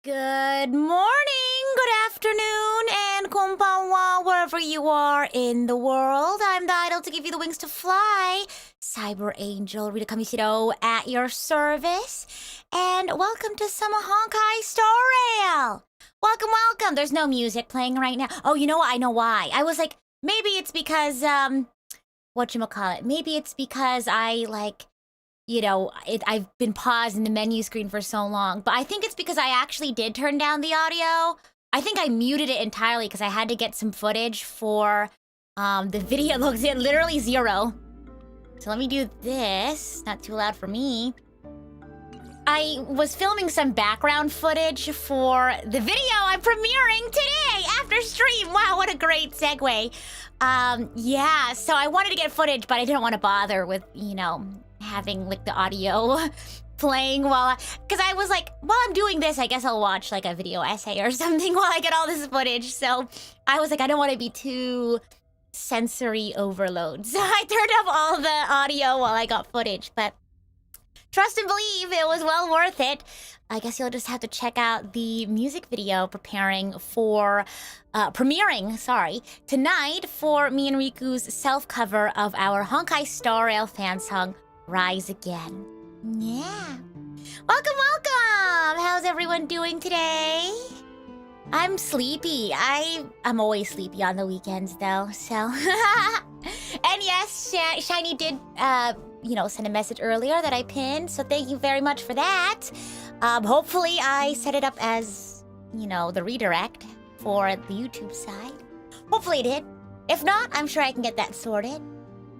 Good morning, good afternoon, and konbanwa, wherever you are in the world. I'm the idol to give you the wings to fly, Cyber Angel Rita Kamishiro at your service. And welcome to some Honkai Star Rail. Welcome, welcome. There's no music playing right now. Oh, you know what? I know why. I was like, maybe it's because, whatchamacallit? Maybe it's because I've been paused in the menu screen for so long. But I think it's because I actually did turn down the audio. I think I muted it entirely because I had to get some footage for the video. Looks at literally 0. So let me do this. Not too loud for me. I was filming some background footage for the video I'm premiering today after stream. Wow, what a great segue. Yeah, so I wanted to get footage, but I didn't want to bother with, having like the audio playing because I was like, while I'm doing this, I guess I'll watch like a video essay or something while I get all this footage. So I was like, I don't want to be too sensory overload. So I turned off all the audio while I got footage, but trust and believe it was well worth it. I guess you'll just have to check out the music video premiering tonight for me and Riku's self-cover of our Honkai Star Rail fan song, Rise Again. Yeah. Welcome, welcome! How's everyone doing today? I'm sleepy. I'm always sleepy on the weekends though, so. And yes, Shiny did, send a message earlier that I pinned, so thank you very much for that. Hopefully I set it up as, the redirect for the YouTube side. Hopefully I did. If not, I'm sure I can get that sorted.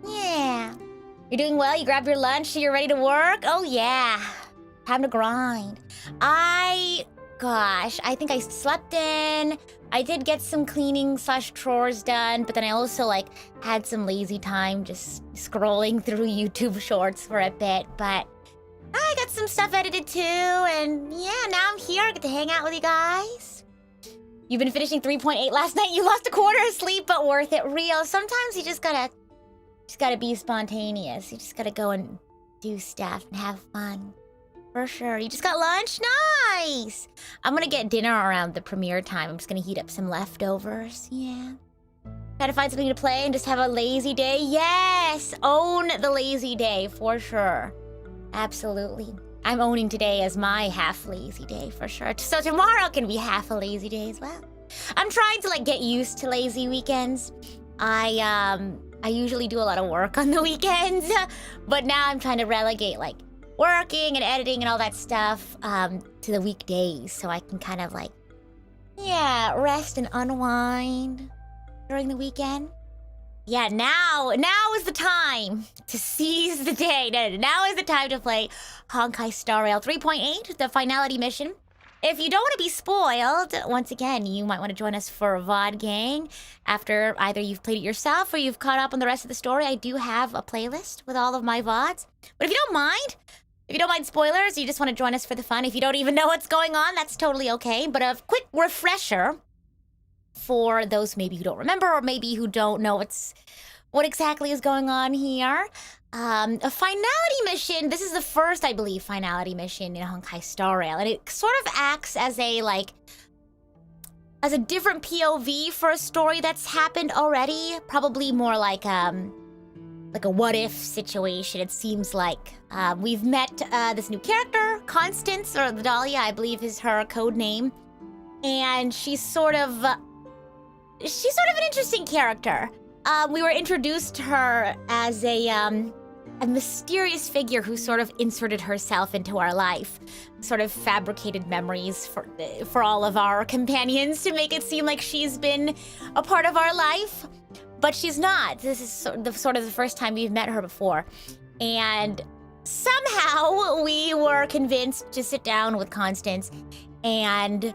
Yeah. You're doing well? You grabbed your lunch, so you're ready to work? Oh yeah. Time to grind. I think I slept in. I did get some cleaning / chores done, but then I also had some lazy time just scrolling through YouTube shorts for a bit, but I got some stuff edited too, and yeah, now I'm here. I get to hang out with you guys. You've been finishing 3.8 last night. You lost a quarter of sleep, but worth it. Real. Sometimes you just gotta be spontaneous. You just gotta go and do stuff and have fun. For sure. You just got lunch? Nice! I'm gonna get dinner around the premiere time. I'm just gonna heat up some leftovers. Yeah. Try to find something to play and just have a lazy day. Yes! Own the lazy day, for sure. Absolutely. I'm owning today as my half lazy day, for sure. So tomorrow can be half a lazy day as well. I'm trying to get used to lazy weekends. I usually do a lot of work on the weekends, but now I'm trying to relegate working and editing and all that stuff to the weekdays, so I can kind of rest and unwind during the weekend. Yeah, now is the time to seize the day. Now is the time to play Honkai Star Rail 3.8, the finality mission. If you don't want to be spoiled, once again, you might want to join us for VOD Gang. After either you've played it yourself or you've caught up on the rest of the story, I do have a playlist with all of my VODs. But if you don't mind spoilers, you just want to join us for the fun, if you don't even know what's going on, that's totally okay. But a quick refresher for those maybe who don't remember or maybe who don't know what exactly is going on here. A finality mission. This is the first, I believe, finality mission in Honkai Star Rail, and it sort of acts as a different POV for a story that's happened already. Probably more like a what-if situation. It seems like we've met this new character, Constance, or Dahlia, I believe is her code name, and she's sort of an interesting character. We were introduced to her as a mysterious figure who sort of inserted herself into our life, sort of fabricated memories for all of our companions to make it seem like she's been a part of our life, but she's not. This is sort of the first time we've met her before, and somehow we were convinced to sit down with Constance and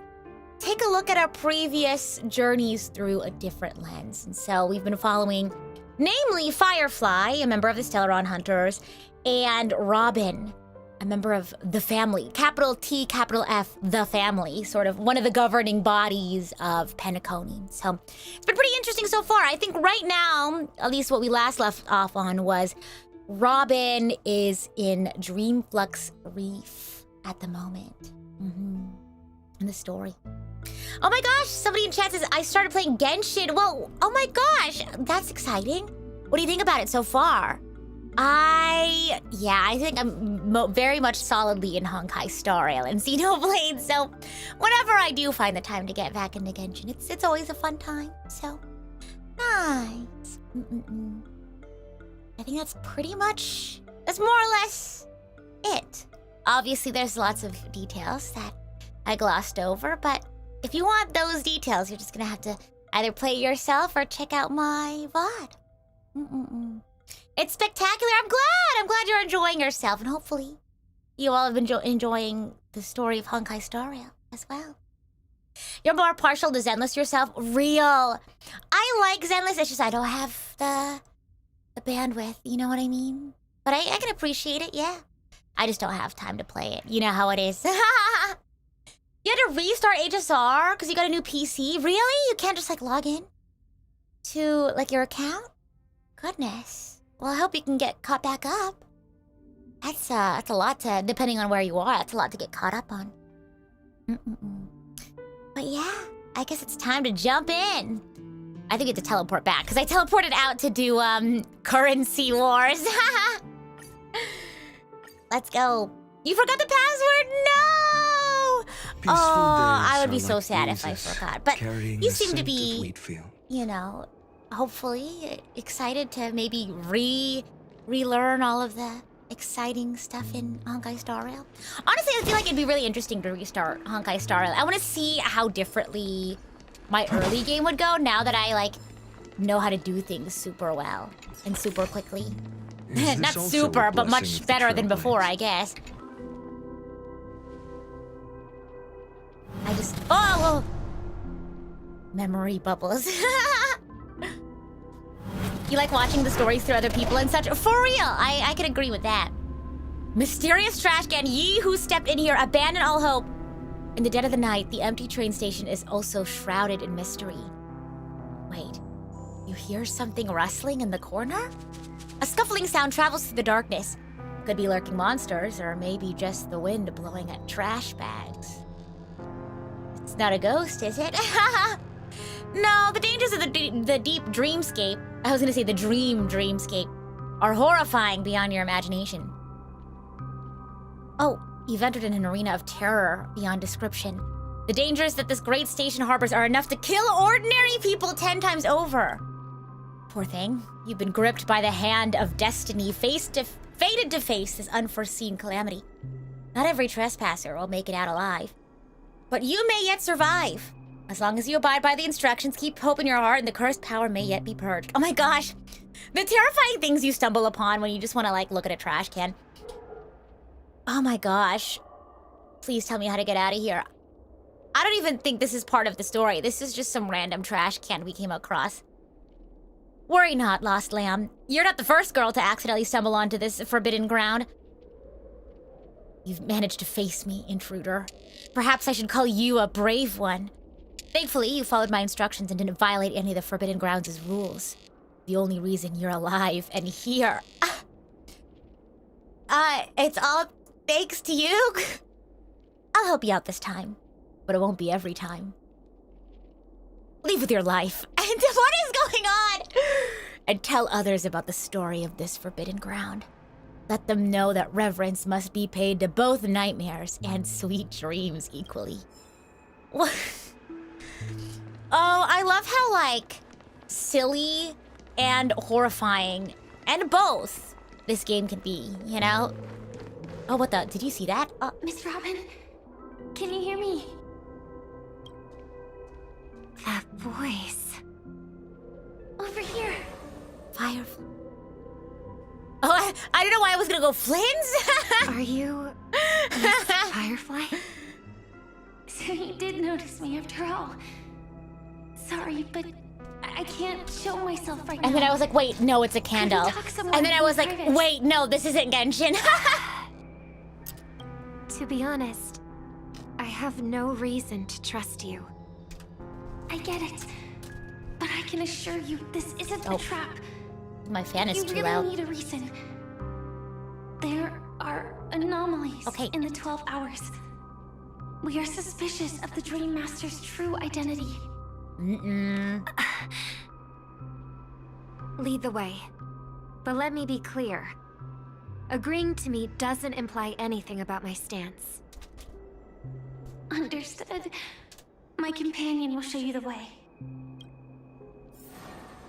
take a look at our previous journeys through a different lens. And so we've been following, namely Firefly, a member of the Stellaron Hunters, and Robin, a member of the family, capital T, capital F, the family, sort of one of the governing bodies of Penacony. So it's been pretty interesting so far. I think right now, at least what we last left off on was Robin is in Dreamflux Reef at the moment. in the story. Oh my gosh, somebody in chat says, I started playing Genshin. Well, oh my gosh, that's exciting. What do you think about it so far? I think I'm very much solidly in Honkai Star Rail and Xenoblade, so whenever I do find the time to get back into Genshin, it's always a fun time, so nice. I think that's more or less it. Obviously, there's lots of details that I glossed over, but if you want those details, you're just gonna have to either play it yourself or check out my VOD. It's spectacular. I'm glad you're enjoying yourself, and hopefully you all have been enjoying the story of Honkai Star Rail as well. You're more partial to Zenless yourself? Real. I like Zenless, it's just I don't have the bandwidth, you know what I mean? But I can appreciate it, yeah. I just don't have time to play it. You know how it is. You had to restart HSR because you got a new PC? Really? You can't just like log in to like your account? Goodness. Well, I hope you can get caught back up. That's a lot to, depending on where you are, that's a lot to get caught up on. But yeah, I guess it's time to jump in. I think we have to teleport back because I teleported out to do currency wars. Let's go. You forgot the password? No! Peaceful I would be days so are sad like if I breezes, forgot. But carrying you the seem to scent be, of wheat field. you know, hopefully excited to maybe relearn all of the exciting stuff in Honkai Star Rail. Honestly, I feel like it'd be really interesting to restart Honkai Star Rail. I want to see how differently my early game would go now that I like know how to do things super well and super quickly. Not super, but much better than before, I guess. I just... Oh! Memory bubbles. You like watching the stories through other people and such? For real, I can agree with that. Mysterious trash can, ye who stepped in here, abandon all hope. In the dead of the night, the empty train station is also shrouded in mystery. Wait, you hear something rustling in the corner? A scuffling sound travels through the darkness. Could be lurking monsters, or maybe just the wind blowing at trash bags. It's not a ghost, is it? No, the dangers of the deep dreamscape, I was gonna say the dreamscape, are horrifying beyond your imagination. Oh, you've entered in an arena of terror beyond description. The dangers that this great station harbors are enough to kill ordinary people 10 times over. Poor thing, you've been gripped by the hand of destiny, fated to face this unforeseen calamity. Not every trespasser will make it out alive, but you may yet survive. As long as you abide by the instructions, keep hope in your heart, and the cursed power may yet be purged. Oh my gosh, the terrifying things you stumble upon when you just want to like look at a trash can. Oh my gosh, please tell me how to get out of here. I don't even think this is part of the story. This is just some random trash can we came across. Worry not, lost lamb. You're not the first girl to accidentally stumble onto this forbidden ground. You've managed to face me, intruder. Perhaps I should call you a brave one. Thankfully, you followed my instructions and didn't violate any of the Forbidden Grounds' rules. The only reason you're alive and here. It's all thanks to you. I'll help you out this time, but it won't be every time. Leave with your life. And what is going on? And tell others about the story of this forbidden ground. Let them know that reverence must be paid to both nightmares and sweet dreams equally. What? Oh, I love how, like, silly and horrifying, and both, this game can be, you know? Oh, what the? Did you see that? Miss Robin, can you hear me? That voice. Over here. Firefly. Oh, I don't know why I was gonna go Flynn's. Are you Miss Firefly? So you did notice me after all. Sorry, but I can't show myself right now. And then I was like, wait, no, it's a candle. And then I was like, private. wait, no, this isn't Genshin. To be honest, I have no reason to trust you. I get it, but I can assure you this isn't a trap. My fan is You too really loud. need a reason. There are anomalies Okay. in the 12 hours. We are suspicious of the Dream Master's true identity. Lead the way. But let me be clear. Agreeing to me doesn't imply anything about my stance. Understood. My companion will show you the way.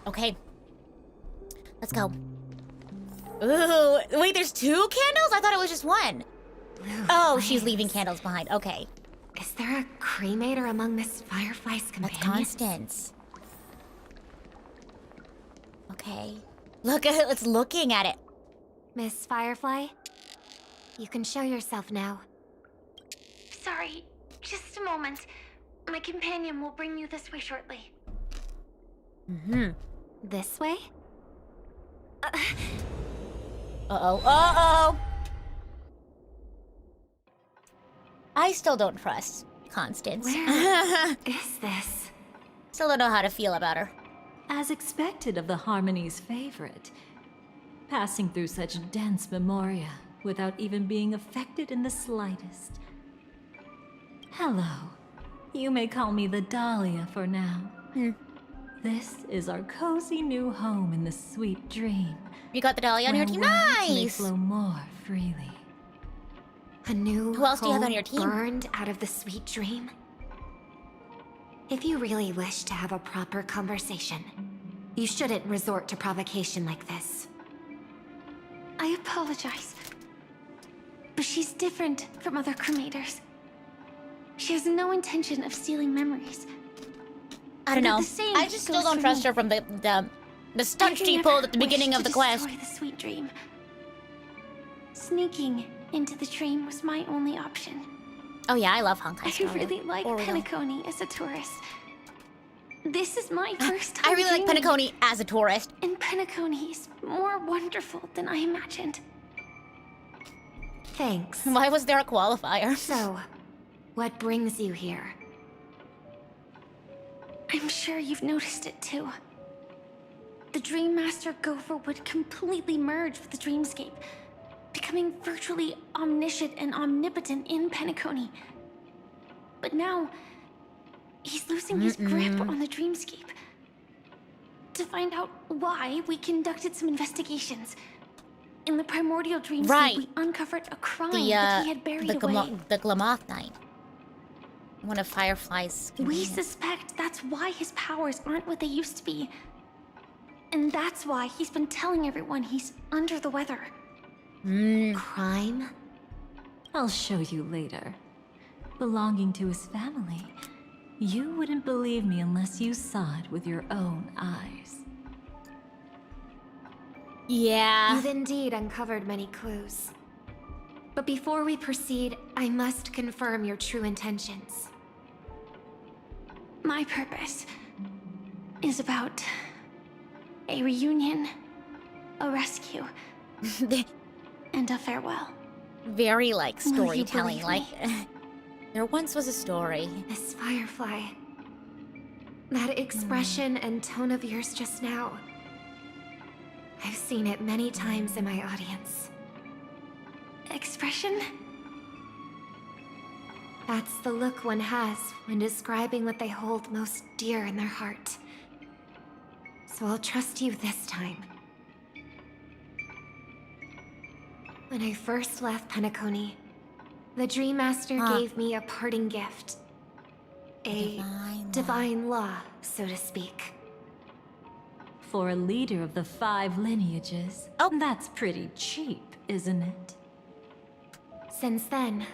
Okay. Let's go. Ooh, wait, there's 2 candles? I thought it was just 1. Oh, she's leaving candles behind. Okay. Is there a cremator among Miss Firefly's companions? That's Constance. Okay. Look at it. It's looking at it. Miss Firefly, you can show yourself now. Sorry, just a moment. My companion will bring you this way shortly. This way? Uh-oh. Uh-oh! I still don't trust Constance. Where is this? Still don't know how to feel about her. As expected of the Harmony's favorite, passing through such dense memoria without even being affected in the slightest. Hello. You may call me the Dahlia for now. This is our cozy new home in the sweet dream. You got the Dahlia on your team. May Nice! flow more freely. A new Who else do you have on home your team? burned out of the sweet dream? If you really wish to have a proper conversation, you shouldn't resort to provocation like this. I apologize. But she's different from other cremators. She has no intention of stealing memories. I don't But know. the same I just still goes don't for trust me. her from the stunt I she never pulled at the wished beginning of to the quest. destroy the sweet dream. Sneaking into the dream was my only option. Oh yeah, I love Honkai I Star really like Rail. Penacony as a tourist. This is my first time I really like dreaming, Penacony as a tourist. and Penacony is more wonderful than I imagined. Thanks. Why was there a qualifier? So, what brings you here? I'm sure you've noticed it too. The Dream Master Gopher would completely merge with the dreamscape, becoming virtually omniscient and omnipotent in Penacony. But now, he's losing his grip on the dreamscape. To find out why, we conducted some investigations. In the primordial dreamscape, Right. we uncovered a crime The that he had buried away. the Glamoth Knight. One of Firefly's We companions. suspect that's why his powers aren't what they used to be. And that's why he's been telling everyone he's under the weather. Crime? I'll show you later. Belonging to his family, you wouldn't believe me unless you saw it with your own eyes. Yeah. You've indeed uncovered many clues. But before we proceed, I must confirm your true intentions. My purpose is about a reunion, a rescue, and a farewell. Very like Will you storytelling. believe Like me? there once was a story. Miss Firefly. That expression and tone of yours just now. I've seen it many times in my audience. Expression? That's the look one has when describing what they hold most dear in their heart. So I'll trust you this time. When I first left Penacony, the Dream Master gave me a parting gift. A divine law, so to speak. For a leader of the 5 lineages, that's pretty cheap, isn't it? Since then,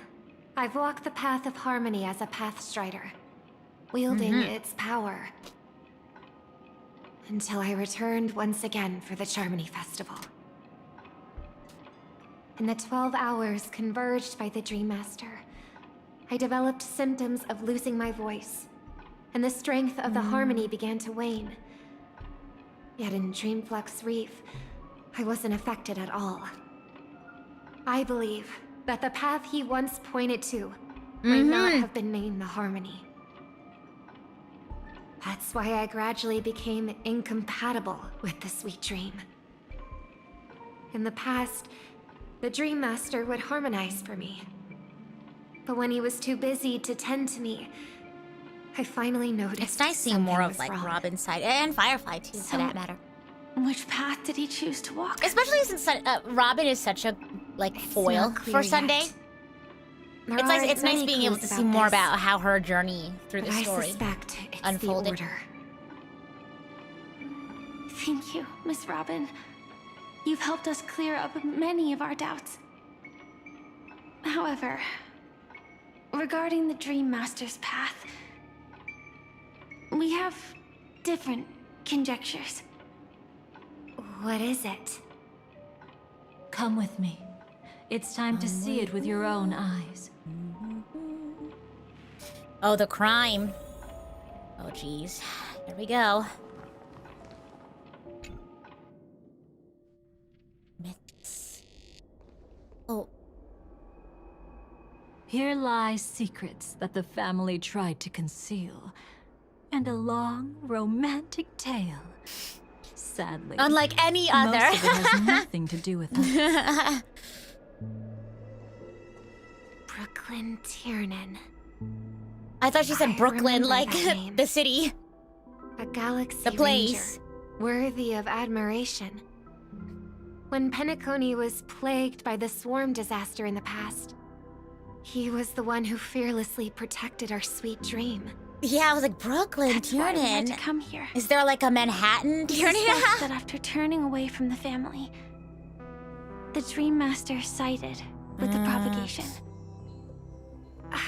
I've walked the path of harmony as a Pathstrider, wielding its power. Until I returned once again for the Charmony Festival. In the 12 hours converged by the Dream Master, I developed symptoms of losing my voice, and the strength of the harmony began to wane. Yet in Dreamflux Reef, I wasn't affected at all. I believe that the path he once pointed to might not have been named the Harmony. That's why I gradually became incompatible with the sweet dream. In the past, the Dream Master would harmonize for me. But when he was too busy to tend to me, I finally noticed. It's nice seeing more of like Robin's side and Firefly too, for that matter. Which path did he choose to walk? Especially since Robin is such a like foil for Sunday. It's nice being able to see more about how her journey through the story I suspect it's unfolded. The order. Thank you, Miss Robin. You've helped us clear up many of our doubts. However, regarding the Dream Master's path, we have different conjectures. What is it? Come with me. It's time to see it with your own eyes. Oh, the crime. Oh, geez. Here we go. Myths. Oh. Here lie secrets that the family tried to conceal, and a long, romantic tale. Sadly, Unlike any other. most of it has nothing to do with us. Brooklyn Tiernan. I thought she said I Brooklyn, remember like that name. the city. A galaxy The place. ranger, worthy of admiration. When Penacony was plagued by the swarm disaster in the past, he was the one who fearlessly protected our sweet dream. Yeah, I was like, Brooklyn, That's why we had Tiernan. to come here. Is there like a Manhattan Suspect Tiernan? that after turning away from the family, the Dream Master sided with the propagation.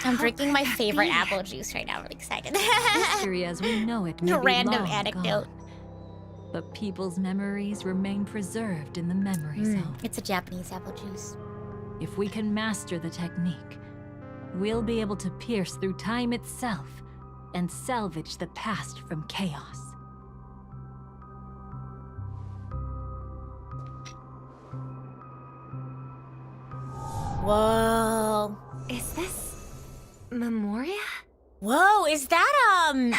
I'm drinking my How could that favorite be? apple juice right now. I'm really excited. History as we know it may be Random long anecdote. gone, but people's memories remain preserved in the memory zone. It's a Japanese apple juice. If we can master the technique, we'll be able to pierce through time itself and salvage the past from chaos. Whoa. Is this Memoria? Whoa, is that,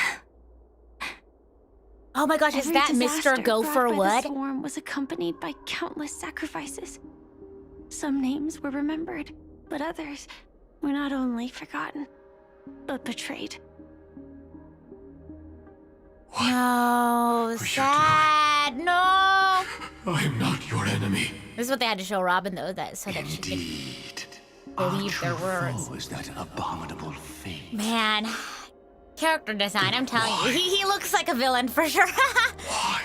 Oh my gosh, is Every that disaster Mr. Gopher brought by the Wood? swarm was accompanied by countless sacrifices. Some names were remembered, but others were not only forgotten, but betrayed. No, sad. No. I am not your enemy. This is what they had to show Robin, though, that so that she could Indeed. believe their Our true words. foe is that abominable fate. Man, character design, I'm telling you, he looks like a villain for sure. Why?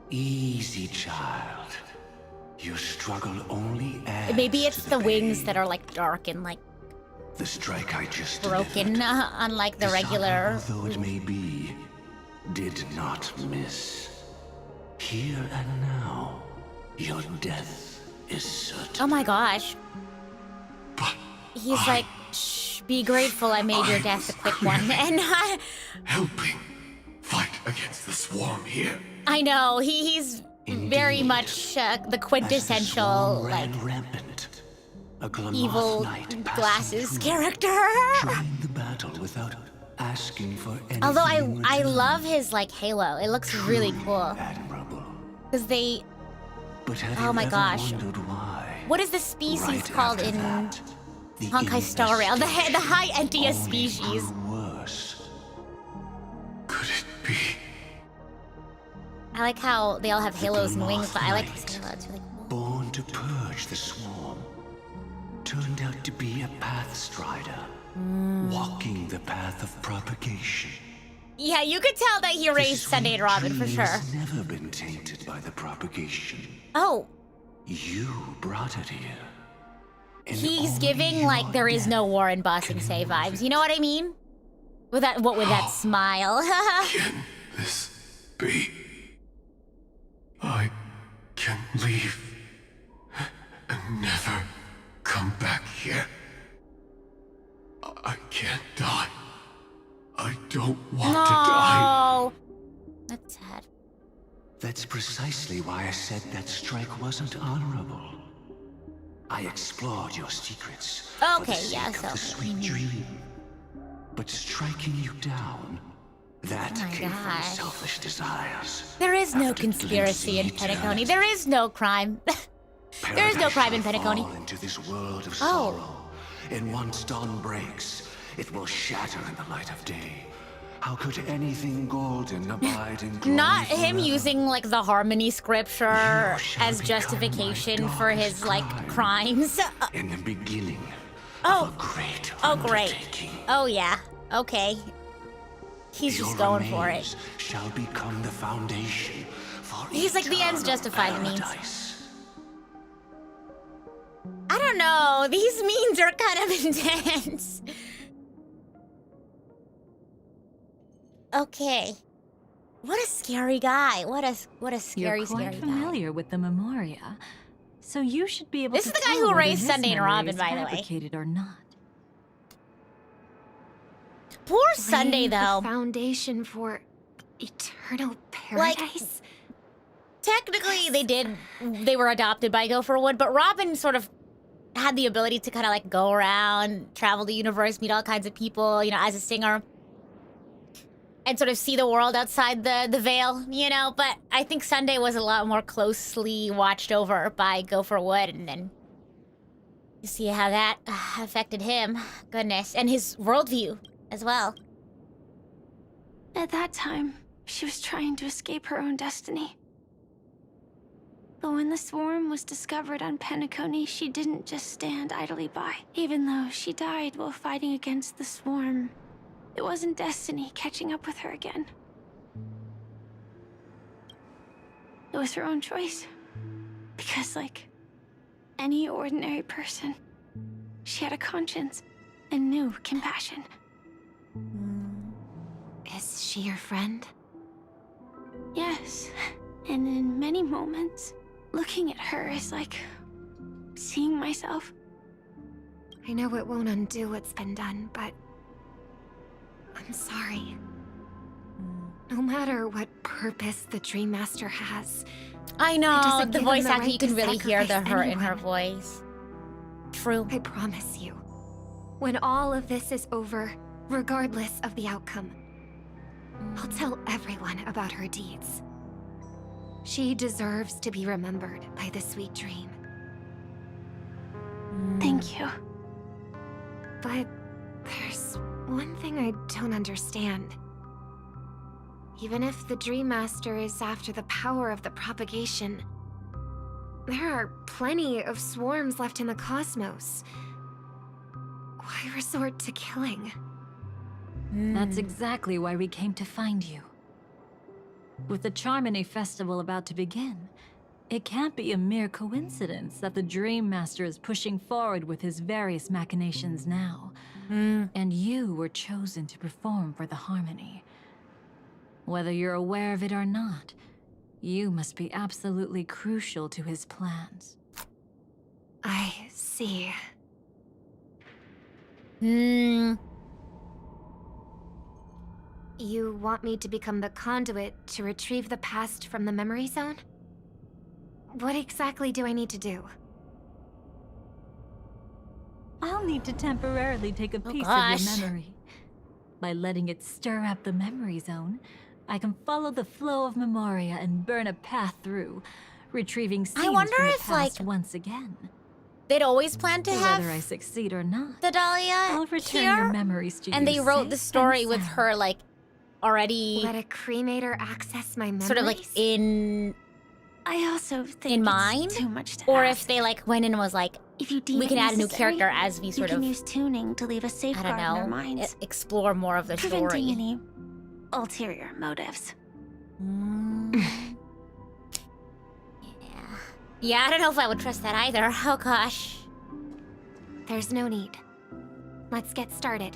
Easy, child. Your struggle only adds Maybe it's to the wings pain. that are like dark and like The strike I just broken, delivered, unlike the regular. dishonorable though it may be, did not miss. Here and now, your death is certain. Oh my gosh. But He's like, shh, be grateful I made your death a quick one. And helping fight against the swarm here. I know, he's very Indeed. much the As the quintessential, swarm like, ran rampant, a Glamoth evil knight passing glasses through character. joined the battle without asking for anything. Although in I return. love his like halo. It looks really Truly cool. admirable. Because they, But have Oh you my ever gosh. wondered why? what is the species Right called after in that, the Honkai Star Rail? The high Entia only species. grew worse. Could it be? I like how they all have halos and wings, Glamoth but I like Knight, his halo. It's really cool. born to purge the swarm, turned out to be a path strider, walking the path of propagation. Yeah, you could tell that he raised This Sunday and sweet Robin for dream sure. has never been tainted by the propagation. Oh, You brought it here. And he's only giving like your there is no death war in Ba Sing can Se move vibes. it. You know what I mean? With that, what with that smile? Can this be? I can leave and never come back here. I can't die. I don't want to die. No, that's sad. That's precisely why I said that strike wasn't honorable. I explored your secrets for Okay, the sake yeah, of so- the sweet dream. But striking you down, that Oh my came from gosh. selfish desires. There is no After conspiracy in glimpsing Penacony. eternity, There is no crime. There is no paradise crime in shall Penacony. fall into this world of Oh. sorrow, and once dawn breaks, it will shatter in the light of day. How could anything golden abide in glory Not him forever? using like the harmony scripture You shall as become justification my for his darkest like crime. crimes. In the beginning Oh. of a great Oh great. undertaking. Oh yeah. Okay. He's just going for it. remains shall become the foundation for He's like, the ends eternal justify the means. paradise. I don't know. These memes are kind of intense. Okay. What a scary guy. What a scary, You're quite scary guy. familiar with the Memoria, so you should be able This to is the guy tell who whether raised this Sunday and memory Robin, is by the way. fabricated or not. Poor Sunday, Laying the though. foundation for eternal paradise? Technically, they were adopted by Gopherwood, but Robin sort of had the ability to kind of like go around, travel the universe, meet all kinds of people, you know, as a singer. And sort of see the world outside the veil, you know? But I think Sunday was a lot more closely watched over by Gopherwood, and then you see how that affected him. Goodness. And his worldview as well. At that time, she was trying to escape her own destiny. But when the swarm was discovered on Penacony, she didn't just stand idly by. Even though she died while fighting against the swarm, it wasn't destiny catching up with her again. It was her own choice. Because, like any ordinary person, she had a conscience and knew compassion. Is she your friend? Yes, and in many moments, looking at her is like seeing myself. I know it won't undo what's been done, but I'm sorry. No matter what purpose the Dream Master has, I It know, doesn't the give him voice the acting, right you can to really hear the sacrifice hurt in her anyone. voice. True. I promise you, when all of this is over, regardless of the outcome, I'll tell everyone about her deeds. She deserves to be remembered by the sweet dream. Thank you. But there's one thing I don't understand. Even if the Dream Master is after the power of the propagation, there are plenty of swarms left in the cosmos. Why resort to killing? That's exactly why we came to find you. With the Charmony Festival about to begin, it can't be a mere coincidence that the Dream Master is pushing forward with his various machinations now. And you were chosen to perform for the Harmony. Whether you're aware of it or not, you must be absolutely crucial to his plans. I see. You want me to become the conduit to retrieve the past from the memory zone? What exactly do I need to do? I'll need to temporarily take a piece of gosh. your memory. By letting it stir up the memory zone, I can follow the flow of Memoria and burn a path through, retrieving scenes wonder from the if, past like, once again. They'd always planned to have Whether I succeed or not, the Dahlia I'll return your here, memories to you. and they wrote safe the story and with sound. her like already Let a cremator access my memories? sort of like in, I also think In it's mind? too much to or ask. if they like went in and was like, If you deem we it can add a new necessary, character as we sort you of, can use tuning to leave a I safeguard don't in our know, minds, explore more of the preventing story. any ulterior motives. Yeah, I don't know if I would trust that either. Oh gosh. There's no need. Let's get started.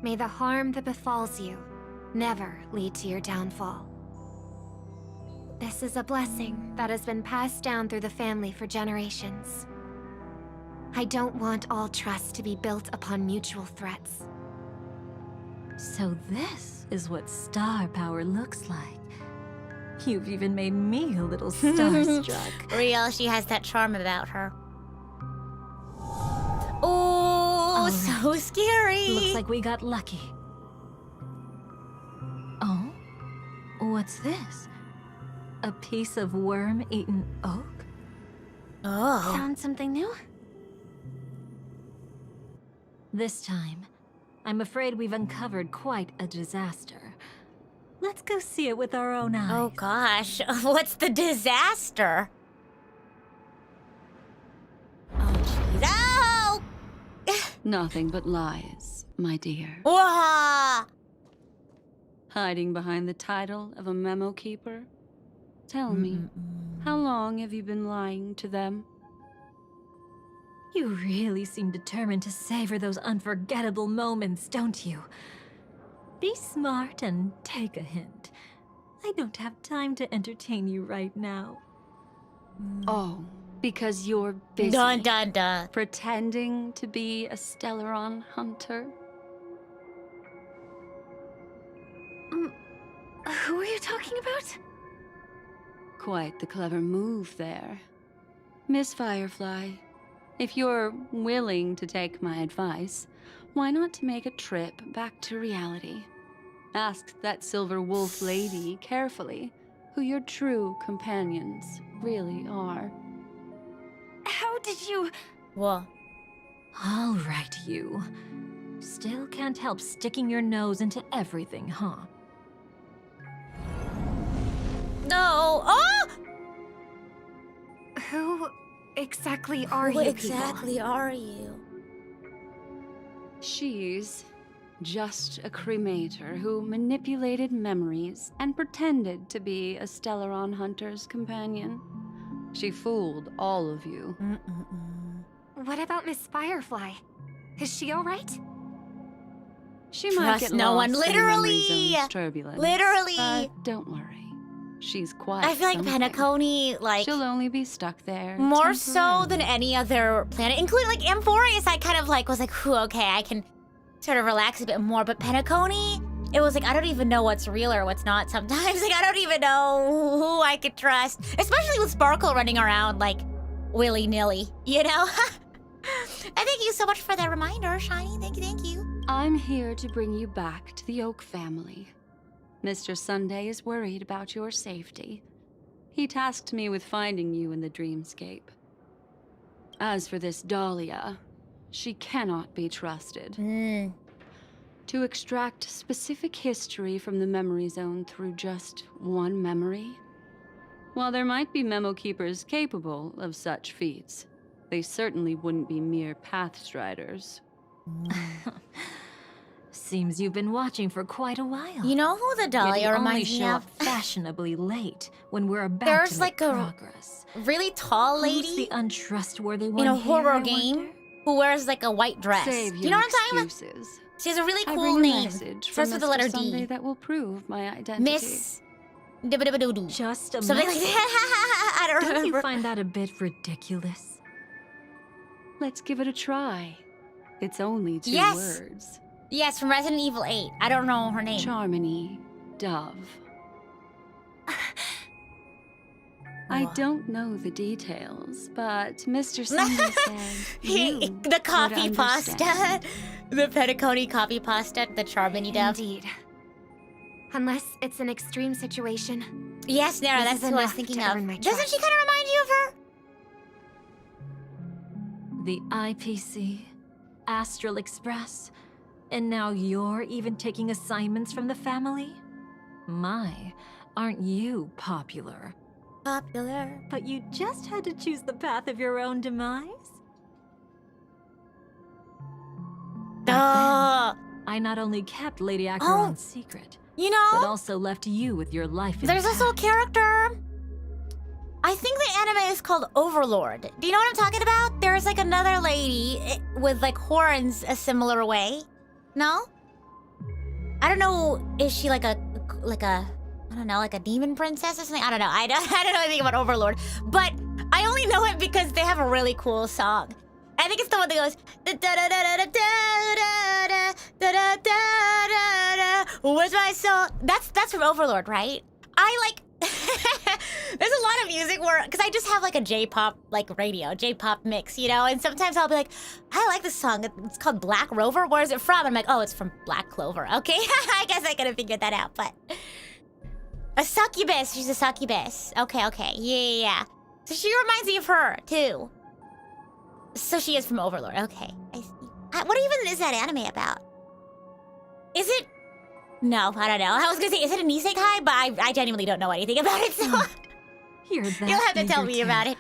May the harm that befalls you never lead to your downfall. This is a blessing that has been passed down through the family for generations. I don't want all trust to be built upon mutual threats. So this is what star power looks like. You've even made me a little starstruck. Real, she has that charm about her. Oh, so scary. Looks like we got lucky. Oh? What's this? A piece of worm-eaten oak? Oh. Found something new? This time, I'm afraid we've uncovered quite a disaster. Let's go see it with our own eyes. Oh gosh, what's the disaster? Oh jeez. Oh! Nothing but lies, my dear. Wah! Hiding behind the title of a memo keeper? Tell me, how long have you been lying to them? You really seem determined to savor those unforgettable moments, don't you? Be smart and take a hint. I don't have time to entertain you right now. Oh, because you're busy Dun dun dun. pretending to be a Stellaron hunter? Who are you talking about? Quite the clever move there. Miss Firefly, if you're willing to take my advice, why not make a trip back to reality? Ask that Silver Wolf lady carefully who your true companions really are. How did you... Whoa. All right, you. Still can't help sticking your nose into everything, huh? No. Oh! Who exactly are Who you exactly people? are you? She's just a cremator who manipulated memories and pretended to be a Stellaron hunter's companion. She fooled all of you. What about Miss Firefly? Is she all right? She might Trust get no one. lost in the memory Literally. zone's turbulence. Literally. But don't worry. She's quite I feel like something. Penacony, like, She'll only be stuck there more so than temporarily. any other planet, including like Amphorius. I kind of like was like, whew, okay, I can sort of relax a bit more. But Penacony, it was like I don't even know what's real or what's not. Sometimes like I don't even know who I could trust, especially with Sparkle running around like willy nilly, you know. And thank you so much for that reminder, Shiny. Thank you, thank you. I'm here to bring you back to the Oak family. Mr. Sunday is worried about your safety. He tasked me with finding you in the dreamscape. As for this Dahlia, she cannot be trusted. To extract specific history from the memory zone through just one memory? While there might be memo keepers capable of such feats, they certainly wouldn't be mere pathstriders. Seems you've been watching for quite a while. You know who the Yet Dahlia you only reminds me show of? up fashionably late when we're about There's to like make a progress. Really tall Who's lady the untrustworthy one in a here, horror I game wonder? who wears like a white dress. Save Do your you know what I'm talking about? excuses. She has a really I cool bring a name. message Starts from with the Mr. letter Sunday D. that will prove my identity. Miss Dibba-dibba-doo-doo. Just a Something like message? that. I don't Don't remember. you find that a bit ridiculous? Let's give it a try. It's only 2 Yes. words. Yes, from Resident Evil 8. I don't know her name. Charmony Dove. I What? don't know the details, but Mr. Sunday said you The copy would pasta. understand. The Petticone copy pasta. The Charmony Dove. Indeed. Unless it's an extreme situation. Yes, Nara, This that's is who I was enough thinking to earn of. my Doesn't trust. she kind of remind you of her? The IPC, Astral Express, and now you're even taking assignments from the family? My, aren't you popular? Popular. But you just had to choose the path of your own demise? Duh. I not only kept Lady Acheron's secret, You but know, also left you with your life there's also a intact. character. I think the anime is called Overlord. Do you know what I'm talking about? There's like another lady with like horns a similar way. No? I don't know. Is she like a I don't know, like a demon princess or something? I don't know. I don't know anything about Overlord. But I only know it because they have a really cool song. I think it's the one that goes da da da da da da da da da da. Where's my soul? That's from Overlord, right? I like. There's a lot of music where, because I just have like a J-pop like radio, J-pop mix, you know. And sometimes I'll be like, I like this song. It's called Black Rover. Where is it from? And I'm like, oh, it's from Black Clover. Okay, I guess I could have figured that out. But a succubus. She's a succubus. Okay, yeah. So she reminds me of her too. So she is from Overlord. Okay, I see. What even is that anime about? Is it? No, I don't know. I was gonna say, is it a Nisekoi? But I genuinely don't know anything about it, so You're that you'll have to tell eager me about it.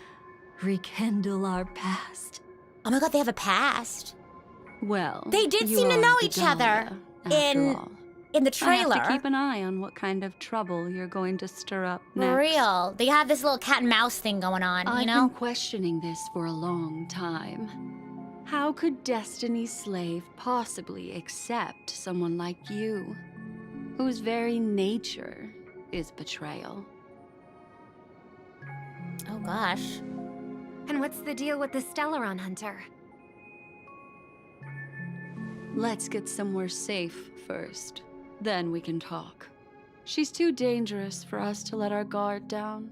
Rekindle our past. Oh my god, they have a past. Well, They did you seem to are know the each other Dahlia, after all. in the I trailer. have to keep an eye on what kind of trouble you're going to stir up next. For real. They have this little cat and mouse thing going on, I've you know? been questioning this for a long time. How could Destiny's slave possibly accept someone like you, whose very nature is betrayal? Oh gosh. And what's the deal with the Stellaron Hunter? Let's get somewhere safe first. Then we can talk. She's too dangerous for us to let our guard down.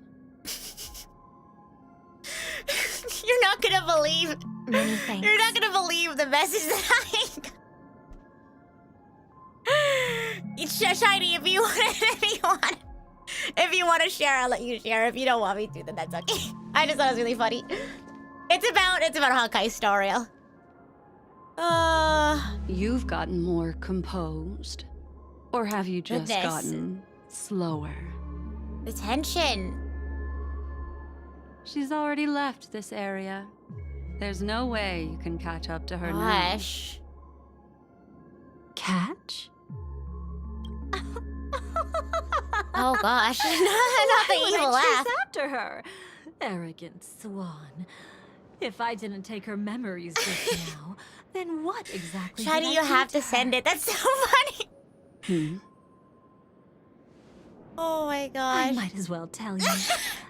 You're not gonna believe. Many thanks. You're not gonna believe the message that I got. It's Shiny, if you want to share, I'll let you share. If you don't want me to, then that's okay. I just thought it was really funny. It's about Honkai Star Rail. You've gotten more composed. Or have you just Goodness. gotten slower? The tension. She's already left this area. There's no way you can catch up to her Gosh. Catch? Oh gosh. Not the Why would evil I laugh. chase after her? Arrogant swan. If I didn't take her memories just now, then what exactly did Shiny, I you do have to her? send it. That's so funny. now. Oh my I gosh. might as well tell you.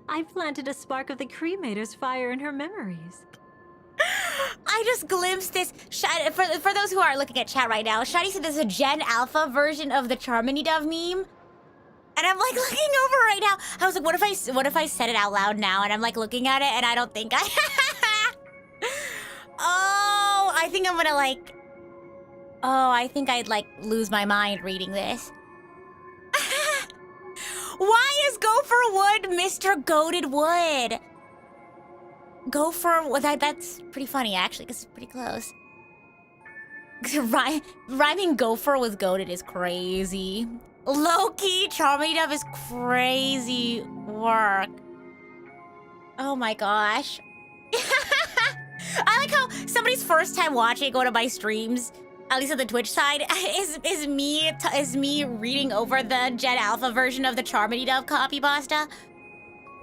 I planted a spark of the cremator's fire in her memories. I just glimpsed this. For those who are looking at chat right now, Shiny said there's a Gen Alpha version of the Charmony Dove meme. And I'm like looking over right now. I was like, what if I said it out loud now? And I'm like looking at it and I don't think I Oh, I think I'm gonna like I think I'd like lose my mind reading this. Why is Gopher Wood Mr. Goated Wood? Gopher, that's pretty funny actually, because it's pretty close. Rhyming gopher with goated is crazy. Low-key, Charmony Dove is crazy work. Oh my gosh. I like how somebody's first time watching one of my streams, at least on the Twitch side, is me reading over the Gen Alpha version of the Charmony Dove copy pasta.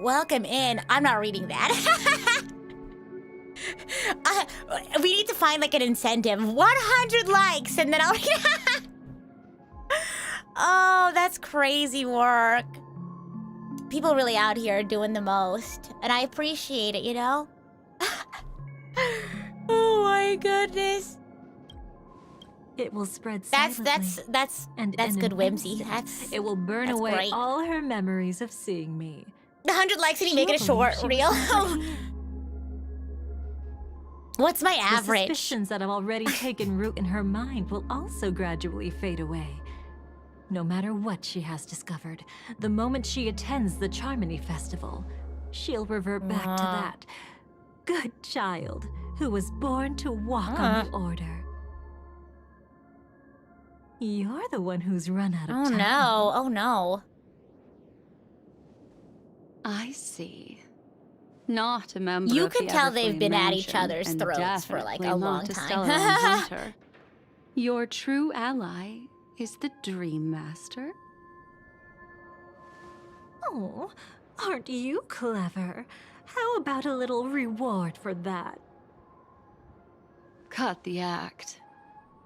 Welcome in. I'm not reading that. We need to find like an incentive. 100 likes and then I'll Oh, that's crazy work. People really out here doing the most. And I appreciate it, you know? Oh my goodness. It will spread That's silently. And that's in good an whimsy. instant, it will burn that's away great. all her memories of seeing me. The 100 likes and you make it a She'll short believe she was reel. somebody new. What's my The average? suspicions that have already taken root in her mind will also gradually fade away. No matter what she has discovered, the moment she attends the Charmony Festival, she'll revert back to that good child who was born to walk on the order. You're the one who's run out of Oh time. no, oh no. I see. Not a member You of can the tell they've Everflame been at each Mansion, other's and throats for, like, a definitely long not a time. Stellaron Hunter. Your true ally is the Dream Master. Oh, aren't you clever? How about a little reward for that? Cut the act.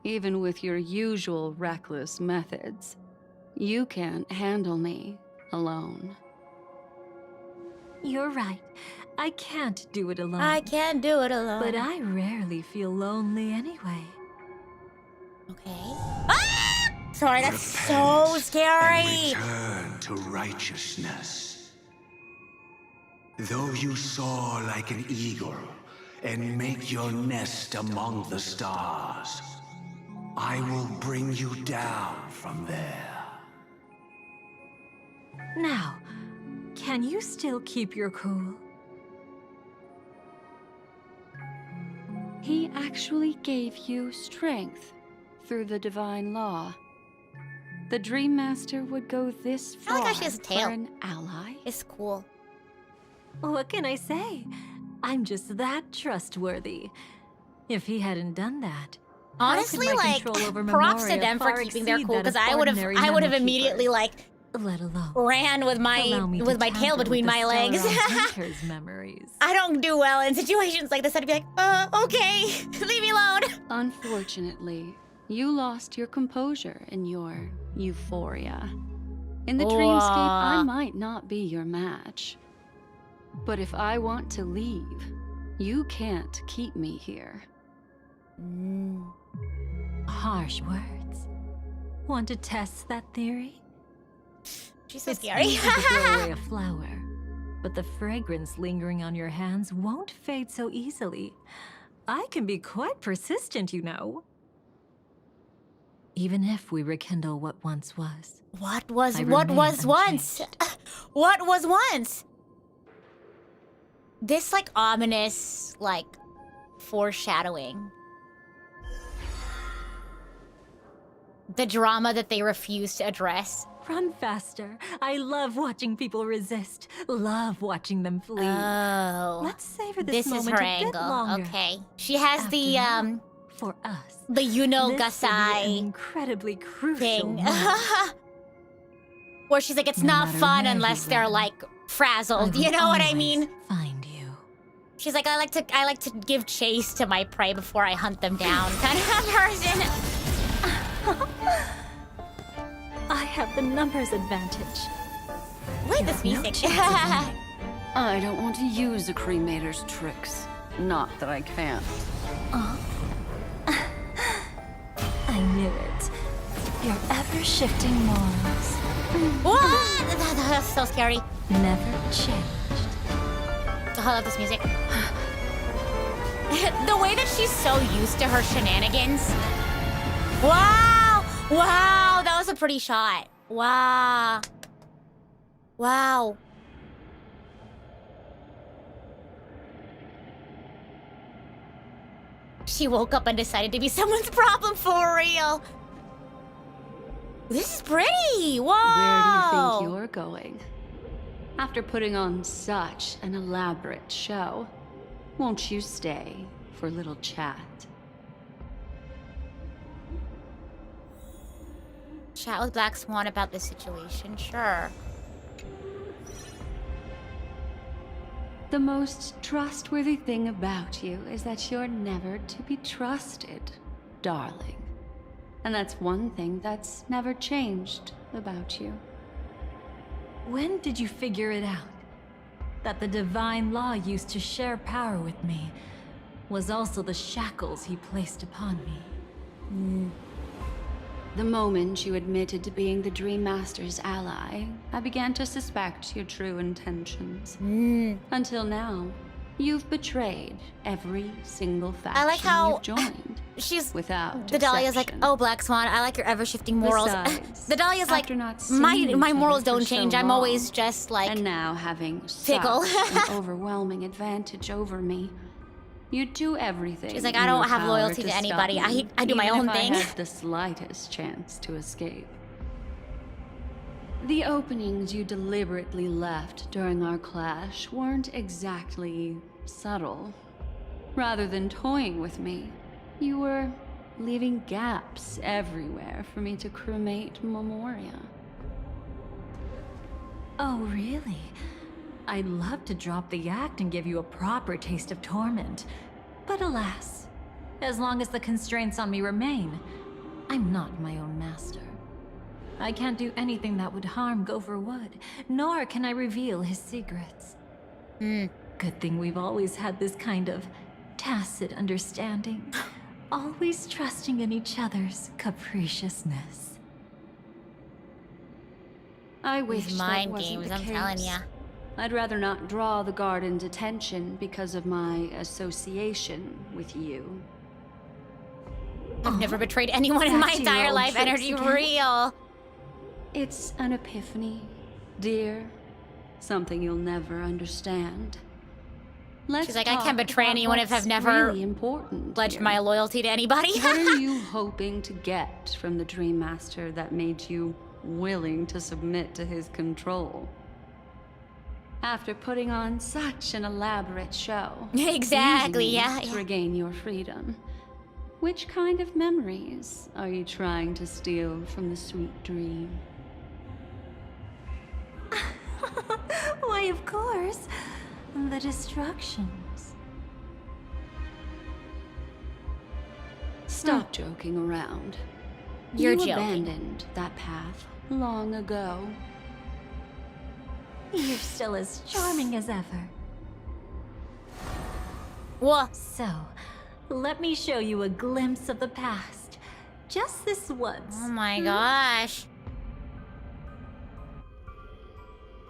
Even with your usual reckless methods, you can't handle me alone. You're right. I can't do it alone. I can't do it alone. But I rarely feel lonely anyway. Okay. Ah! Sorry, that's so Repent scary. And return to righteousness. Though you soar like an eagle and make your nest among the stars, I will bring you down from there. Now, can you still keep your cool? He actually gave you strength through the divine law. The Dream Master would go this I far like how she has a tail. for an ally? It's cool. What can I say? I'm just that trustworthy. If he hadn't done that, Honestly, how could my like, control over props to Memoria them for far keeping their exceed cool, that because of I would have ordinary immediately memo like keepers, let alone ran with allow my me to tail tamper between with my the legs. Stellar Hunter's memories. I don't do well in situations like this. I'd be like, okay, leave me alone. Unfortunately, you lost your composure in your euphoria. In the Whoa. dreamscape, I might not be your match. But if I want to leave, you can't keep me here. Harsh words. Want to test that theory? She's so It's scary. easy to throw away a flower, but the fragrance lingering on your hands won't fade so easily. I can be quite persistent, you know. Even if we rekindle what once was. What was I once? remain What was once? This like ominous like foreshadowing. The drama that they refuse to address. Run faster. I love watching people resist. Love watching them flee. Oh. Let's savor this This is moment her a bit angle. longer. Okay. She has the After all, for us, the this will be an Gasai incredibly crucial thing. moment. Where she's like, it's No not matter fun where unless you they're go, like frazzled. will You know what I always mean? Find you. She's like, I like to give chase to my prey before I hunt them down. Kind of person. I have the numbers advantage. Wait, this No music. chance of winning. I don't want to use a cremator's tricks. Not that I can't. I knew it. Your ever-shifting morals What? That's so scary. never changed. Oh, I love this music. The way that she's so used to her shenanigans. Wow! Wow, that was a pretty shot. Wow. Wow. She woke up and decided to be someone's problem for real. This is pretty. Whoa. Where do you think you're going? After putting on such an elaborate show, won't you stay for a little chat? Chat with Black Swan about this situation, sure. The most trustworthy thing about you is that you're never to be trusted, darling. And that's one thing that's never changed about you. When did you figure it out? That the divine law used to share power with me was also the shackles he placed upon me. The moment you admitted to being the Dream Master's ally, I began to suspect your true intentions. Until now, you've betrayed every single faction I like how you've joined. She's Without the Dahlia's like, exception. oh, Black Swan, I like your ever-shifting morals. Besides, The Dahlia's like, after not seeing my each morals other don't for so change. I'm long, always just like, and now having fickle. such an overwhelming advantage over me, you do everything. She's like, I in don't your have power loyalty to stop anybody. me, I do my even own if thing. I had the slightest chance to escape. The openings you deliberately left during our clash weren't exactly subtle. Rather than toying with me, you were leaving gaps everywhere for me to cremate Memoria. Oh, really? I'd love to drop the act and give you a proper taste of torment. But alas, as long as the constraints on me remain, I'm not my own master. I can't do anything that would harm Gopher Wood, nor can I reveal his secrets. Good thing we've always had this kind of tacit understanding, always trusting in each other's capriciousness. I wish these that mind wasn't games, the I'm telling case. ya. I'd rather not draw the Garden's attention because of my association with you. I've never betrayed anyone in my Back to your entire old life. tricks Energy again. real. It's an epiphany, dear. Something you'll never understand. Let's She's like, I can't talk betray about anyone if what's I've never really important pledged here. my loyalty to anybody. What are you hoping to get from the Dream Master that made you willing to submit to his control? After putting on such an elaborate show. Exactly, using yeah, it to yeah. regain your freedom. Which kind of memories are you trying to steal from the sweet dream? Why, of course. The destructions. Stop joking around. You're you joking. abandoned that path long ago. You're still as charming as ever. Whoa. So, let me show you a glimpse of the past. Just this once. Oh my gosh.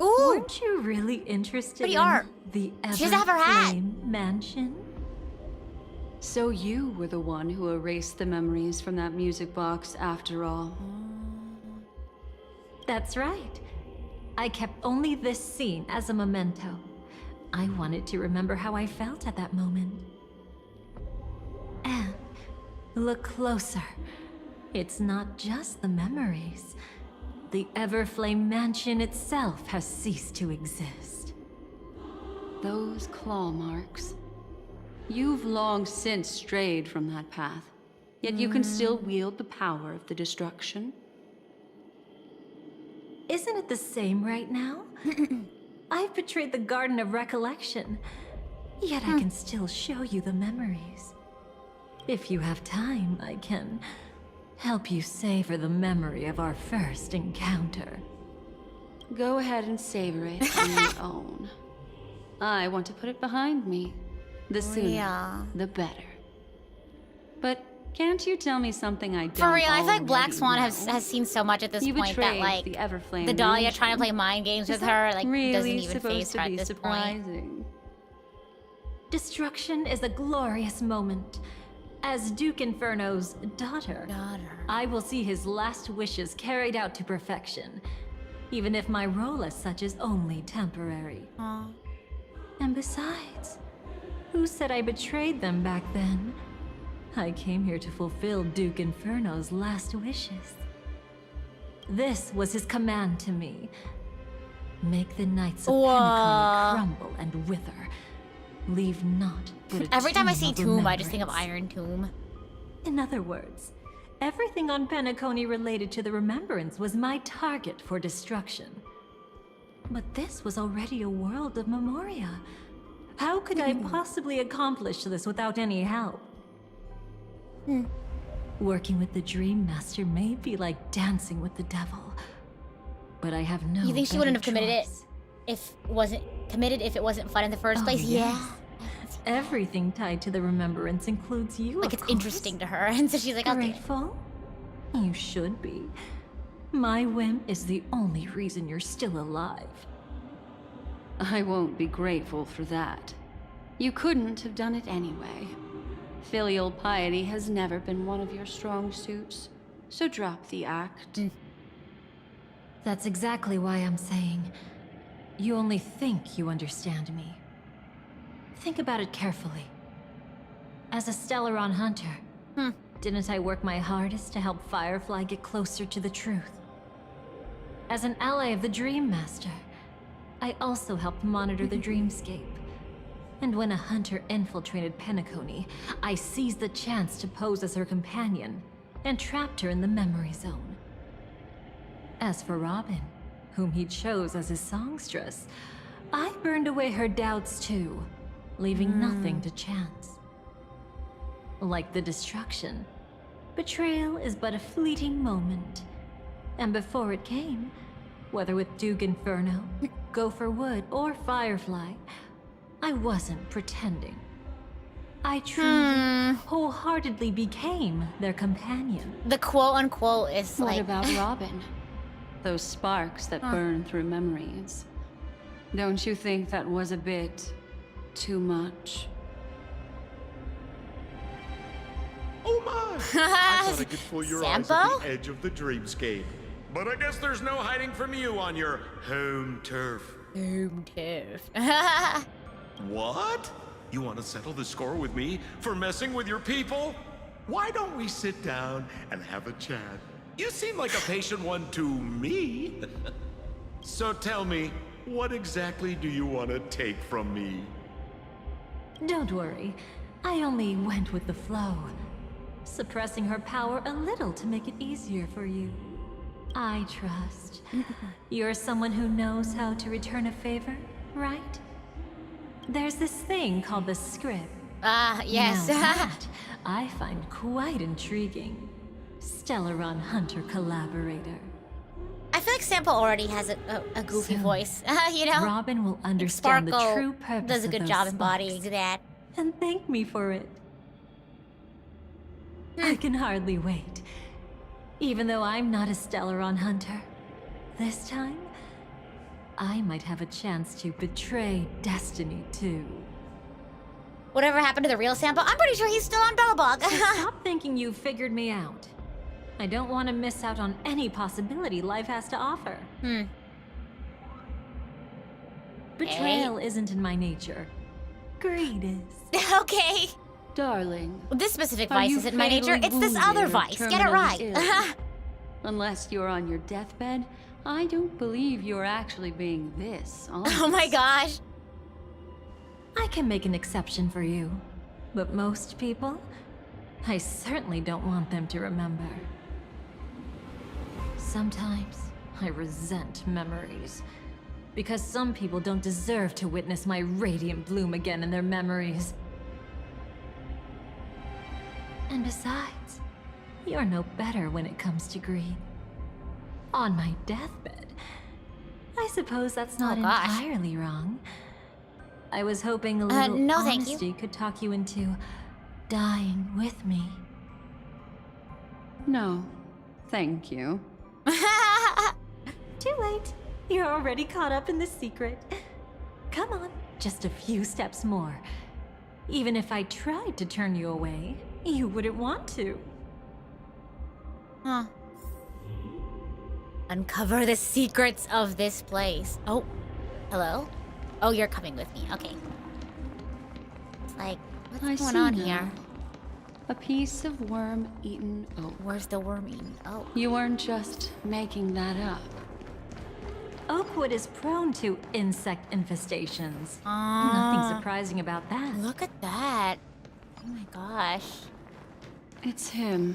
Ooh. Weren't you really interested Pretty in art. the She doesn't have her hat. Everflame Mansion? So you were the one who erased the memories from that music box after all. That's right. I kept only this scene as a memento. I wanted to remember how I felt at that moment. And look closer. It's not just the memories. The Everflame Mansion itself has ceased to exist. Those claw marks. You've long since strayed from that path, yet you can still wield the power of the destruction. Isn't it the same right now? I've betrayed the Garden of Recollection, yet I can still show you the memories. If you have time, I can help you savor the memory of our first encounter. Go ahead and savor it on your own. I want to put it behind me. The sooner, Yeah. the better. But can't you tell me something I don't For real, I feel like Black already Swan know? has seen so much at this You point that betrayed like the Everflame the Dahlia Mansion. trying to play mind games Is with that her like really doesn't even supposed phase to her at be this point. surprising? Destruction is a glorious moment. As Duke Inferno's daughter, I will see his last wishes carried out to perfection, even if my role as such is only temporary. Aw. And besides, who said I betrayed them back then? I came here to fulfill Duke Inferno's last wishes. This was his command to me. Make the Knights of Penacony crumble and wither. Leave naught but a Every time I see of Tomb, I just think of remembrance. Iron Tomb. In other words, everything on Penacony related to the remembrance was my target for destruction. But this was already a world of Memoria. How could I possibly accomplish this without any help? Working with the Dream Master may be like dancing with the devil, but I have no. You think she wouldn't have better committed choice. it if it wasn't fun in the first Oh, place? yes. Everything tied to the remembrance includes you. Like of it's course. interesting to her, and so she's like, I'll do it. Grateful? You should be. My whim is the only reason you're still alive. I won't be grateful for that. You couldn't have done it anyway. Filial piety has never been one of your strong suits, so drop the act. That's exactly why I'm saying you only think you understand me. Think about it carefully. As a Stellaron hunter, didn't I work my hardest to help Firefly get closer to the truth? As an ally of the Dream Master, I also helped monitor the dreamscape. And when a hunter infiltrated Penacony, I seized the chance to pose as her companion and trapped her in the memory zone. As for Robin, whom he chose as his songstress, I burned away her doubts too, leaving nothing to chance. Like the destruction, betrayal is but a fleeting moment. And before it came, whether with Duke Inferno, Gopher Wood, or Firefly, I wasn't pretending. I truly, wholeheartedly became their companion. The quote-unquote is What like... about Robin? Those sparks that burn through memories. Don't you think that was a bit too much? Oh my! I thought I could pull your eyes Sampo? at the edge of the dreamscape. But I guess there's no hiding from you on your home turf. Home turf. What? You want to settle the score with me for messing with your people? Why don't we sit down and have a chat? You seem like a patient one to me. So tell me, what exactly do you want to take from me? Don't worry. I only went with the flow, suppressing her power a little to make it easier for you. I trust. You're someone who knows how to return a favor, right? There's this thing called the script. Ah, yes. Now that I find quite intriguing. Stellaron Hunter collaborator. I feel like Sample already has a goofy Soon, voice, you know? Robin will understand Sparkle the true purpose does a of good those job sparks embodying that. and thank me for it. I can hardly wait. Even though I'm not a Stellaron Hunter, this time, I might have a chance to betray destiny too. Whatever happened to the real Sample? I'm pretty sure he's still on Bellabog. Stop thinking you figured me out. I don't want to miss out on any possibility life has to offer. Betrayal isn't in my nature. Greed is. Okay. Darling, This specific are vice you isn't my nature, fatally it's this wounded other or vice. Get it terminally right. ill? Unless you're on your deathbed, I don't believe you're actually being this honest. Oh my gosh. I can make an exception for you. But most people, I certainly don't want them to remember. Sometimes, I resent memories. Because some people don't deserve to witness my radiant bloom again in their memories. And besides, you're no better when it comes to greed. On my deathbed, I suppose that's not gosh. entirely wrong. I was hoping a little no, thank you. honesty could talk you into dying with me. No, thank you. Too late. You're already caught up in the secret. Come on, just a few steps more. Even if I tried to turn you away, you wouldn't want to. Huh. Uncover the secrets of this place. Oh, hello? Oh, you're coming with me. Okay. It's like, what's I going see on now. here? A piece of worm-eaten oak. Where's the worm eating? Oh. You weren't just making that up. Oakwood is prone to insect infestations. Ah. Nothing surprising about that. Look at that. Oh my gosh. It's him.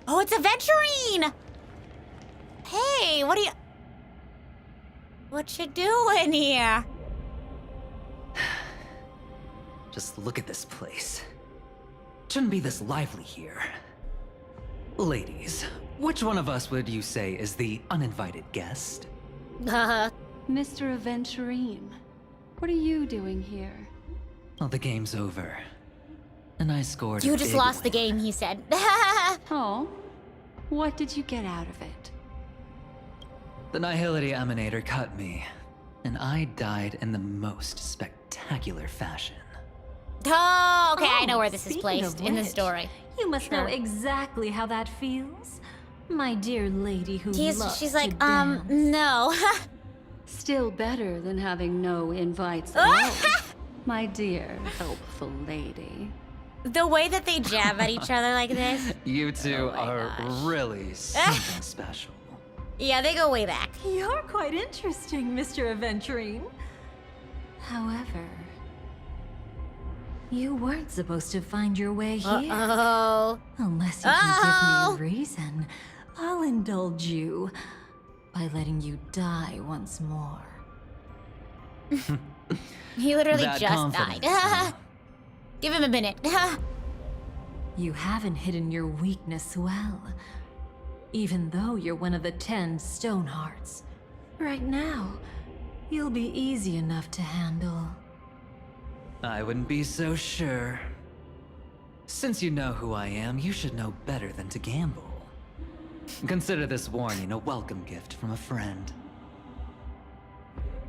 Oh, it's Aventurine! Hey, what you doing here? Just look at this place. Shouldn't be this lively here. Ladies, which one of us would you say is the uninvited guest? Mr. Aventurine, what are you doing here? Well, the game's over. And I scored You a just big lost the win. game, he said. Oh, what did you get out of it? The Nihility Emanator cut me, and I died in the most spectacular fashion. Oh, okay, I know where this is Speaking placed of in the which, story. You must know Sure. exactly how that feels. My dear lady who loves She's to like, dance. no. Still better than having no invites at all. My dear, helpful lady. The way that they jab at each other like this. You two my are gosh. really something special. Yeah, they go way back. You're quite interesting, Mr. Aventurine. However, you weren't supposed to find your way here. Oh. Unless you can give me a reason, I'll indulge you by letting you die once more. He literally That just confidence, died. huh? Give him a minute. You haven't hidden your weakness well, even though you're one of the 10 Stonehearts. Right now, you'll be easy enough to handle. I wouldn't be so sure. Since you know who I am, you should know better than to gamble. Consider this warning a welcome gift from a friend.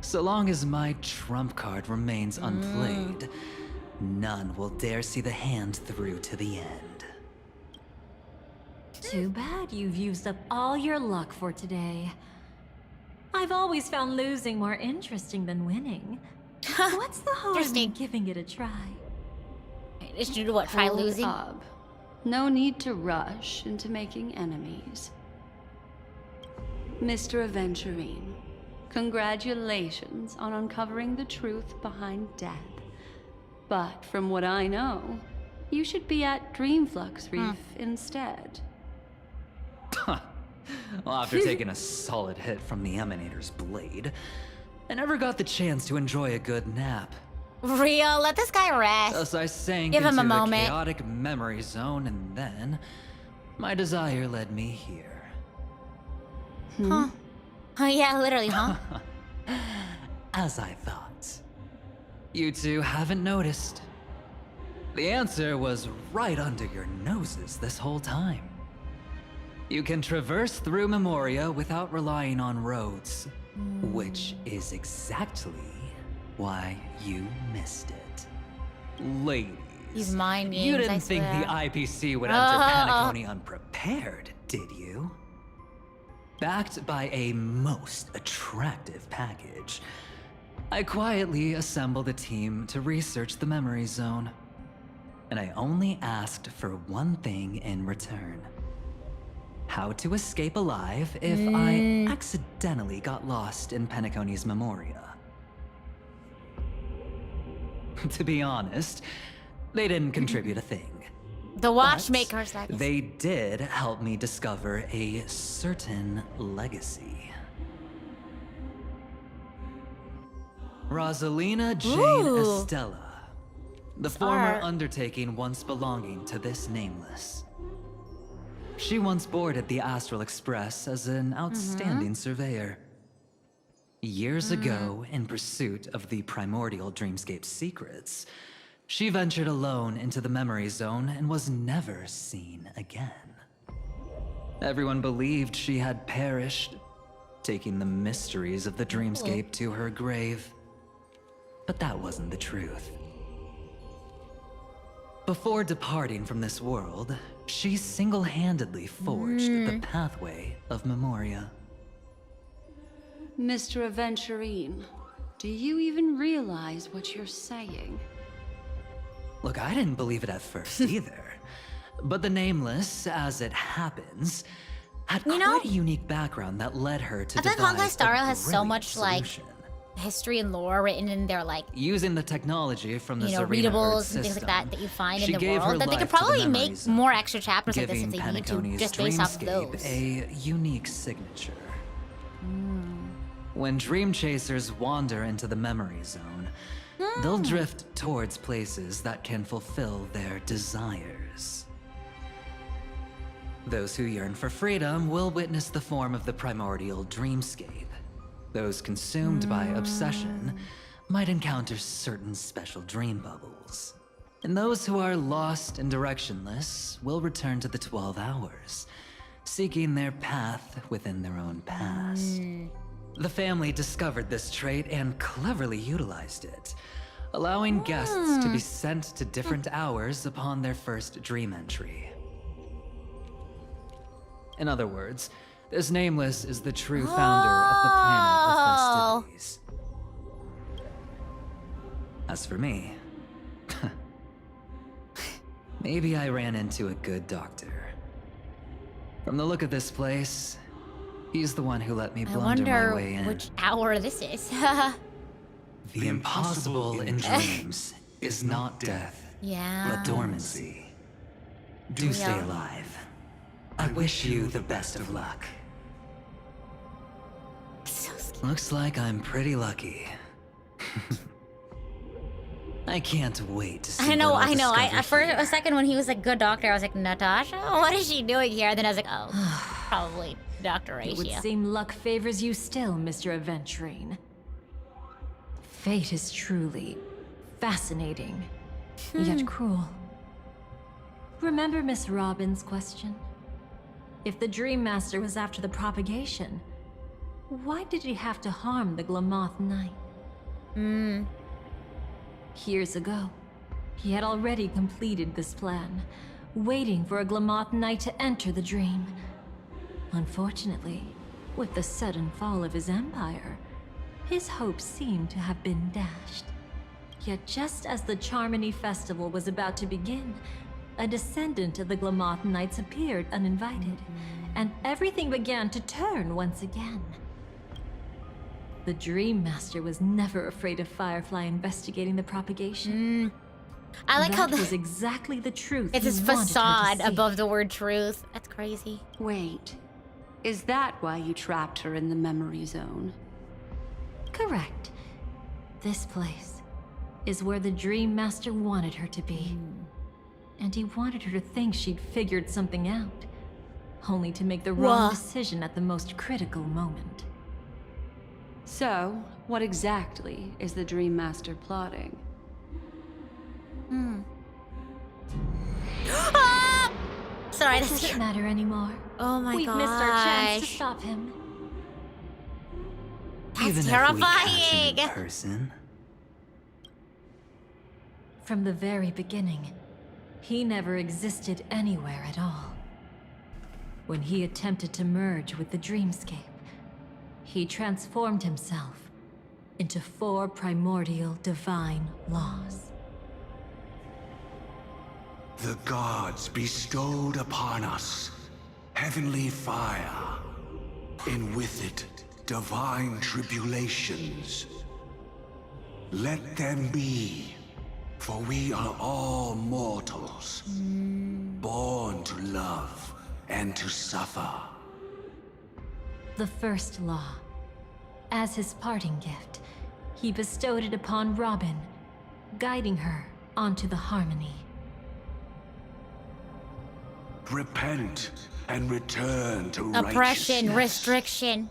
So long as my trump card remains unplayed, none will dare see the hand through to the end. Too bad you've used up all your luck for today. I've always found losing more interesting than winning. What's the harm in Interesting. giving it a try? Should you do what? Try Hold losing? up. No need to rush into making enemies. Mr. Aventurine, congratulations on uncovering the truth behind death. But from what I know, you should be at Dreamflux Reef instead. Well, after taking a solid hit from the Emanator's blade, I never got the chance to enjoy a good nap. Real, let this guy rest. Thus I sank Give him into a the moment. chaotic memory zone, and then my desire led me here. Huh? Oh yeah, literally, huh? As I thought. You two haven't noticed. The answer was right under your noses this whole time. You can traverse through Memoria without relying on roads, which is exactly why you missed it. Ladies, These mind games, you I didn't think swear. the IPC would enter Penacony unprepared, did you? Backed by a most attractive package, I quietly assembled a team to research the memory zone. And I only asked for one thing in return. How to escape alive if I accidentally got lost in Penacony's Memoria. To be honest, they didn't contribute a thing. The watchmaker's legacy. They did help me discover a certain legacy. Rosalina Jane Ooh. Estella, the former art. undertaking once belonging to this nameless. She once boarded the Astral Express as an outstanding surveyor. Years ago, in pursuit of the primordial dreamscape secrets, she ventured alone into the memory zone and was never seen again. Everyone believed she had perished, taking the mysteries of the dreamscape to her grave. But that wasn't the truth. Before departing from this world, she single-handedly forged the pathway of Memoria. Mr. Aventurine, do you even realize what you're saying? Look, I didn't believe it at first either. But the Nameless, as it happens, had You quite know, a unique background that led her to I think devise Honkai Star Rail a has so brilliant much, like, solution. history and lore written in their, like, Using the technology from the Zarina readables Herd and things like that that you find she in the gave her world, that they could life to the probably memory make zone, more extra chapters like this if giving they need to, Penacony's just based off dreamscape those. a unique signature. When dream chasers wander into the memory zone, they'll drift towards places that can fulfill their desires. Those who yearn for freedom will witness the form of the primordial dreamscape. Those consumed by obsession might encounter certain special dream bubbles. And those who are lost and directionless will return to the 12 hours, seeking their path within their own past. The family discovered this trait and cleverly utilized it, allowing guests to be sent to different hours upon their first dream entry. In other words, this Nameless is the true founder of the planet of festivities. As for me, maybe I ran into a good doctor. From the look of this place, he's the one who let me I blunder my wonder way in. which hour this is. The impossible in dreams is not death, Yeah. but dormancy. Do stay alive. I wish you the best of luck. So scary. Looks like I'm pretty lucky. I can't wait to see I know. what I'll I discover for here. a second when he was like good doctor, I was like, Natasha, what is she doing here? Then I was like, oh, probably Dr. It would Ratio. seem luck favors you still, Mr. Aventurine. Fate is truly fascinating, yet cruel. Remember Miss Robin's question? If the Dream Master was after the propagation, why did he have to harm the Glamoth Knight? Years ago, he had already completed this plan, waiting for a Glamoth Knight to enter the dream. Unfortunately, with the sudden fall of his empire, his hopes seemed to have been dashed. Yet just as the Charmony Festival was about to begin, a descendant of the Glamoth Knights appeared uninvited, and everything began to turn once again. The Dream Master was never afraid of Firefly investigating the propagation. I like how that was exactly the truth. it's his facade above the word truth. That's crazy. Wait, is that why you trapped her in the memory zone? Correct. This place is where the Dream Master wanted her to be. And he wanted her to think she'd figured something out, only to make the wrong decision at the most critical moment. So, what exactly is the Dream Master plotting? Ah! Sorry, It that's doesn't matter anymore. Oh my We've gosh. missed our chance to stop him. That's Even terrifying. if we catch him in person. From the very beginning, he never existed anywhere at all. When he attempted to merge with the dreamscape, he transformed himself into 4 primordial divine laws. The gods bestowed upon us heavenly fire, and with it divine tribulations. Let them be, for we are all mortals, born to love and to suffer. The first law. As his parting gift, he bestowed it upon Robin, guiding her onto the harmony. Repent and return to Oppression, righteousness. restriction.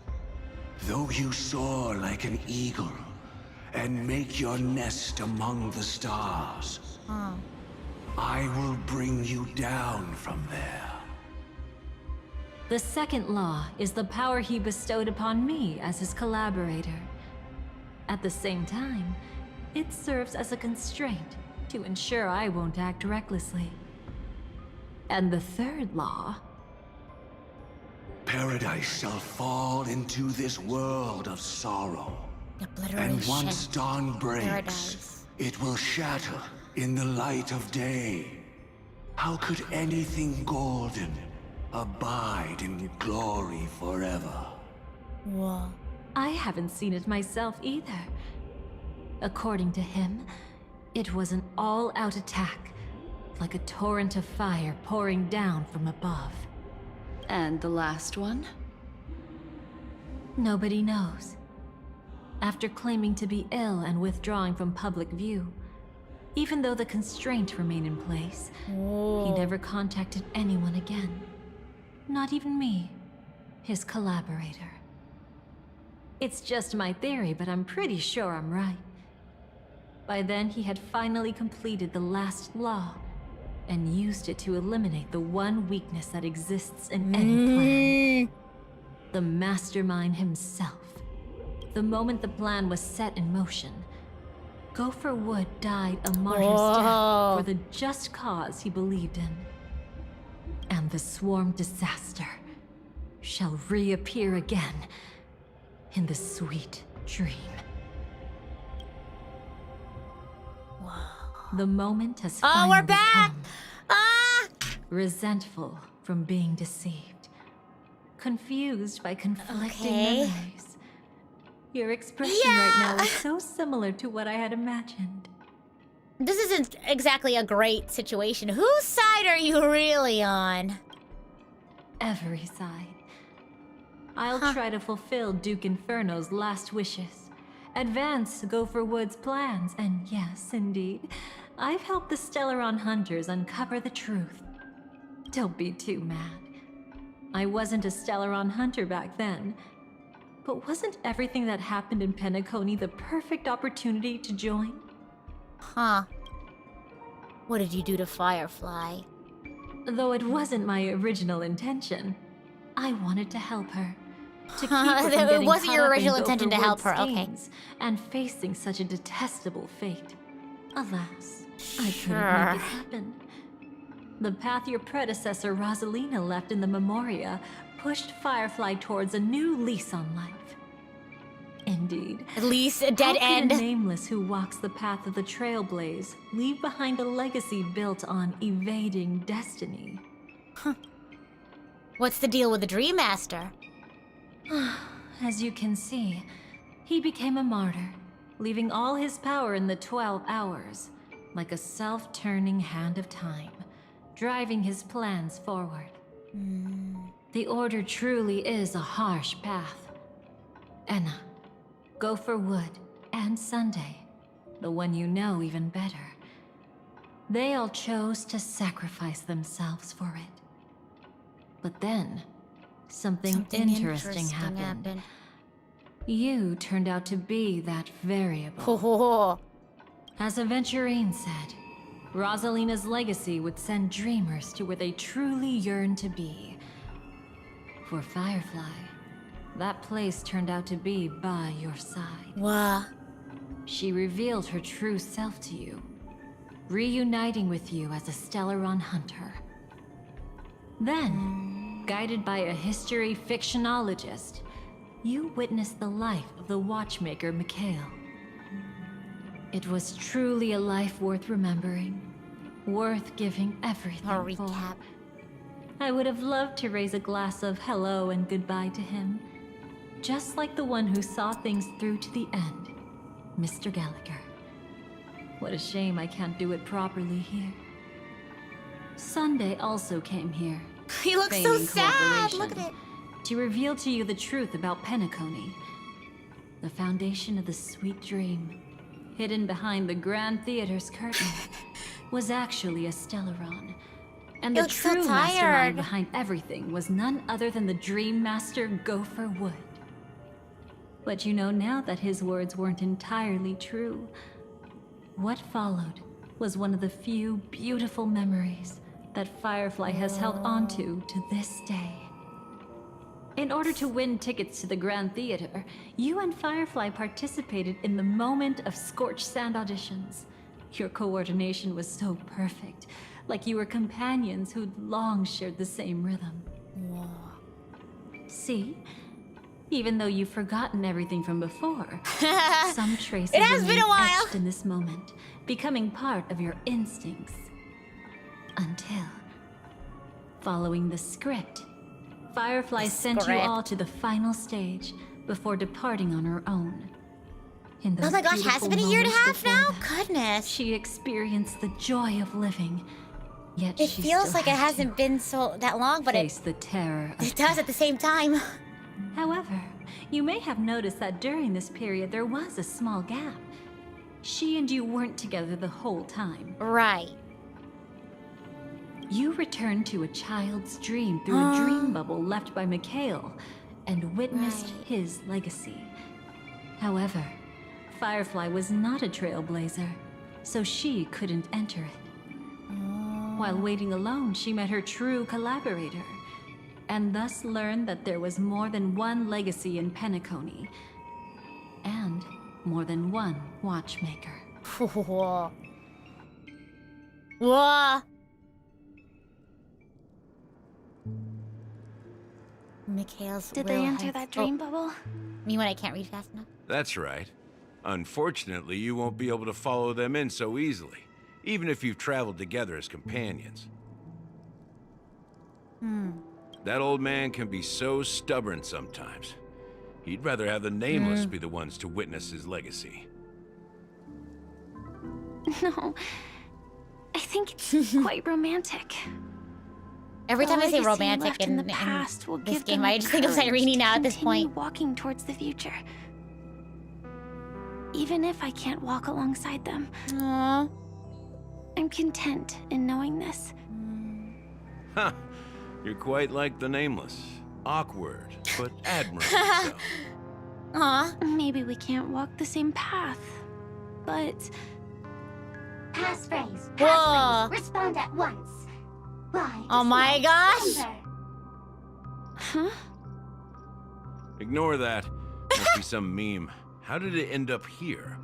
Though you soar like an eagle and make your nest among the stars, I will bring you down from there. The second law is the power he bestowed upon me as his collaborator. At the same time, it serves as a constraint to ensure I won't act recklessly. And the third law... Paradise shall fall into this world of sorrow. Obliteration. And once dawn breaks, Paradise. it will shatter in the light of day. How could anything golden abide in glory forever? Whoa. I haven't seen it myself either. According to him, it was an all-out attack, like a torrent of fire pouring down from above. And the last one? Nobody knows. After claiming to be ill and withdrawing from public view, even though the constraint remained in place, he never contacted anyone again. Not even me, his collaborator. It's just my theory, but I'm pretty sure I'm right. By then, he had finally completed the last law, and used it to eliminate the one weakness that exists in any plan. The mastermind himself. The moment the plan was set in motion, Gopher Wood died a martyr's death for the just cause he believed in. And the swarm disaster shall reappear again in the sweet dream. The moment has finally we're back! come. Ah! Resentful from being deceived. Confused by conflicting Okay. memories. Your expression right now is so similar to what I had imagined. This isn't exactly a great situation. Whose side are you really on? Every side. I'll try to fulfill Duke Inferno's last wishes. Advance Gopher Wood's plans, and yes, indeed, I've helped the Stellaron hunters uncover the truth. Don't be too mad. I wasn't a Stellaron hunter back then, but wasn't everything that happened in Penacony the perfect opportunity to join? Huh. What did you do to Firefly? Though it wasn't my original intention, I wanted to help her. To keep her from It getting wasn't caught your up in original intention to Gopher help Wood's her, okay. schemes and facing such a detestable fate. Alas, I couldn't Sure. make it happen. The path your predecessor Rosalina left in the Memoria pushed Firefly towards a new lease on life. Indeed. At least a dead How end. could a nameless who walks the path of the trailblaze leave behind a legacy built on evading destiny? What's the deal with the Dream Master? As you can see, he became a martyr, leaving all his power in the 12 hours, like a self-turning hand of time, driving his plans forward. The Order truly is a harsh path. Enna, Gopher Wood, and Sunday, the one you know even better. They all chose to sacrifice themselves for it. But then, something interesting happened. You turned out to be that variable. As Aventurine said, Rosalina's legacy would send dreamers to where they truly yearn to be. For Firefly, that place turned out to be by your side. Wow. She revealed her true self to you, reuniting with you as a Stellaron hunter. Then, guided by a history fictionologist, you witnessed the life of the watchmaker Mikhail. It was truly a life worth remembering, worth giving everything A recap. for. I would have loved to raise a glass of hello and goodbye to him, just like the one who saw things through to the end, Mr. Gallagher. What a shame I can't do it properly here. Sunday also came here. He looks so feigning sad. Look at cooperation, it. to reveal to you the truth about Penacony, the foundation of the sweet dream, hidden behind the Grand Theater's curtain, was actually a Stellaron. And He the looks so true tired. mastermind behind everything was none other than the Dream Master Gopher Wood. But you know now that his words weren't entirely true. What followed was one of the few beautiful memories that Firefly has held onto to this day. In order to win tickets to the Grand Theater, you and Firefly participated in the moment of scorched sand auditions. Your coordination was so perfect, like you were companions who'd long shared the same rhythm. See? Even though you've forgotten everything from before, some traces It has been remain a while. etched in this moment, becoming part of your instincts. Until, following the script, Firefly sent you script. all to the final stage before departing on her own. In Oh those my gosh, has it beautiful been a year and a moments half before now? that, Goodness. she experienced the joy of living, yet It she feels still like it had hasn't to been so that long, but face the terror of it does at the same time. However, you may have noticed that during this period there was a small gap. She and you weren't together the whole time. Right. You returned to a child's dream through a dream bubble left by Mikhail and witnessed Right. his legacy. However, Firefly was not a trailblazer, so she couldn't enter it. While waiting alone, she met her true collaborator, and thus learned that there was more than one legacy in Penacony, and more than one watchmaker. Whoa. Whoa. Mikhail's Did will they enter has- that dream bubble? Me when I can't read fast enough. That's right. Unfortunately, you won't be able to follow them in so easily, even if you've traveled together as companions. That old man can be so stubborn sometimes. He'd rather have the Nameless be the ones to witness his legacy. No. I think it's quite romantic. Every time The I say legacy romantic left in the past will this give game, them I the just think of courage Irene to now at this continue point. walking towards the future. Even if I can't walk alongside them, Aww. I'm content in knowing this. Huh. You're quite like the Nameless. Awkward, but admirable. So. Aw. Maybe we can't walk the same path, but Passphrase. Whoa. Passphrase. Respond at once. Why? Oh my gosh. huh? Ignore that. Must be some meme. How did it end up here?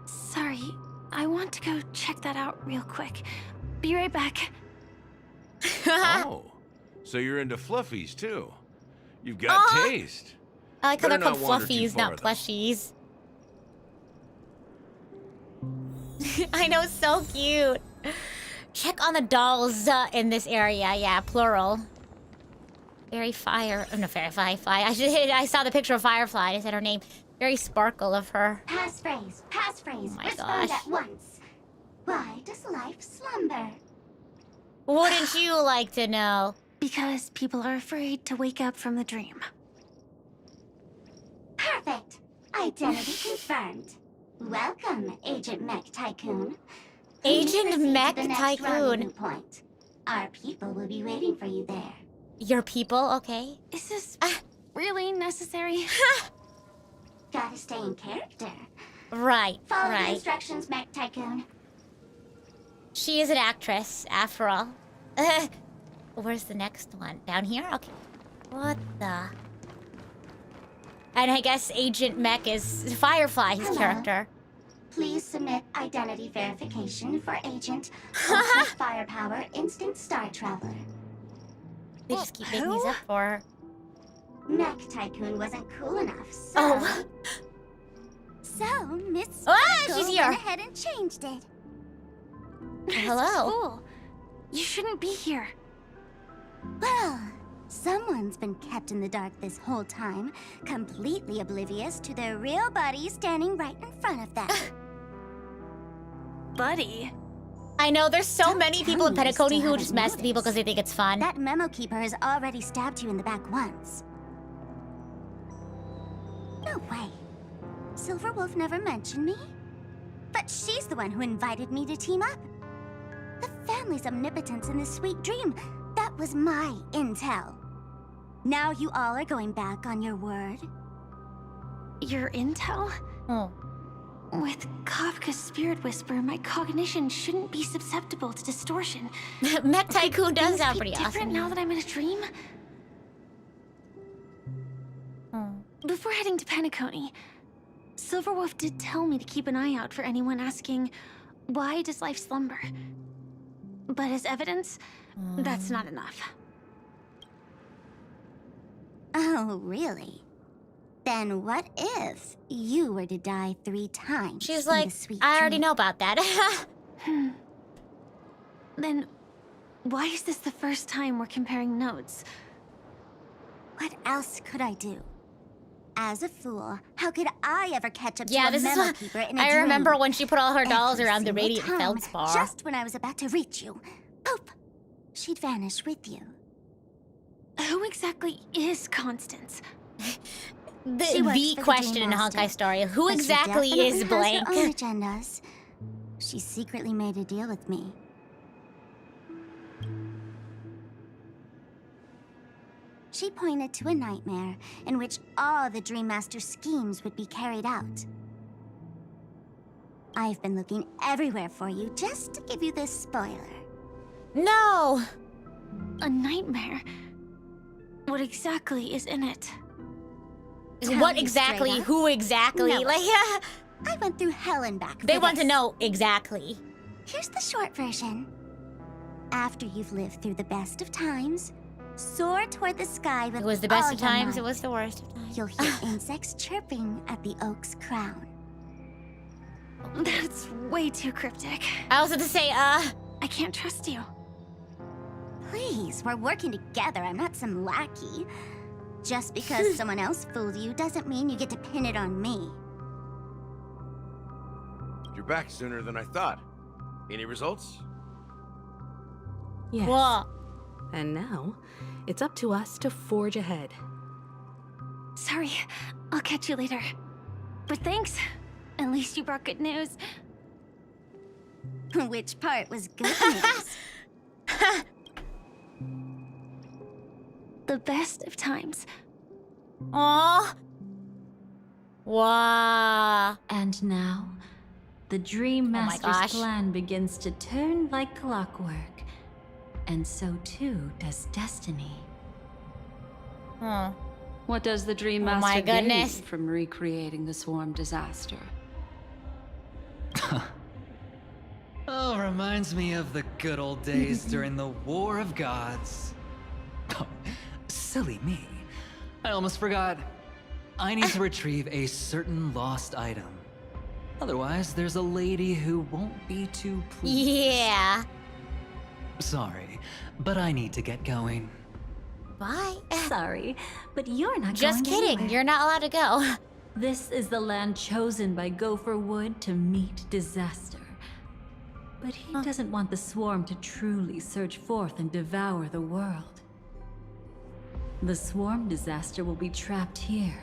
Sorry, I want to go check that out real quick. Be right back. Oh, so you're into fluffies too. You've got taste. I like how they're Better called not wander too fluffies, not far, though. plushies. I know, so cute. Check on the dolls in this area. Yeah, plural. Fairy Fire. Oh, no, Fairy Firefly. I saw the picture of Firefly. I said her name. Very sparkle of her. Pass phrase. Pass phrase. Oh my Respond gosh. at once. Why does life slumber? Wouldn't you like to know? Because people are afraid to wake up from the dream. Perfect. Identity confirmed. Welcome, Agent Mech Tycoon. Agent Please proceed to Mech the next Tycoon. rendezvous point. Our people will be waiting for you there. Your people, okay? Is this really necessary? Gotta stay in character. Right, Follow the right. instructions, Mech Tycoon. She is an actress, after all. Where's the next one? Down here? Okay. What the? And I guess Agent Mech is Firefly, his Hello. character. Please submit identity verification for Agent Ultra Firepower Instant Star Traveler. They just keep making these up for her. Mech Tycoon wasn't cool enough, so... Oh. So, Miss Ah, Sparkle she's here. went ahead and changed it. Hello. Cool. You shouldn't be here. Well, someone's been kept in the dark this whole time, completely oblivious to their real body standing right in front of them. Buddy. I know there's so Don't many tell people in me you Petticone still who just haven't mess with people because noticed. they think it's fun. That memo keeper has already stabbed you in the back once. No way. Silverwolf never mentioned me. But she's the one who invited me to team up. The family's omnipotence in this sweet dream, that was my intel. Now you all are going back on your word. Your intel? Oh. With Kafka's spirit whisper, my cognition shouldn't be susceptible to distortion. Mech Tycoon does Things sound be pretty different awesome. now that I'm in a dream. Oh. Before heading to Penacony, Silverwolf did tell me to keep an eye out for anyone asking, why does life slumber? But as evidence, that's not enough. Oh, really? Then what if you were to die 3 times? She's in like, the sweet I already dream? know about that. Then, why is this the first time we're comparing notes? What else could I do? As a fool, how could I ever catch up Yeah, to a this is memo what keeper in a I dream? remember when she put all her dolls Every around the single radiant time, feldspar. Just when I was about to reach you, poof, she'd vanish with you. Who exactly is Constance? She works The for the question Dream in Master, Honkai story. Who but she exactly definitely is has blank? her own agendas. She secretly made a deal with me. She pointed to a nightmare in which all the Dream Master's schemes would be carried out. I've been looking everywhere for you just to give you this spoiler. No! A nightmare? What exactly is in it? Tell What you exactly? straight up? Who exactly? No. Like, I went through hell and back. they for want to this. know exactly. Here's the short version. After you've lived through the best of times, soar toward the sky with It was the best all of your times, it might. was the worst of times. You'll hear insects chirping at the oak's crown. That's way too cryptic. I was about to say, I can't trust you. Please, we're working together. I'm not some lackey. Just because someone else fooled you doesn't mean you get to pin it on me. You're back sooner than I thought. Any results? Yes. whoa. And now, it's up to us to forge ahead. Sorry, I'll catch you later. But thanks. At least you brought good news. Which part was good news? The best of times. Aw. Wow. And now, the Dream my Master's gosh. plan begins to turn like clockwork. And so too does destiny. Hmm. What does the Dream Oh Master my gain goodness. from recreating the swarm disaster? Oh, reminds me of the good old days during the War of Gods. Oh, silly me. I almost forgot. I need to retrieve a certain lost item. Otherwise, there's a lady who won't be too pleased. Yeah. Sorry, but I need to get going. Bye. Sorry, but you're not Just going kidding. anywhere. You're not allowed to go. This is the land chosen by Gopher Wood to meet disaster. But he doesn't want the swarm to truly surge forth and devour the world. The swarm disaster will be trapped here,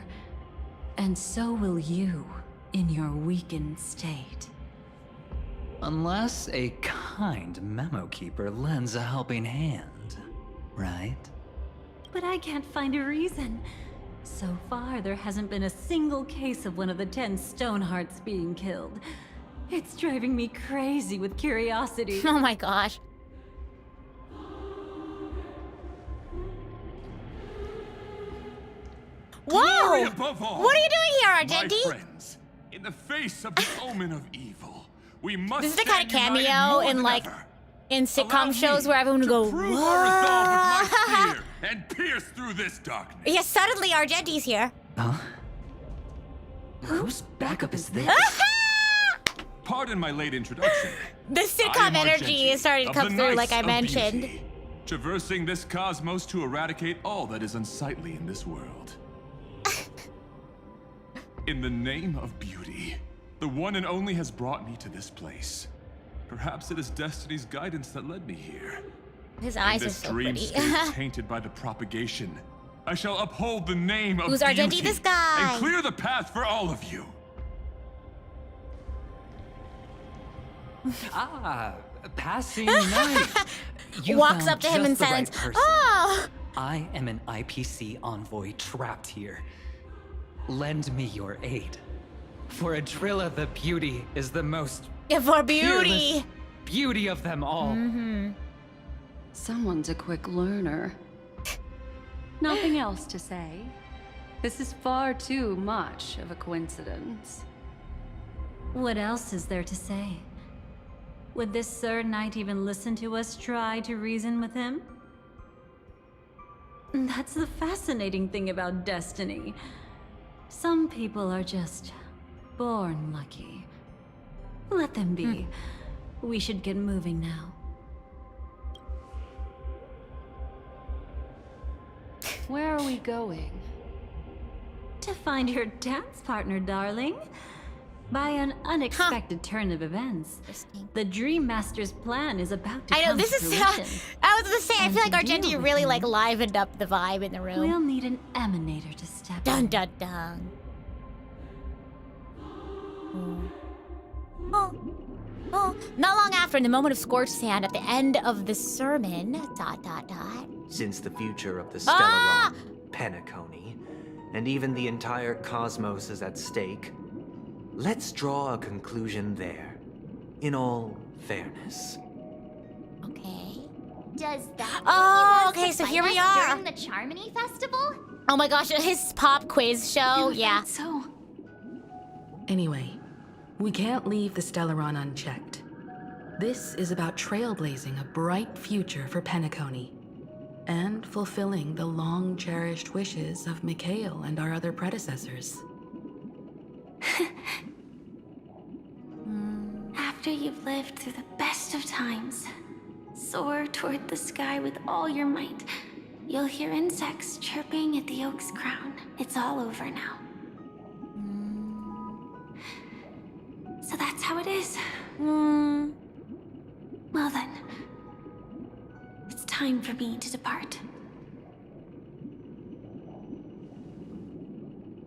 and so will you in your weakened state. Unless a kind memo keeper lends a helping hand, right? But I can't find a reason. So far, there hasn't been a single case of one of the 10 Stonehearts being killed. It's driving me crazy with curiosity. Oh my gosh. Glory Whoa! above all, What are you doing here, my Argenti? friends, in the face of the omen of evil, we must This is the kind of stand united cameo more in than like ever. in Allow sitcom shows me where everyone would to go, prove our resolve with my "Whoa!" spear and pierce through this darkness. Yes, suddenly Argenti's here. Huh? Whose backup is this? Pardon my late introduction. The I sitcom am energy Argenti, is starting to of come the through, like Knights I of mentioned. Beauty, traversing this cosmos to eradicate all that is unsightly in this world. In the name of beauty, the one and only has brought me to this place. Perhaps it is destiny's guidance that led me here. His eyes are This so pretty. dreamscape tainted by the propagation, I shall uphold the name of Who's beauty Argenti? This guy. and clear the path for all of you. Ah, passing night. You Walks found up to him in just the silence. right person. Oh! I am an IPC envoy trapped here. Lend me your aid. For Adrilla, the beauty is the most Yeah, for beauty. peerless beauty of them all. Mm-hmm. Someone's a quick learner. Nothing else to say. This is far too much of a coincidence. What else is there to say? Would this Sir Knight even listen to us try to reason with him? That's the fascinating thing about destiny. Some people are just born lucky. Let them be. We should get moving now. Where are we going? To find your dance partner, darling. By an unexpected turn of events, Interesting. the Dream Master's plan is about to I know, come this to is fruition. I was gonna say, I And feel like to deal Argenti with really him, like livened up the vibe in the room. We'll need an emanator to step Dun in. dun dun. Oh. Oh. Not long after, in the moment of scorched sand at the end of the sermon, ... Since the future of the Ah! Stellaron, Penacony, and even the entire cosmos is at stake, let's draw a conclusion there, in all fairness. Okay. Does that mean Oh, he wants okay, to so fight here we us are. during the Charmony Festival? Oh my gosh, his pop quiz show. Yeah. So, Anyway, we can't leave the Stellaron unchecked. This is about trailblazing a bright future for Penacony, and fulfilling the long-cherished wishes of Mikhail and our other predecessors. after you've lived through the best of times, soar toward the sky with all your might. You'll hear insects chirping at the oak's crown. It's all over now. So that's how it is. Well then, it's time for me to depart.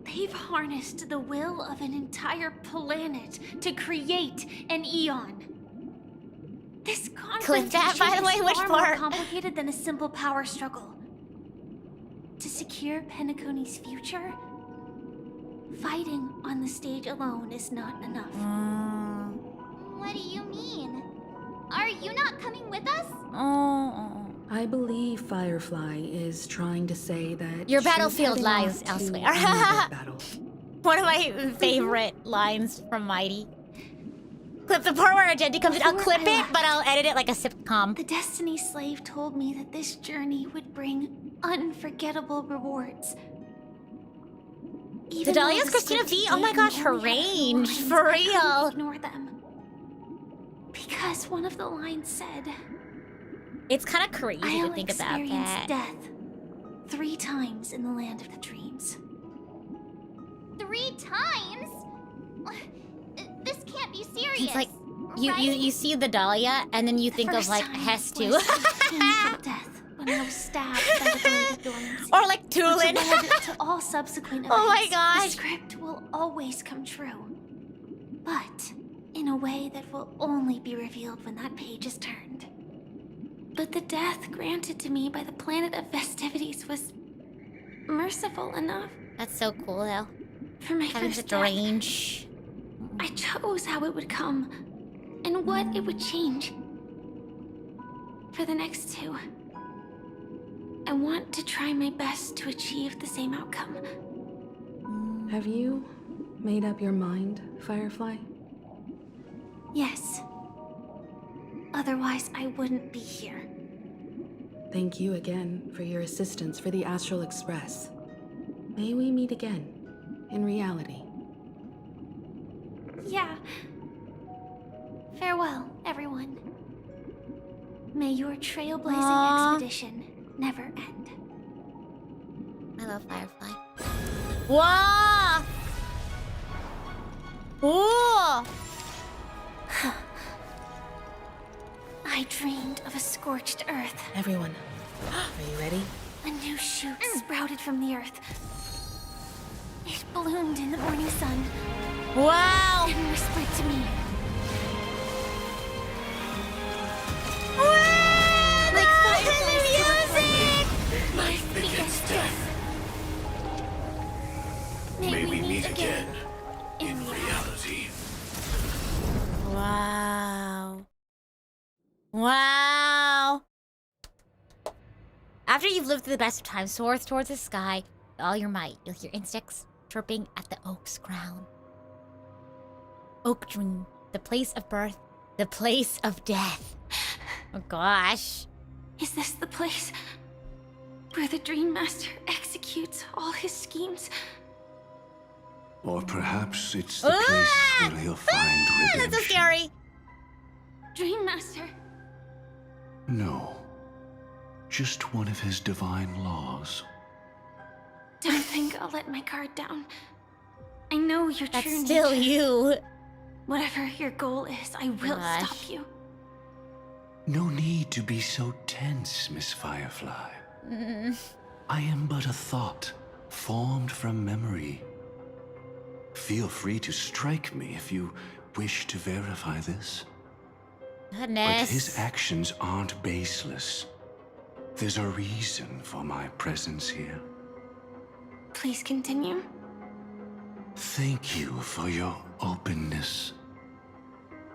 They've harnessed the will of an entire planet to create an eon. This Click that, by the way, is which far more part? complicated than a simple power struggle. To secure Penacony's future, fighting on the stage alone is not enough. What do you mean? Are you not coming with us? Oh. I believe Firefly is trying to say that Your she's battlefield heading lies off to elsewhere. another battle. One of my favorite lines from Mighty. Clip the part where Argenti comes in. I'll Before clip I it, but I'll edit it like a sitcom. The Destiny Slave told me that this journey would bring unforgettable rewards. Even Dahlia's though the Christina script V? Oh my gave gosh, me her only range, lines, for I couldn't real. Ignore them. Because one of the lines said, It's kind of crazy to I'll think about experience that. death 3 times in the land of the dreams. 3 times? This can't be serious. It's like you right? you see the Dahlia and then you think of First like time Hestu. was painful death when I was stabbed by the blade of dormancy. Or like Which Tulin. led to all subsequent events. Oh my The gosh. script will always come true. But in a way that will only be revealed when that page is turned. But the death granted to me by the planet of festivities was merciful enough. That's so cool though. For my Having first such death, range. I chose how it would come and what it would change. For the next 2, I want to try my best to achieve the same outcome. Have you made up your mind, Firefly? Yes. Otherwise, I wouldn't be here. Thank you again for your assistance for the Astral Express. May we meet again, in reality. Yeah. Farewell, everyone. May your trailblazing expedition never end. I love Firefly. Whoa! Whoa! I dreamed of a scorched earth. Everyone, are you ready? A new shoot sprouted from the earth. It bloomed in the morning sun. Wow! And whispered to me. Like fireflies music! Life begets death. May we meet again in reality. Wow. Wow. After you've lived through the best of times, soar towards the sky with all your might. You'll hear insects chirping at the oak's crown. Oak dream, the place of birth, the place of death. Oh gosh. Is this the place where the Dream Master executes all his schemes? Or perhaps it's the place where he'll find That's so redemption. scary. Dream Master. No. Just one of his divine laws. Don't think I'll let my guard down. I know your That's true still nature. you. Whatever your goal is, I will Gosh. stop you. No need to be so tense, Miss Firefly. I am but a thought, formed from memory. Feel free to strike me if you wish to verify this. Goodness. But his actions aren't baseless. There's a reason for my presence here. Please continue. Thank you for your openness.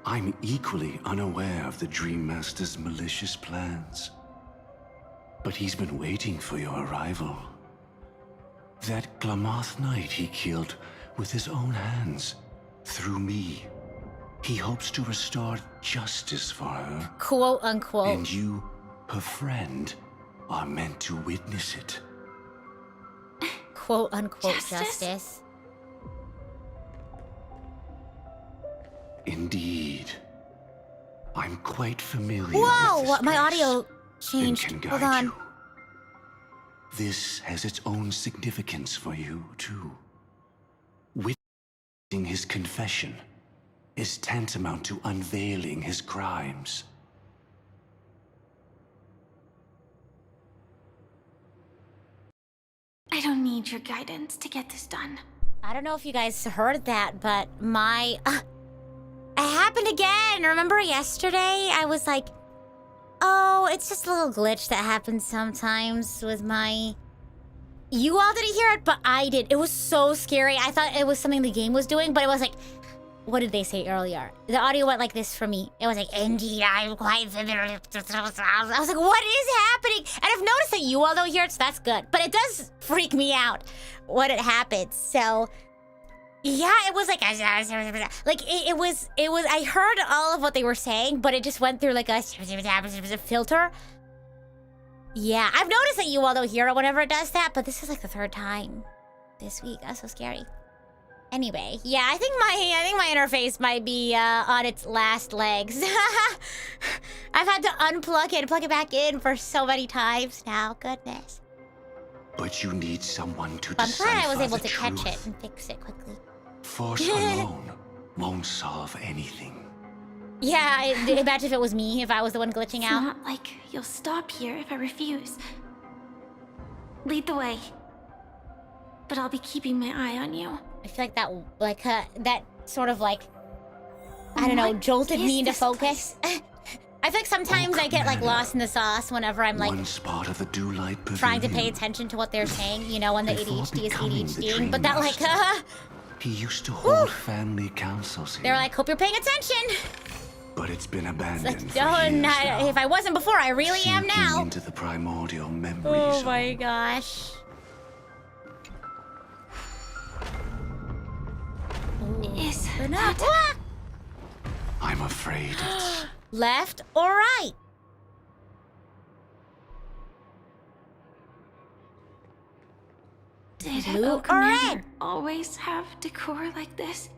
I'm equally unaware of the Dream Master's malicious plans. But he's been waiting for your arrival. That Glamoth Knight he killed with his own hands, through me. He hopes to restore justice for her. Quote unquote. And you, her friend, are meant to witness it. Quote unquote Justice? justice. Indeed. I'm quite familiar Whoa! with this My place audio and changed. can Hold guide on. you. This has its own significance for you, too. Witnessing his confession is tantamount to unveiling his crimes. I don't need your guidance to get this done. I don't know if you guys heard that, but my... it happened again. Remember yesterday? I was like, oh, it's just a little glitch that happens sometimes with my... You all didn't hear it, but I did. It was so scary. I thought it was something the game was doing, but it was like... What did they say earlier? The audio went like this for me. It was like, indeed, I'm quite familiar. I was like, what is happening? And I've noticed that you all don't hear it, so that's good. But it does freak me out when it happens. So, yeah, it was like, it was, I heard all of what they were saying, but it just went through like a filter. Yeah, I've noticed that you all don't hear it whenever it does that, but this is like the 3rd time. this week. That's so scary. Anyway, yeah, I think my interface might be on its last legs. I've had to unplug it and plug it back in for so many times now. Goodness. But you need someone to I'm glad I was decipher able the to catch truth. it and fix it quickly. Force alone won't solve anything. Yeah, imagine if it was me, if I was the one glitching It's out. not like you'll stop here if I refuse. Lead the way. But I'll be keeping my eye on you. I feel like that sort of like, I don't know, jolted me into focus. I feel like sometimes I get like lost in the sauce whenever I'm like One spot of the Dewlight trying to pay Pavilion. attention to what they're saying, you know, when the Before ADHD is becoming the ADHDing. Dream But that like, Master, He used to hold family councils here. they're like, hope you're paying attention. But it's been abandoned Like, for years now. if I wasn't before, I really am Sinking now. into the primordial memories. Oh my gosh. Is Enough. I'm afraid it's Left or right? Did Blue Oak or Manor red? always have decor like this?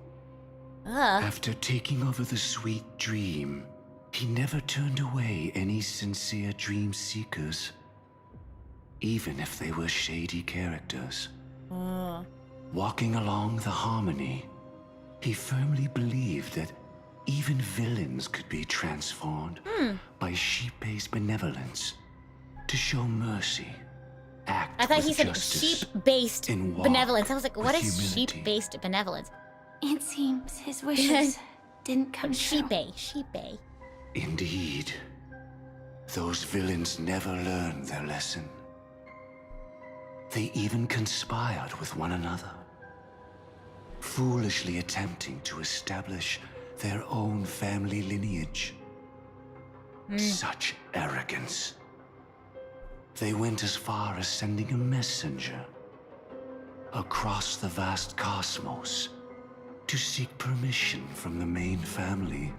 after taking over the sweet dream, he never turned away any sincere dream seekers, even if they were shady characters. Walking along the harmony, he firmly believed that even villains could be transformed by sheep-based benevolence to show mercy, act I thought with he said justice, sheep-based and walk benevolence. I was like, what with is humility. sheep-based benevolence? It seems his wishes didn't come true. Sheep-a. Indeed. Those villains never learned their lesson. They even conspired with one another, foolishly attempting to establish their own family lineage. Such arrogance. They went as far as sending a messenger across the vast cosmos to seek permission from the main family.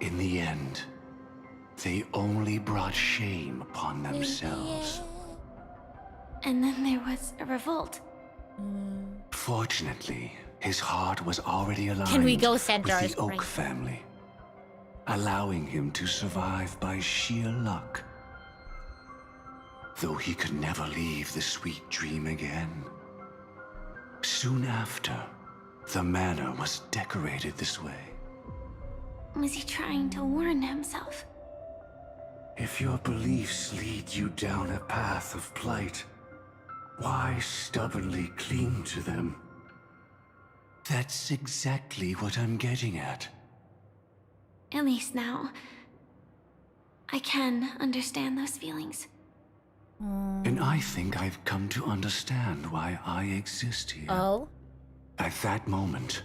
In the end, they only brought shame upon themselves. And then there was a revolt. Fortunately, his heart was already aligned Can we go with Centaurs? the Oak Right. family, allowing him to survive by sheer luck. Though he could never leave the sweet dream again. Soon after, the manor was decorated this way. Was he trying to warn himself? If your beliefs lead you down a path of plight, why stubbornly cling to them? That's exactly what I'm getting at. At least now, I can understand those feelings. And I think I've come to understand why I exist here. Oh? At that moment,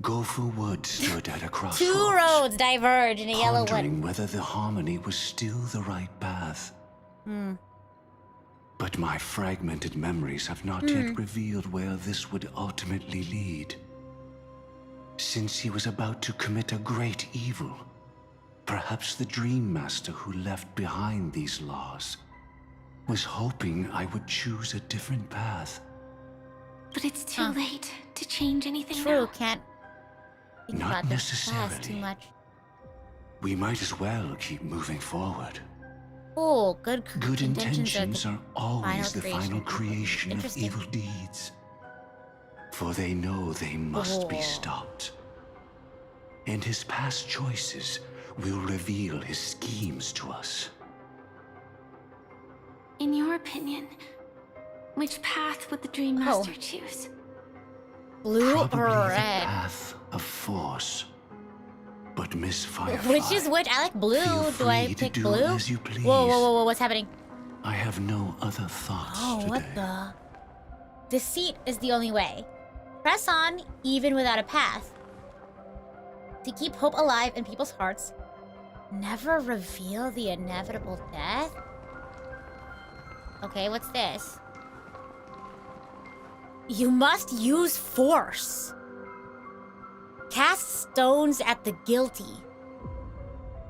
Gopher Wood stood at a crossroads. Two roads diverge in a yellow pondering one. whether the harmony was still the right path. But my fragmented memories have not yet revealed where this would ultimately lead. Since he was about to commit a great evil, perhaps the Dream Master who left behind these laws was hoping I would choose a different path. But it's too late to change anything True, now. can't think Not about the necessarily. past too much. We might as well keep moving forward. Oh, good Intentions are are always the creation. final creation of Interesting. evil deeds. For they know they must be Oh. stopped. And his past choices will reveal his schemes to us. In your opinion, which path would the Dream Master choose? blue Probably or the red. path of force. But Miss Firefly, Which is which? I like blue. feel Do I free to pick do blue? as you please. Whoa, what's happening? I have no other thoughts Oh, today. what the? Deceit is the only way. Press on, even without a path. To keep hope alive in people's hearts. Never reveal the inevitable death? Okay, what's this? You must use force. Cast stones at the guilty.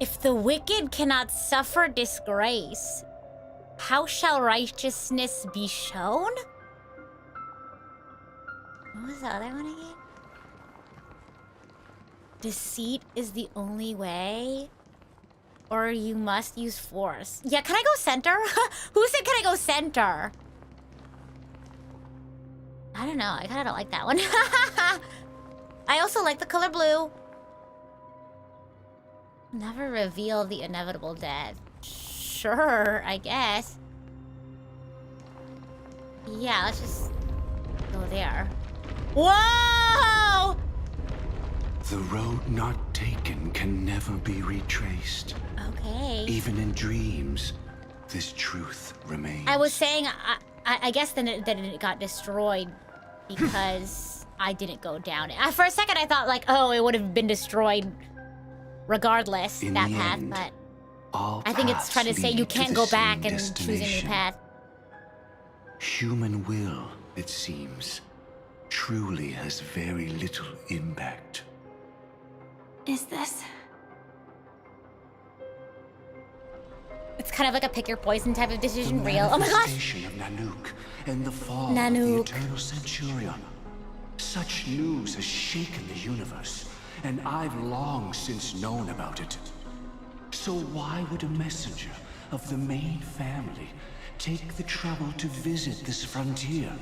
If the wicked cannot suffer disgrace, how shall righteousness be shown? What was the other one again? Deceit is the only way? Or you must use force. Yeah, can I go center? Who said can I go center? I don't know. I kind of don't like that one. I also like the color blue. Never reveal the inevitable death. Sure, I guess. Yeah, let's just go there. Whoa! The road not taken can never be retraced. Okay. Even in dreams, this truth remains. I was saying, I guess then it got destroyed because I didn't go down it. For a second, I thought like, oh, it would have been destroyed regardless, In that the path, end, but all I think it's paths trying to say lead you to can't the go back same and choose a new destination. path. Human will, it seems, truly has very little impact. Is this? It's kind of like a pick your poison type of The decision. Real. Oh my gosh. manifestation of Nanook and the fall of Nanook. the Eternal Centurion. Such news has shaken the universe, and I've long since known about it. So why would a messenger of the main family take the trouble to visit this frontier?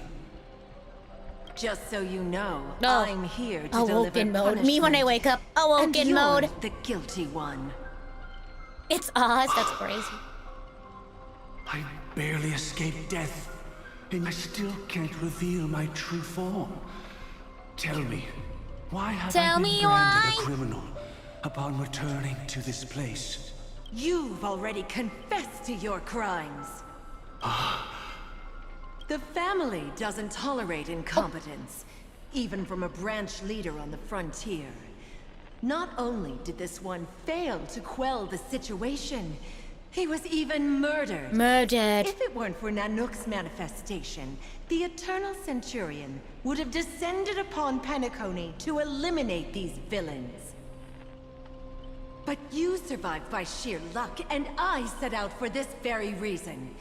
Just so you know, No. I'm here to Awoken deliver mode. Me when I punishment. wake up. And Awoken you're mode. the guilty one. It's Oz. That's crazy. I barely escaped death, and I still can't reveal my true form. Tell me, why have Tell I been me branded why. a criminal upon returning to this place? You've already confessed to your crimes. The family doesn't tolerate incompetence, even from a branch leader on the frontier. Not only did this one fail to quell the situation, he was even murdered. Murdered. If it weren't for Nanook's manifestation, the Eternal Centurion would have descended upon Penacony to eliminate these villains. But you survived by sheer luck, and I set out for this very reason.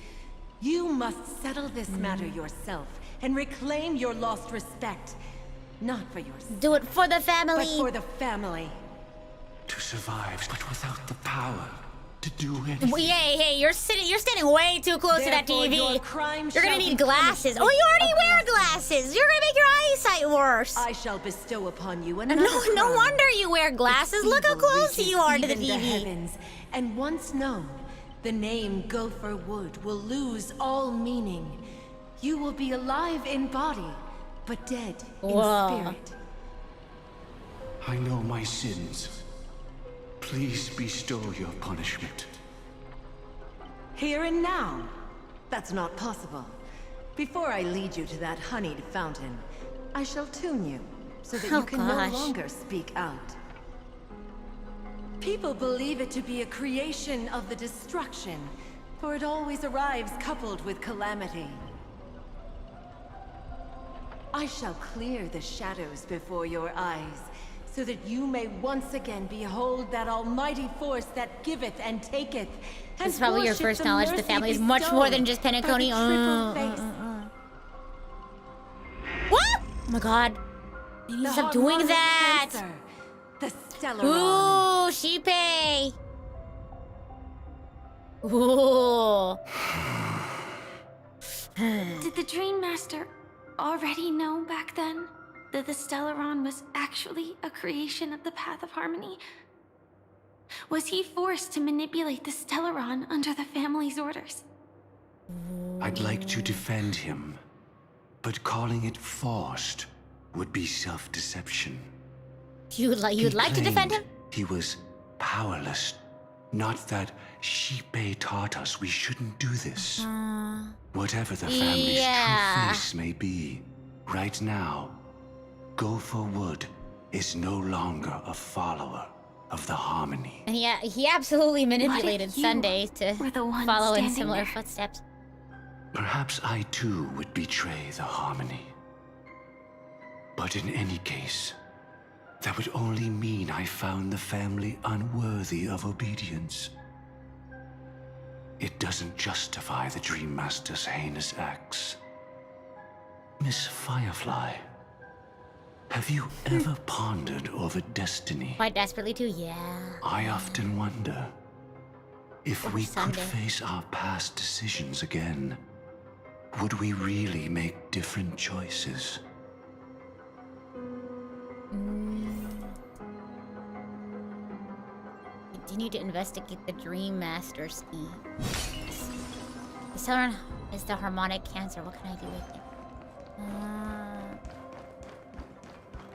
You must settle this matter yourself and reclaim your lost respect. Not for yourself, Do it for the but family. for the family. To survive, but without the power to do anything. Well, hey, you're standing way too close to that Therefore, TV. your crime You're gonna shall need be glasses. punished Oh, you already with wear glasses. You're gonna make your eyesight worse. I shall bestow upon you another No crime. wonder you wear glasses. Its Look how evil close reaches you are to the even TV. heavens, and once known, the name Gopher Wood will lose all meaning. You will be alive in body, but dead Whoa. in spirit. I know my sins. Please bestow your punishment. Here and now? That's not possible. Before I lead you to that honeyed fountain, I shall tune you, so that Oh, you can gosh. no longer speak out. People believe it to be a creation of the destruction, for it always arrives coupled with calamity. I shall clear the shadows before your eyes, so that you may once again behold that almighty force that giveth and taketh. And This is probably your worship first knowledge of the mercy family is much more than just bestowed by Penacony. the triple face. What? Oh my god. You need to The stop doing harmonic that. cancer, the Stellaron. Ooh, Sheepay. Ooh. Did the Dream Master already know back then that the Stellaron was actually a creation of the Path of Harmony? Was he forced to manipulate the Stellaron under the family's orders? I'd like to defend him, but calling it forced would be self-deception. You'd like to defend him? He was powerless. Not that Sheepay taught us we shouldn't do this. Whatever the family's yeah. true face may be, right now, Gopher Wood is no longer a follower of the Harmony. And yeah, he absolutely manipulated What if you Sunday to were the one follow in standing similar there? footsteps. Perhaps I too would betray the Harmony. But in any case, that would only mean I found the family unworthy of obedience. It doesn't justify the Dream Master's heinous acts. Miss Firefly, Have you ever pondered over destiny? Quite desperately too, yeah. I often wonder if we could Sunday. face our past decisions again. Would we really make different choices? Continue to investigate the Dream Master scheme. The Southern is the harmonic cancer. What can I do with it?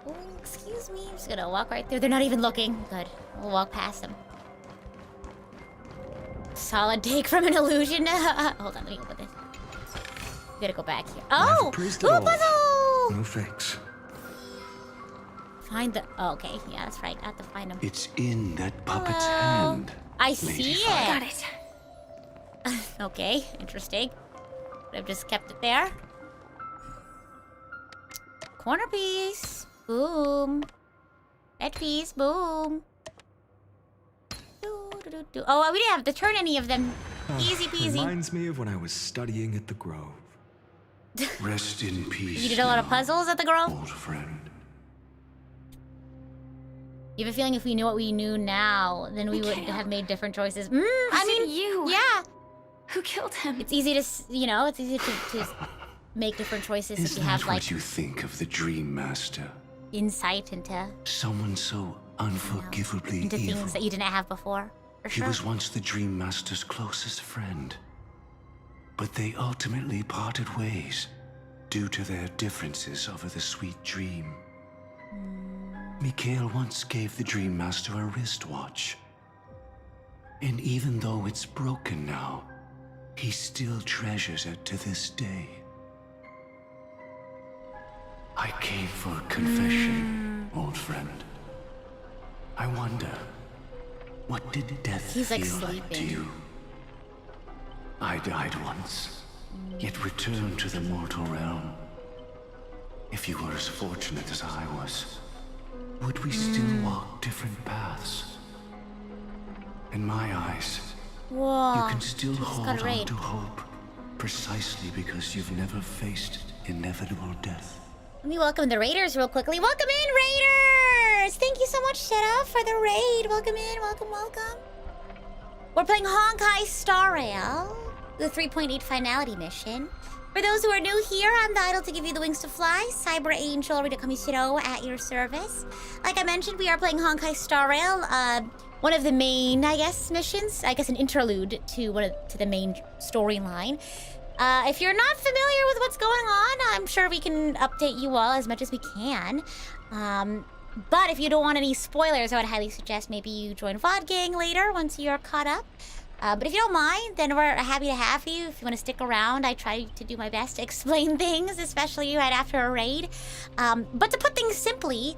Oh, excuse me. I'm just gonna walk right through. They're not even looking. Good. We'll walk past them. Solid take from an illusion. Hold on, let me open this. We gotta go back here. Oh! Ooh, puzzle! No thanks. Find the... Oh, okay. Yeah, that's right. I have to find them. It's in that puppet's hand. I see it. Got it. Okay, interesting. I've just kept it there. Corner piece. Boom. Red piece. Boom. Oh, we didn't have to turn any of them. Easy peasy. Reminds me of when I was studying at the Grove. Rest in peace. You did a lot of puzzles at the Grove? Old friend. You have a feeling if we knew what we knew now, then we would have made different choices. I mean, you. Yeah. Who killed him? It's easy to, it's easy to make different choices if you have, like, what you think of the Dream Master? insight into Someone so unforgivably into evil. things that you didn't have before. For He sure. was once the Dream Master's closest friend. But they ultimately parted ways due to their differences over the sweet dream. Mikhail once gave the Dream Master a wristwatch. And even though it's broken now, he still treasures it to this day. I came for a confession, old friend. I wonder, what did death He's, like, feel like to sleeping. you? I died once, yet returned to the mortal realm. If you were as fortunate as I was, would we still walk different paths? In my eyes, Whoa. you can still Just hold got on raped. to hope, precisely because you've never faced inevitable death. Let me welcome the raiders real quickly. Welcome in, raiders! Thank you so much, Sheta, for the raid. Welcome in, welcome, welcome. We're playing Honkai Star Rail, the 3.8 finality mission. For those who are new here, I'm the idol to give you the wings to fly, Cyber Angel Rita Kamishiro at your service. Like I mentioned, we are playing Honkai Star Rail, one of the main, I guess, missions. I guess an interlude to the main storyline. If you're not familiar with what's going on, I'm sure we can update you all as much as we can. But if you don't want any spoilers, I would highly suggest maybe you join VOD Gang later once you're caught up. But if you don't mind, then we're happy to have you. If you want to stick around, I try to do my best to explain things, especially right after a raid. But to put things simply,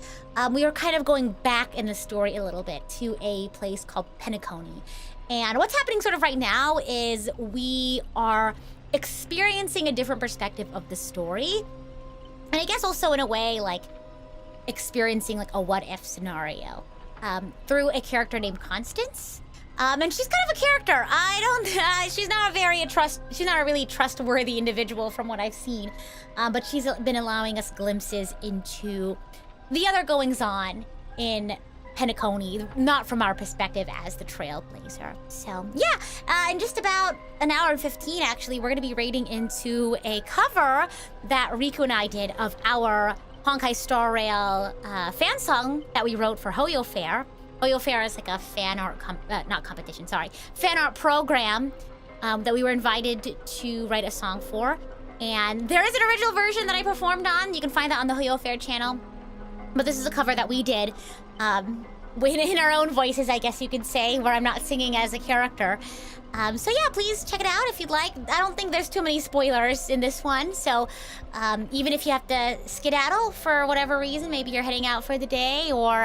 we are kind of going back in the story a little bit to a place called Penacony. And what's happening sort of right now is we are experiencing a different perspective of the story. And I guess also in a way, like, experiencing like a what-if scenario through a character named Constance. And she's kind of a character. She's not a really trustworthy individual from what I've seen. But she's been allowing us glimpses into the other goings-on in Penacony, not from our perspective as the Trailblazer. So, yeah, in just about an hour and 15, actually, we're going to be raiding into a cover that Riku and I did of our Honkai Star Rail fan song that we wrote for Hoyo Fair. Hoyo Fair is like a fan art, fan art program that we were invited to write a song for. And there is an original version that I performed on. You can find that on the Hoyo Fair channel. But this is a cover that we did in our own voices, I guess you could say, where I'm not singing as a character. So yeah, please check it out if you'd like. I don't think there's too many spoilers in this one, so even if you have to skedaddle for whatever reason, maybe you're heading out for the day, or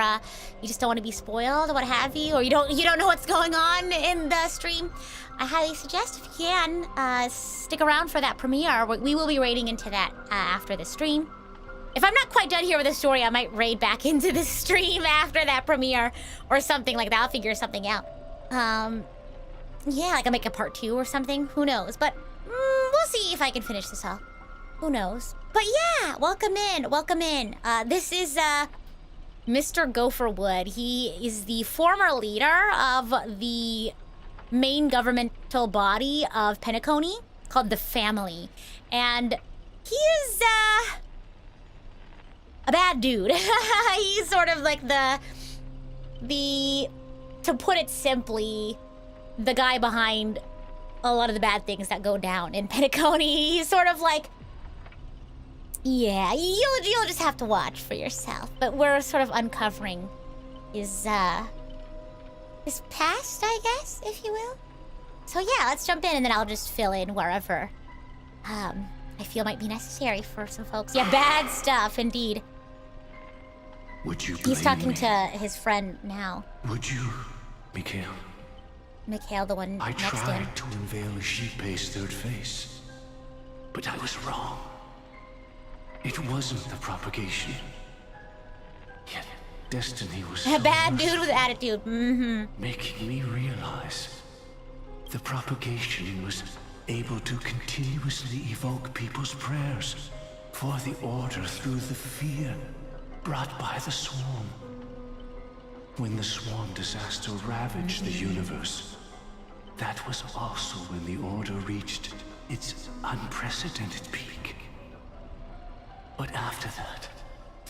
you just don't want to be spoiled, or what have you, or you don't know what's going on in the stream, I highly suggest, if you can, stick around for that premiere. We will be raiding into that after the stream. If I'm not quite done here with the story, I might raid back into the stream after that premiere, or something like that. I'll figure something out. Yeah, like I'll make a part 2 or something. Who knows? But we'll see if I can finish this all. Who knows? But yeah, welcome in, welcome in. This is Mr. Gopherwood. He is the former leader of the main governmental body of Penacony called the Family. And he is a bad dude. He's sort of like the to put it simply, the guy behind a lot of the bad things that go down in Penacony. He's sort of like, yeah, you'll just have to watch for yourself. But we're sort of uncovering his past, I guess, if you will. So yeah, let's jump in and then I'll just fill in wherever I feel might be necessary for some folks. Yeah, bad stuff indeed. Would you He's talking me? to his friend now. Would you, Mikhail? Mikhail, the one I next to him. tried to unveil a sheep-based third face, but I was wrong. It wasn't the propagation. Yet destiny was A bad dude with attitude. making me realize the propagation was able to continuously evoke people's prayers for the order through the fear brought by the swarm. When the swarm disaster ravaged the universe, that was also when the order reached its unprecedented peak. But after that,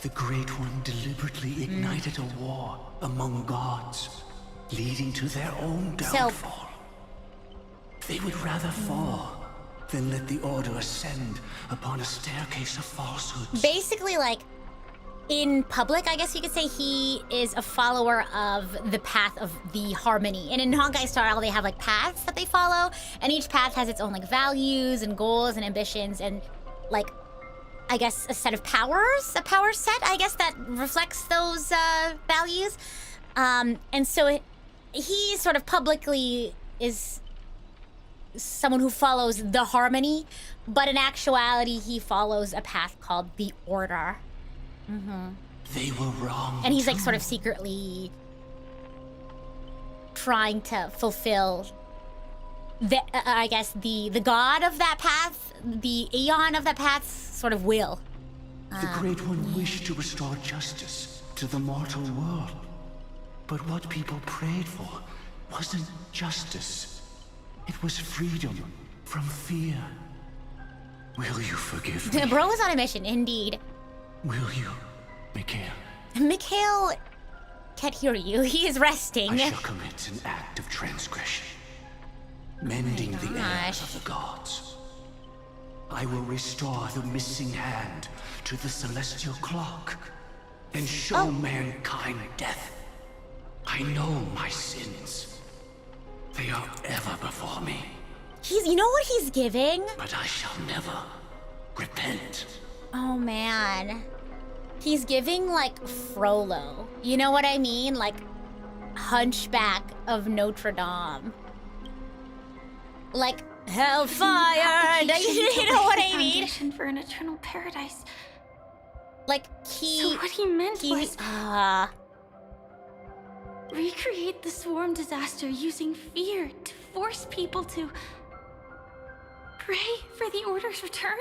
the Great One deliberately ignited a war among gods, leading to their own downfall. They would rather fall than let the order ascend upon a staircase of falsehoods. Basically, like, in public, I guess you could say he is a follower of the path of the harmony. And in Honkai style, they have like paths that they follow, and each path has its own like values and goals and ambitions and like, I guess, a set of powers, a power set, I guess, that reflects those values. And so he sort of publicly is someone who follows the harmony, but in actuality, he follows a path called the order. They were wrong. And he's like sort of secretly trying to fulfill the, I guess, the god of that path, the Aeon of that path's sort of will. The Great One wished to restore justice to the mortal world. But what people prayed for wasn't justice. It was freedom from fear. Will you forgive me? Bro is on a mission, indeed. Will you, Mikhail? Mikhail can't hear you. He is resting. I shall commit an act of transgression, mending the errors of the gods. I will restore the missing hand to the celestial clock and show mankind death. I know my sins. They are ever before me. You know what he's giving? But I shall never repent. Oh man. He's giving like Frollo. You know what I mean? Like Hunchback of Notre Dame. Like hellfire. You know what I mean? For an eternal paradise. Like he. So what he meant was recreate the swarm disaster using fear to force people to pray for the order's return.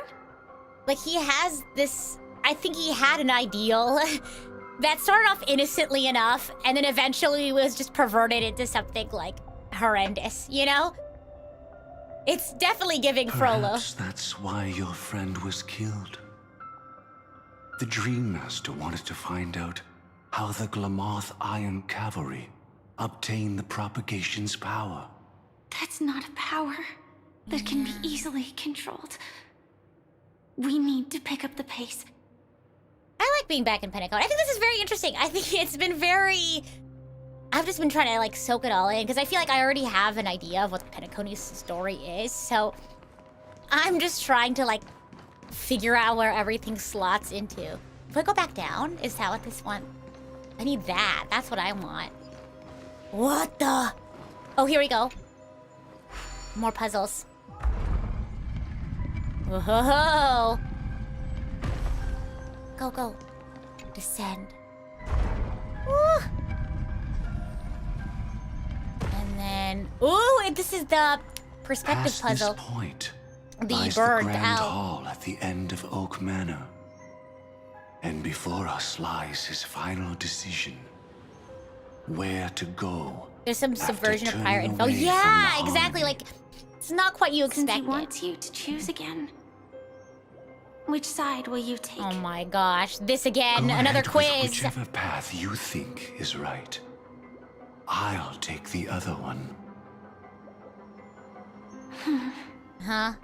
Like he has this. I think he had an ideal that started off innocently enough, and then eventually was just perverted into something like horrendous. You know? It's definitely giving Frollo. Perhaps that's why your friend was killed. The Dream Master wanted to find out how the Glamoth Iron Cavalry obtained the propagation's power. That's not a power that can be easily controlled. We need to pick up the pace. I like being back in Penacony. I think this is very interesting. I think it's been very... I've just been trying to like soak it all in because I feel like I already have an idea of what Penacony's story is. So I'm just trying to like figure out where everything slots into. If I go back down, is that what this one? I need that. That's what I want. What the? Oh, here we go. More puzzles. Whoa. Go, go. Descend. Woo. And then... Ooh, this is the perspective Past puzzle. this point, lies the Grand Hall at the end of Oak Manor. And before us lies his final decision. Where to go. There's some subversion of prior info. Yeah, exactly. Like, it's not quite you expected. Since he wants you to choose again, which side will you take? Oh my gosh, this again, Go another ahead quiz. With whichever path you think is right. I'll take the other one. Huh?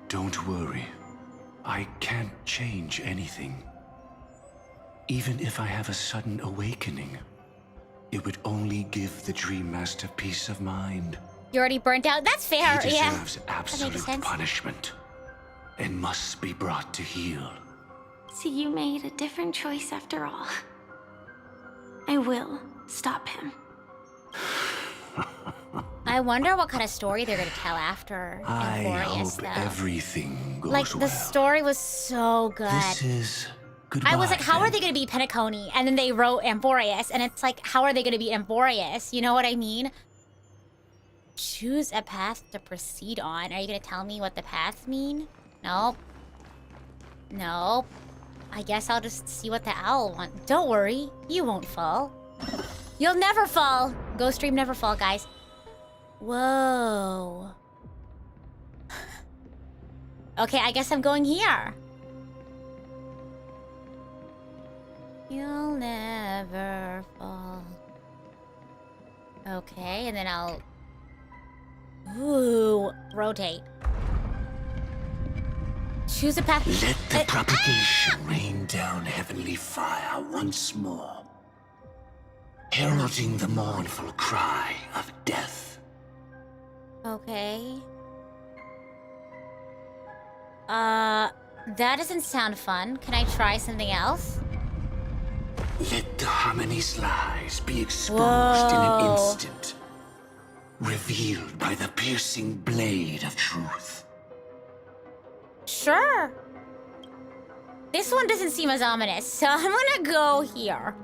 Don't worry. I can't change anything. Even if I have a sudden awakening, it would only give the Dream Master peace of mind. You're already burnt out? That's fair, He yeah. deserves absolute punishment and must be brought to heel. So you made a different choice after all. I will stop him. I wonder what kind of story they're gonna tell after I Amphorius, hope though. everything goes Like, the well. story was so good. This is goodbye. I was like, how are they gonna be Penacony? And then they wrote Amphorius, and it's like, how are they gonna be Amphorius? You know what I mean? Choose a path to proceed on. Are you gonna tell me what the paths mean? Nope. Nope. I guess I'll just see what the owl wants. Don't worry, you won't fall. You'll never fall. Ghost Dream never fall, guys. Whoa. Okay, I guess I'm going here. You'll never fall. Okay, and then I'll... Ooh, rotate. Choose a path. Let the propagation rain down heavenly fire once more, heralding the mournful cry of death. Okay. That doesn't sound fun. Can I try something else? Let the harmony's lies be exposed in an instant, revealed by the piercing blade of truth. Sure. This one doesn't seem as ominous, so I'm gonna go here.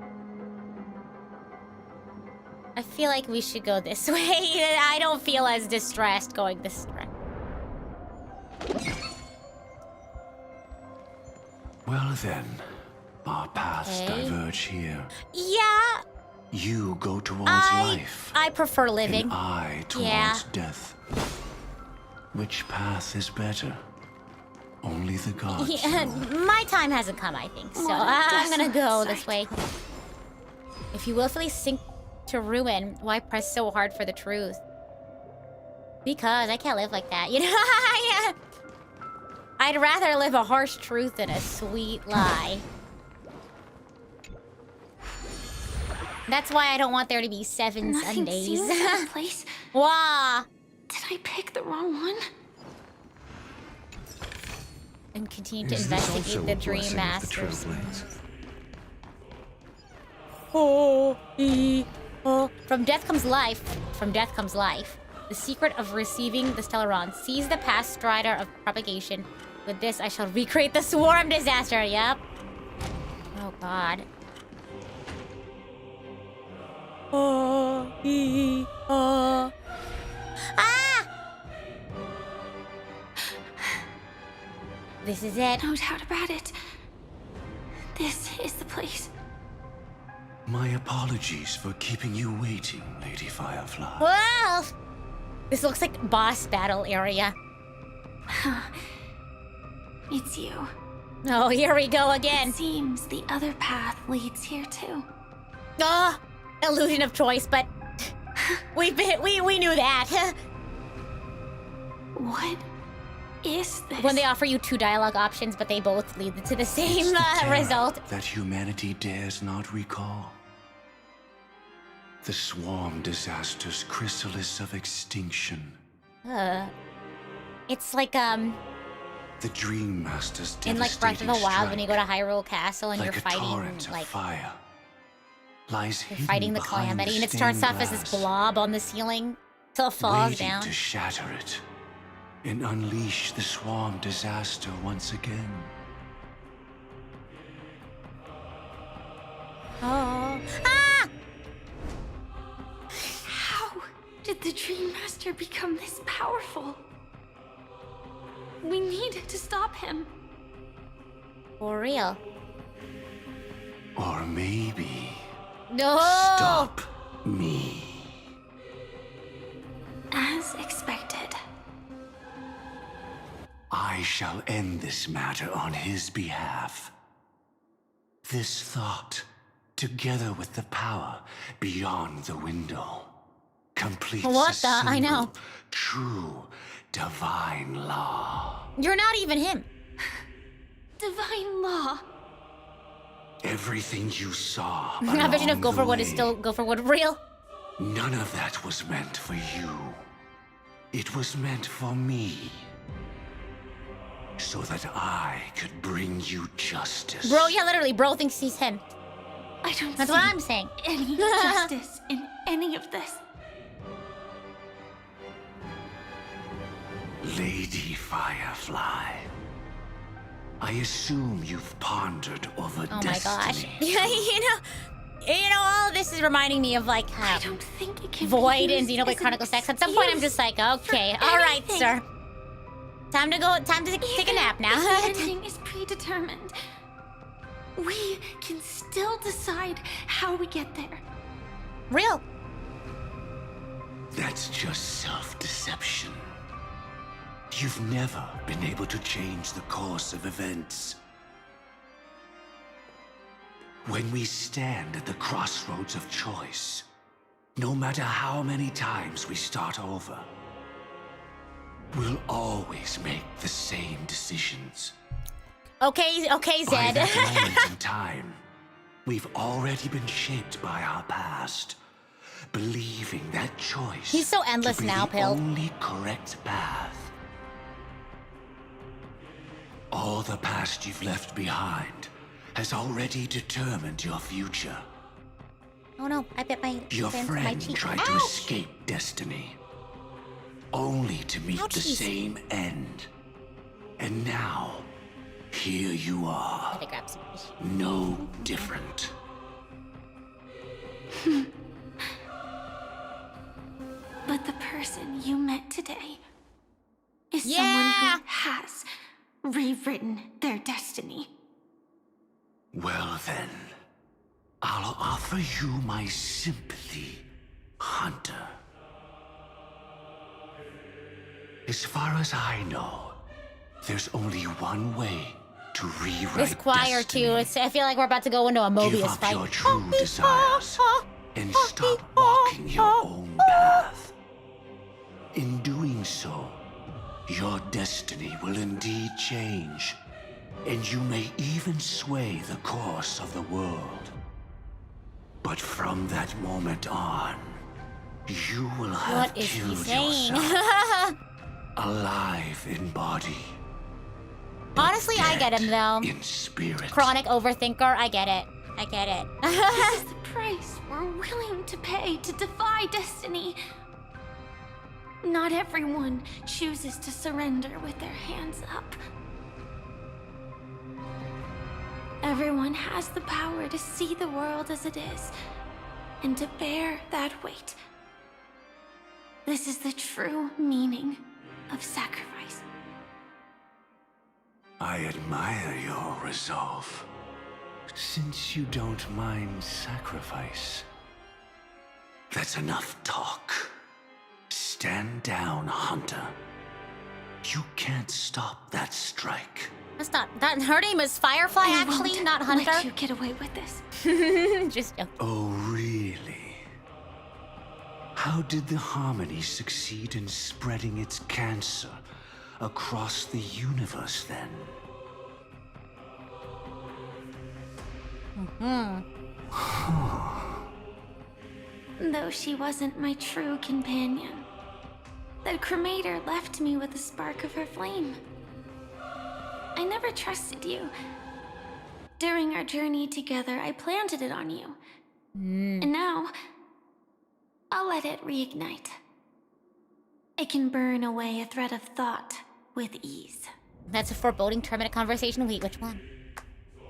I feel like we should go this way. I don't feel as distressed going this way. Well then, our paths Okay. diverge here. Yeah, You go towards life, I prefer living. and I towards Yeah. death. Which path is better? Only the gods Yeah, know. my time hasn't come, I think, so What a I'm gonna go desolate this way. If you willfully sink to ruin, why press so hard for the truth? Because I can't live like that, you know? I'd rather live a harsh truth than a sweet lie. That's why I don't want there to be 7 Nothing Sundays. seems out of place. Wah! Did I pick the wrong one? And continue to Is this also investigate a the Dream blessing of the Masters. Trailblades? From death comes life. From death comes life. The secret of receiving the Stellaron. Seize the past strider of propagation. With this, I shall recreate the swarm disaster. Yep. Oh, God. Ah! This is it. No doubt about it. This is the place. My apologies for keeping you waiting, Lady Firefly. Well, this looks like boss battle area. It's you. Oh, here we go again. It seems the other path leads here too. Illusion of choice, but we knew that. What is this? When they offer you 2 dialogue options, but they both lead to the same It's the terror result. that humanity dares not recall. The swarm disaster's chrysalis of extinction. It's like The Dream Master's in like Breath of the devastating Wild when you go to strike, Hyrule Castle and like you're a fighting torrent of like fire, lies you're hidden fighting the behind calamity, and it stained starts off as this glass, blob on the ceiling till it falls waiting down. to shatter it and unleash the swarm disaster once again. Oh. Ah! How did the Dream Master become this powerful? We need to stop him. For real. Or maybe No! stop me. As expected. I shall end this matter on his behalf. This thought, together with the power beyond the window, completes What a the? I know. single, true, divine law. You're not even him. Divine law. Everything you saw A vision of along Go the for What is way, still Go for What real. none of that was meant for you. It was meant for me. So that I could bring you justice. Bro, yeah, literally, bro thinks he's him. I don't That's see what I'm saying. any justice in any of this. Lady Firefly, I assume you've pondered over Oh my destiny. gosh. You know, all of this is reminding me of like I don't think it can Void be and used Xenoblade as an Chronicles X. At some point, I'm just like, okay, all right, anything. sir. Time to go. Time to take a nap now. If the ending is predetermined, we can still decide how we get there. Real. That's just self-deception. You've never been able to change the course of events. When we stand at the crossroads of choice, no matter how many times we start over, we'll always make the same decisions. Okay, By Zed. that moment in time, we've already been shaped by our past, believing that choice He's so endless to be now, the Pill. only correct path. All the past you've left behind has already determined your future. Oh no, I bit my Your hand on my friend cheek. tried to Ouch! escape destiny, only to meet the Ouchies. same end. And now, here you are, Gotta grab some. no different. But the person you met today is Yeah! someone who has rewritten their destiny. Well then, I'll offer you my sympathy, Hunter. As far as I know, there's only one way to rewrite This choir destiny. too. I feel like we're about to go into a Give Mobius up fight. your true desires and stop walking your own path. In doing so, your destiny will indeed change, and you may even sway the course of the world. But from that moment on, you will have What is he killed saying? yourself, alive in body. Honestly, I get him though. In spirit. Chronic overthinker, I get it. I get it. This is the price we're willing to pay to defy destiny. Not everyone chooses to surrender with their hands up. Everyone has the power to see the world as it is, and to bear that weight. This is the true meaning of sacrifice. I admire your resolve. Since you don't mind sacrifice, that's enough talk. Stand down, Hunter. You can't stop that strike. That's not. That her name is Firefly, I actually, won't not Hunter. let you get away with this. Just joking. Oh, really? How did the Harmony succeed in spreading its cancer across the universe then? Though she wasn't my true companion, the cremator left me with a spark of her flame. I never trusted you. During our journey together, I planted it on you. And now, I'll let it reignite. It can burn away a thread of thought with ease. That's a foreboding terminate conversation. Wait, which one?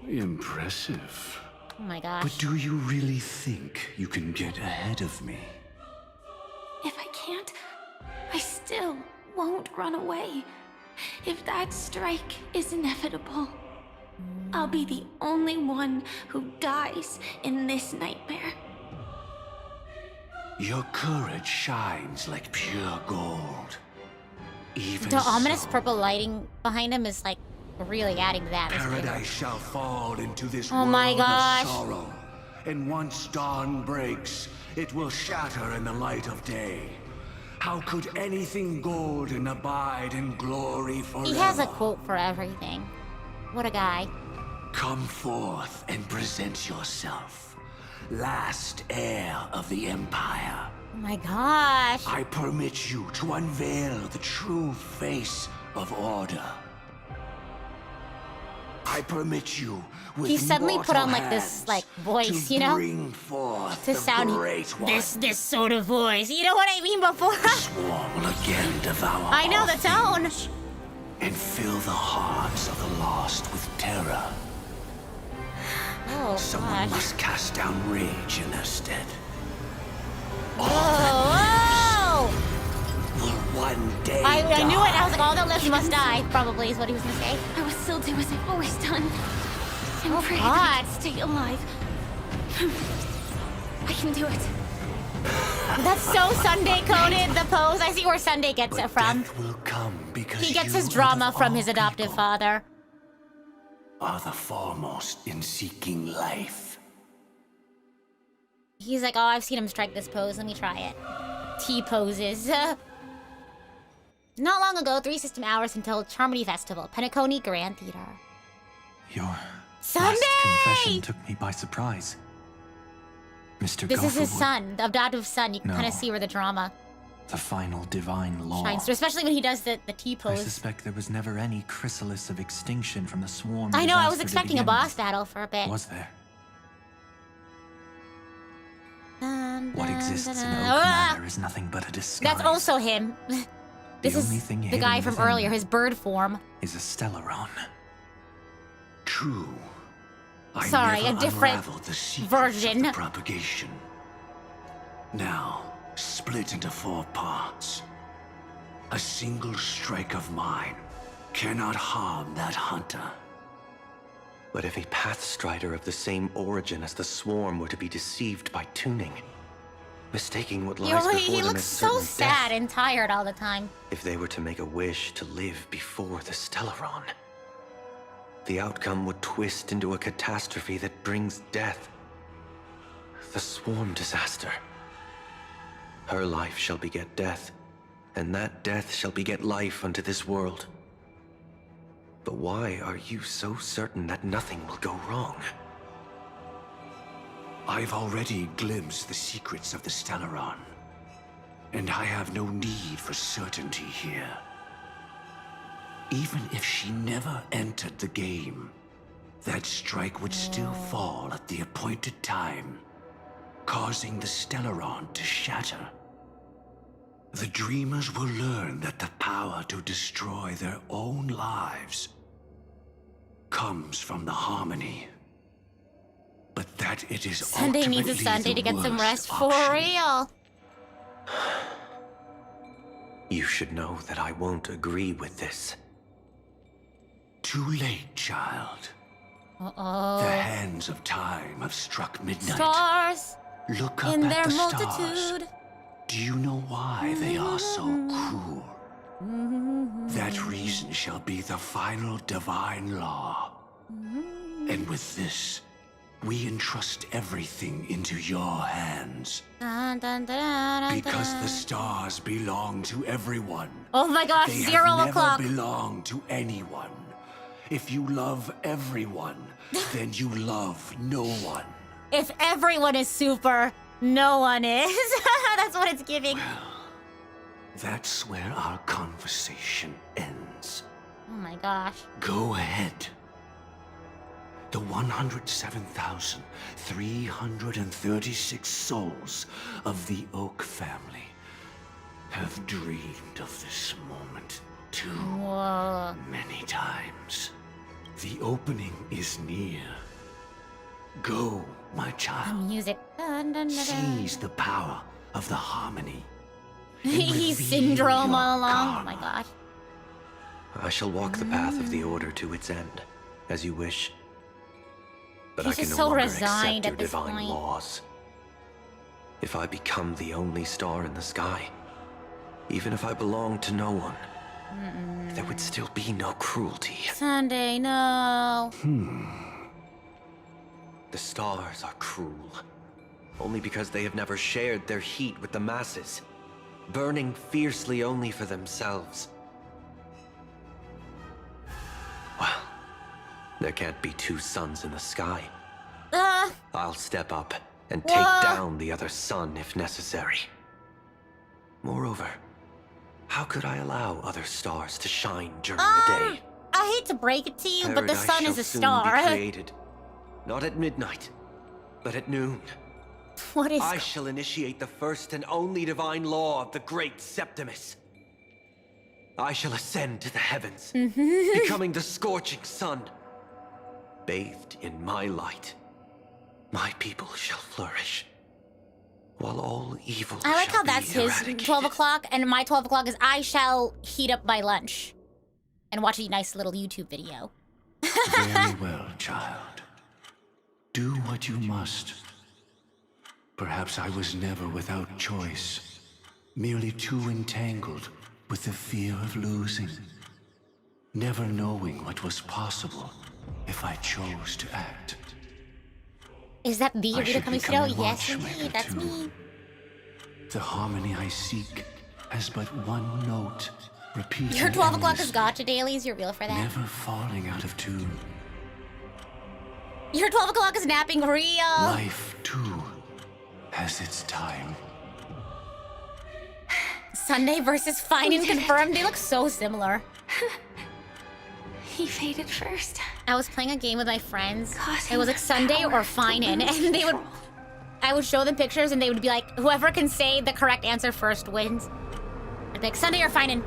Impressive. Oh my gosh. But do you really think you can get ahead of me? If I can't, I still won't run away. if that strike is inevitable, I'll be the only one who dies in this nightmare. Your courage shines like pure gold. Even The ominous so, purple lighting behind him is like really adding to that. paradise shall fall into this Oh world my of gosh. sorrow. And once dawn breaks, it will shatter in the light of day. How could anything golden abide in glory forever? He has a quote for everything. What a guy. Come forth and present yourself. Last heir of the Empire. Oh my gosh. I permit you to unveil the true face of order. I permit you with He suddenly put on like mortal this like hands voice, to you know? bring forth To the sound great one. this sort of voice. You know what I mean before? Swarm will again devour I know all the tone. things and fill the hearts of the lost with terror. Oh Someone gosh. must cast down rage in their stead. Whoa, whoa! Will one day I knew it. I was die. like, all that lives must die. Probably is what he was gonna say. I will still do as I've always done. And Oh, pray that I God. can stay alive. I can do it. That's so Sunday coded. The pose. I see where Sunday gets But it from. death will come because He gets you his drama of from all his adoptive people father. are the foremost in seeking life. He's like, oh, I've seen him strike this pose. Let me try it. T poses. Not long ago, 3 system hours until Harmony Festival, Penacony Grand Theater. Your Sunday! last confession took me by surprise. Mr. This is his Gopherwood, son, the adoptive son. You can kind No. of see where the drama the final divine law. shines through, especially when he does the T I pose. suspect there was never any chrysalis of extinction from the swarm. I know, I was disaster to expecting a begin boss with. battle for a bit. Was there? Dun, What dun, exists dun, in dun. Oak Ah! Manor is nothing but a disguise. That's also him. This The only is thing the hidden guy from within earlier, his bird form. is a Stellaron. True. I Sorry, never a different unraveled the secrets version. of the propagation. Now, split into 4 parts. A single strike of mine cannot harm that hunter. But if a Pathstrider of the same origin as the Swarm were to be deceived by tuning, mistaking what lies before He them looks as so certain sad death, and tired all the time. if they were to make a wish to live before the Stellaron, the outcome would twist into a catastrophe that brings death. The Swarm disaster. Her life shall beget death, and that death shall beget life unto this world. But why are you so certain that nothing will go wrong? I've already glimpsed the secrets of the Stellaron, and I have no need for certainty here. Even if she never entered the game, that strike would still fall at the appointed time, causing the Stellaron to shatter. The dreamers will learn that the power to destroy their own lives comes from the harmony. But that it is Sunday needs a ultimately Sunday the to get some worst rest for option. real. You should know that I won't agree with this. Too late, child. Uh-oh. The hands of time have struck midnight. Stars Look up in at their the multitude. stars. Do you know why they are so cruel? That reason shall be the final divine law. And with this, we entrust everything into your hands. Dun, dun, dun, dun, Because dun. the stars belong to everyone. Oh my gosh, They 0 have o'clock. never belonged to anyone. If you love everyone, then you love no one. If everyone is super, no one is. That's what it's giving. That's where our conversation ends. Oh my gosh. Go ahead. The 107,336 souls of the Oak family have dreamed of this moment too Whoa. many times. The opening is near. Go, my The child. music. Dun, dun, dun, dun. Seize the power of the harmony. and He's reveal syndrome your all along. Oh my karma. gosh. I shall walk the path of the Order to its end, as you wish. But I He's can just no so longer resigned accept your at this divine point. laws. If I become the only star in the sky, even if I belong to no one, there would still be no cruelty. Sunday, no. The stars are cruel, only because they have never shared their heat with the masses, burning fiercely only for themselves. Well, there can't be two suns in the sky. I'll step up and take down the other sun if necessary. Moreover, how could I allow other stars to shine during the day? I hate to break it to you, but the Paradise sun shall is a soon star. be created, not at midnight, but at noon. What is... I shall initiate the first and only divine law of the great Septimus. I shall ascend to the heavens, becoming the scorching sun. Bathed in my light, my people shall flourish, while all evil I like shall how that's be his eradicated. 12 o'clock, and my 12 o'clock is I shall heat up my lunch and watch a nice little YouTube video. Very well, child. Do what you must. Perhaps I was never without choice, merely too entangled with the fear of losing, never knowing what was possible if I chose to act. Is that the I Rita should Kamishiro? become a Yes, watchmaker indeed, that's too. me. The harmony I seek has but one note, repeated Your 12 o'clock is endlessly, gotcha dailies, you're real for that. never falling out of tune. Your 12 o'clock is napping real. Life, too, has its time. Sunday versus Fine and confirmed. They look so similar. He faded first. I was playing a game with my friends. Causing It was like Sunday power or Fine, to and lose they would. control. I would show them pictures, and they would be like, "Whoever can say the correct answer first wins." I'd be like, "Sunday or Fine."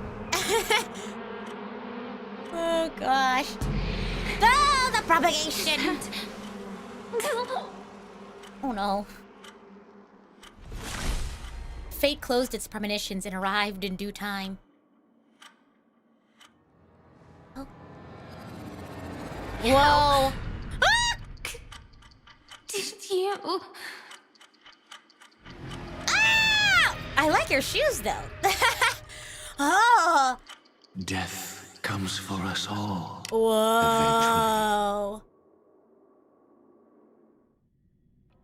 Oh gosh. Oh, the propagation. Oh no. Fate closed its premonitions and arrived in due time. Oh. Whoa. Ah! Did you? Ah! I like your shoes though. Oh. Death comes for us all. Whoa.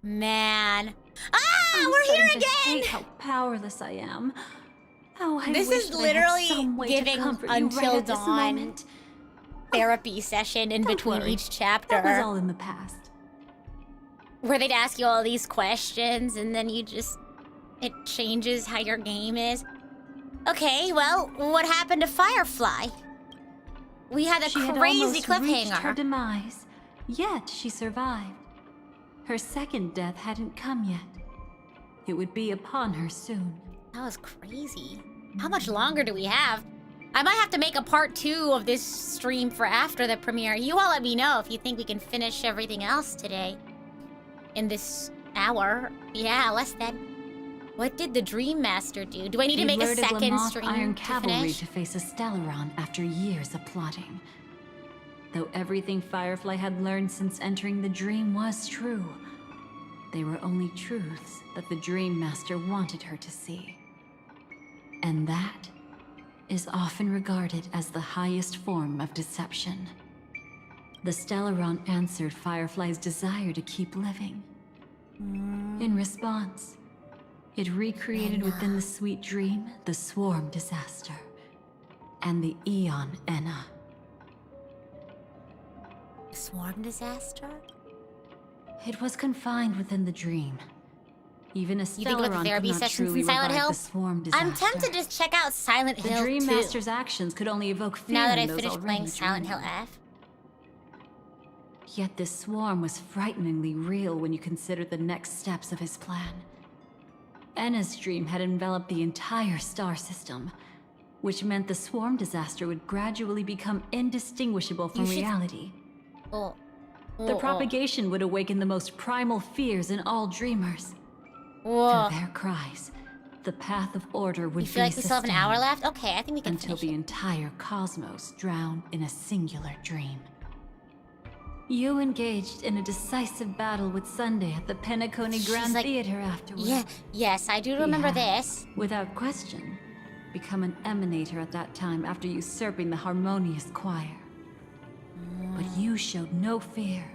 Man. Ah, we're here starting to hate again. how powerless I am. Oh, I This wish is that I had literally some way to giving comfort you Until right at this Dawn moment. therapy session in Don't between worry. each chapter. That was all in the past. Where they'd ask you all these questions and then you just... It changes how your game is. Okay, well, what happened to Firefly? We had a She had crazy almost reached her cliffhanger. demise, yet she survived. Her second death hadn't come yet. It would be upon her soon. That was crazy. How much longer do we have? I might have to make a part 2 of this stream for after the premiere. You all let me know if you think we can finish everything else today. In this hour. Yeah, less than. What did the Dream Master do? Do I need to make a second Lamoth stream Iron to Cavalry finish? to face a Stellaron after years of plotting. Though everything Firefly had learned since entering the dream was true, they were only truths that the Dream Master wanted her to see. And that is often regarded as the highest form of deception. The Stellaron answered Firefly's desire to keep living. In response, it recreated within the sweet dream the Swarm disaster and the Eon Enna. Swarm disaster? It was confined within the dream. Even a You think about the Stellaron therapy could not sessions truly in Silent revive Hill? the Swarm disaster. I'm tempted to check out Silent The Hill Dream 2. Master's actions could only evoke fear Now that in I those finished already playing Silent Hill dreaming. F. Yet this swarm was frighteningly real when you consider the next steps of his plan. Enna's dream had enveloped the entire star system, which meant the swarm disaster would gradually become indistinguishable from reality. Oh. The propagation would awaken the most primal fears in all dreamers. Whoa. Through their cries, the path of order would You feel be like we still have an hour sustained left? Okay, I think we can until finish the it. entire cosmos drowned in a singular dream. You engaged in a decisive battle with Sunday at the Penacony Grand like- Theater afterward. Yeah, yes, I do remember He had, this. without question, become an emanator at that time after usurping the harmonious choir. But you showed no fear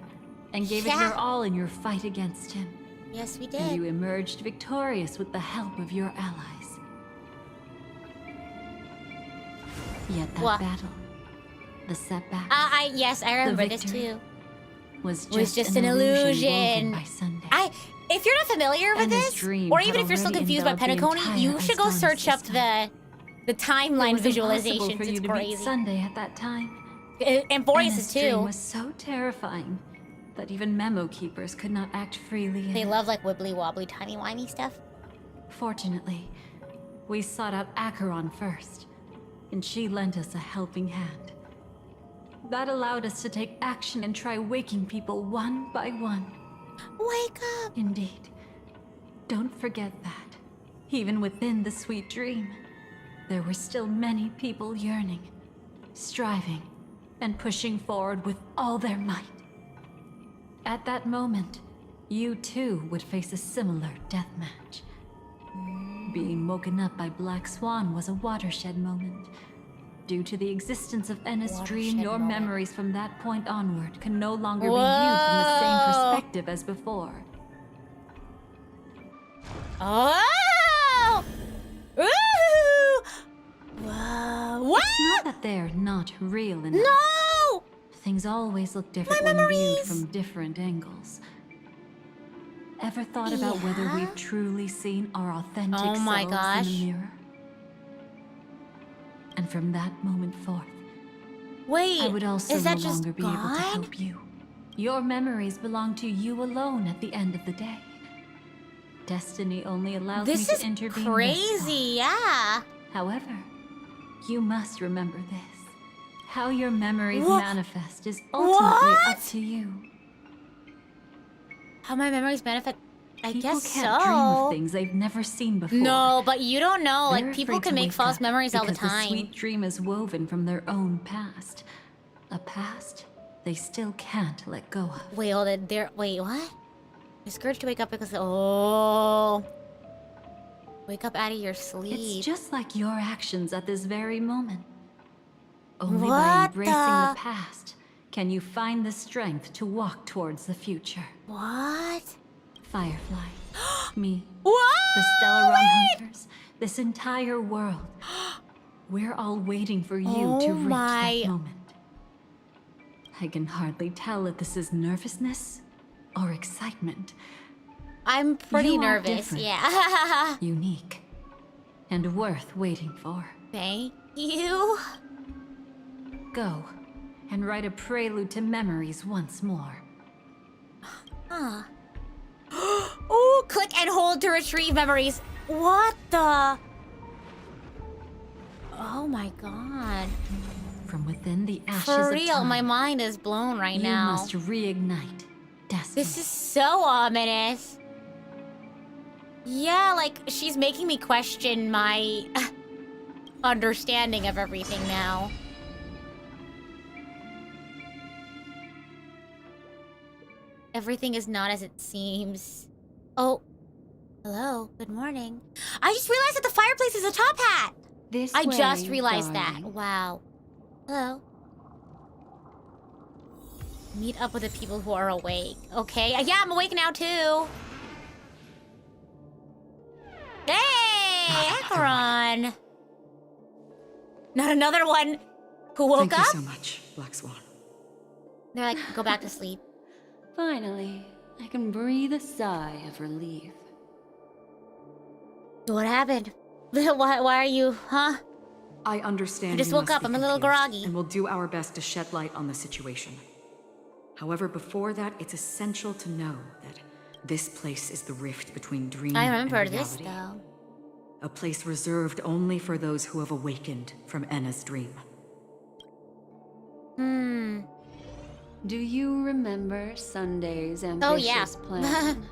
and gave it Yeah. your all in your fight against him. Yes, we And you did. emerged victorious with the help of your allies. Yet that What? battle, the setback, Yes, I remember this victory too. was Was just just an illusion. woven by Sunday. If you're not familiar with And his this, dream or had even if you're still already confused by enveloped the Penacony, you entire should go Ice search up system. the timeline It was impossible visualizations. for you It's to beat crazy. Sunday at that time. And Boreas Anna's is dream too. was so terrifying that even memo keepers could not act freely in They it. love like wibbly wobbly, tiny whiny stuff. Fortunately, we sought out Acheron first, and she lent us a helping hand. That allowed us to take action and try waking people one by one. Wake up! Indeed. Don't forget that, even within the sweet dream, there were still many people yearning, striving, and pushing forward with all their might. At that moment, you too would face a similar deathmatch. Being woken up by Black Swan was a watershed moment. Due to the existence of Enna's dream, Watershed your moment. memories from that point onward can no longer be viewed from the same Whoa. perspective as before. Oh! Ooh! Whoa! What? It's not that they're not real enough. No! Things always look different when viewed from different angles. Ever thought about whether Yeah? we've truly seen our authentic Oh my selves gosh. in the mirror? And from that moment forth, Wait, I would also is no that just longer be able to gone? help you. Your memories belong to you alone at the end of the day. Destiny only allows This me is to intervene this crazy, yeah. However, you must remember this. How your memories Wha- manifest is ultimately up What? to you. How my memories manifest? I People guess can't dream so. of things they've never seen before. No, but you don't know. They're Like, people afraid can to make wake false up memories all the because time. The sweet dream is woven from their own past. A past they still can't let go of. Wait, hold it. Wait, what? You're scared to wake up because wake up out of your sleep. It's just like your actions at this very moment. Only by What embracing the- the past can you find the strength to walk towards the future. What? Firefly, me, What? the Stellaron Hunters, this entire world. We're all waiting for you to reach that moment. I can hardly tell if this is nervousness or excitement. I'm pretty You are nervous, different, yeah. unique, and worth waiting for. Thank you. Go and write a prelude to memories once more. Huh. Ooh, click and hold to retrieve memories. What the? Oh my god. From within the ashes For of real, time, my mind is blown right you now. must reignite destiny. This is so ominous. Yeah, like, she's making me question my understanding of everything now. Everything is not as it seems. Oh, hello, good morning. I just realized that the fireplace is a top hat. This I just way, realized that. darling. Wow. Hello. Meet up with the people who are awake. Okay, yeah, I'm awake now too. Hey, Acheron. Not another one who woke Thank up? you so much, Black Swan. They're like, go back to sleep. Finally, I can breathe a sigh of relief. What happened? Why are you, huh? I understand. I just you woke must up. be I'm a little confused, groggy. and we'll do our best to shed light on the situation. However, before that, it's essential to know that this place is the rift between dream I and remember reality. this though. A place reserved only for those who have awakened from Enna's dream. Do you remember Sunday's Oh, yeah. ambitious plan?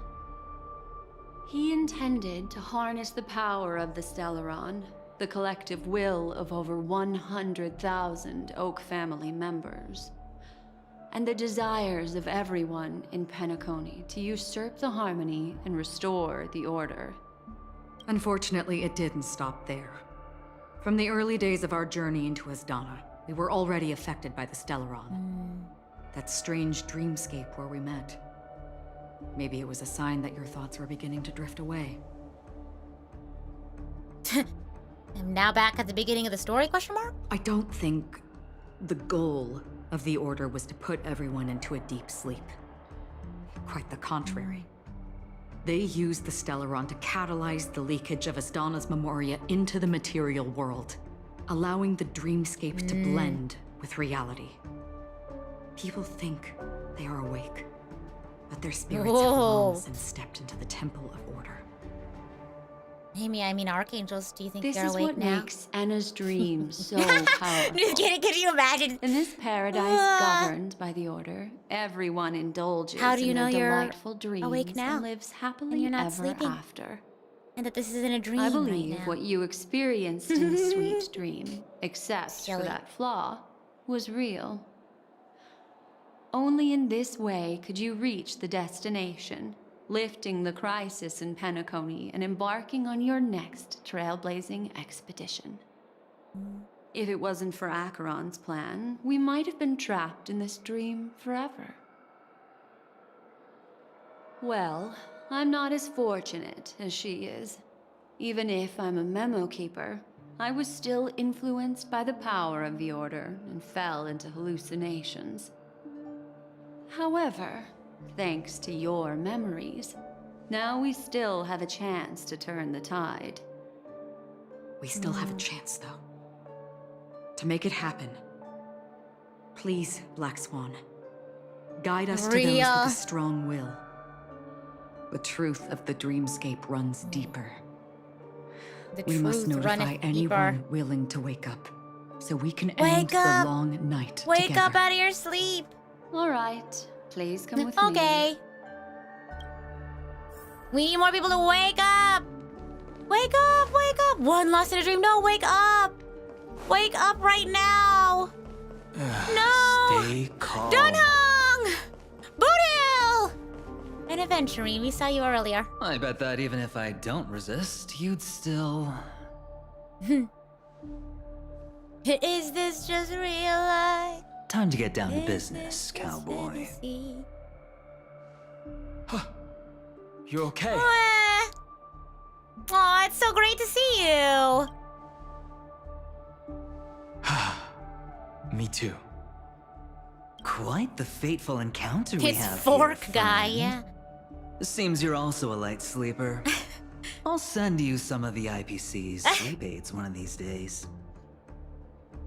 He intended to harness the power of the Stellaron, the collective will of over 100,000 Oak family members, and the desires of everyone in Penacony to usurp the harmony and restore the order. Unfortunately, it didn't stop there. From the early days of our journey into Asdana, we were already affected by the Stellaron. That strange dreamscape where we met. Maybe it was a sign that your thoughts were beginning to drift away. I'm now back at the beginning of the story, question mark? I don't think the goal of the Order was to put everyone into a deep sleep. Quite the contrary. They used the Stellaron to catalyze the leakage of Asdana's memoria into the material world, allowing the dreamscape to blend with reality. People think they are awake, but their spirits have long since stepped into the temple of order. Amy, I mean archangels, do you think This they're is awake what now? makes Anna's dream so powerful. Just kidding, can you imagine? In this paradise governed by the Order, everyone indulges How do you in know their you're delightful dreams awake now? and lives happily And you're not ever sleeping? after. And that this isn't a dream I right believe now. what you experienced in the sweet dream, except for Silly. that flaw, was real. Only in this way could you reach the destination, lifting the crisis in Penacony and embarking on your next trailblazing expedition. If it wasn't for Acheron's plan, we might have been trapped in this dream forever. Well, I'm not as fortunate as she is. Even if I'm a memo keeper, I was still influenced by the power of the Order and fell into hallucinations. However, thanks to your memories, now we still have a chance to turn the tide. We still have a chance, though. To make it happen. Please, Black Swan. Guide us to those with a strong will. The truth of the dreamscape runs deeper. We must notify anyone willing to wake up, so we can end the long night Wake together. up out of your sleep! All right, please come with Okay. me. We need more people to wake up! Wake up, wake up! One lost in a dream, no, wake up! Wake up right now! No! Stay calm. Dunhong! Boothill! An adventuring, we saw you earlier. I bet that even if I don't resist, you'd still... Is this just real life? Time to get down to business, cowboy. You okay? Aw, it's so great to see you! Me too. Quite the fateful encounter we His have fork here, guy, friend. yeah. Seems you're also a light sleeper. I'll send you some of the IPC's sleep aids one of these days.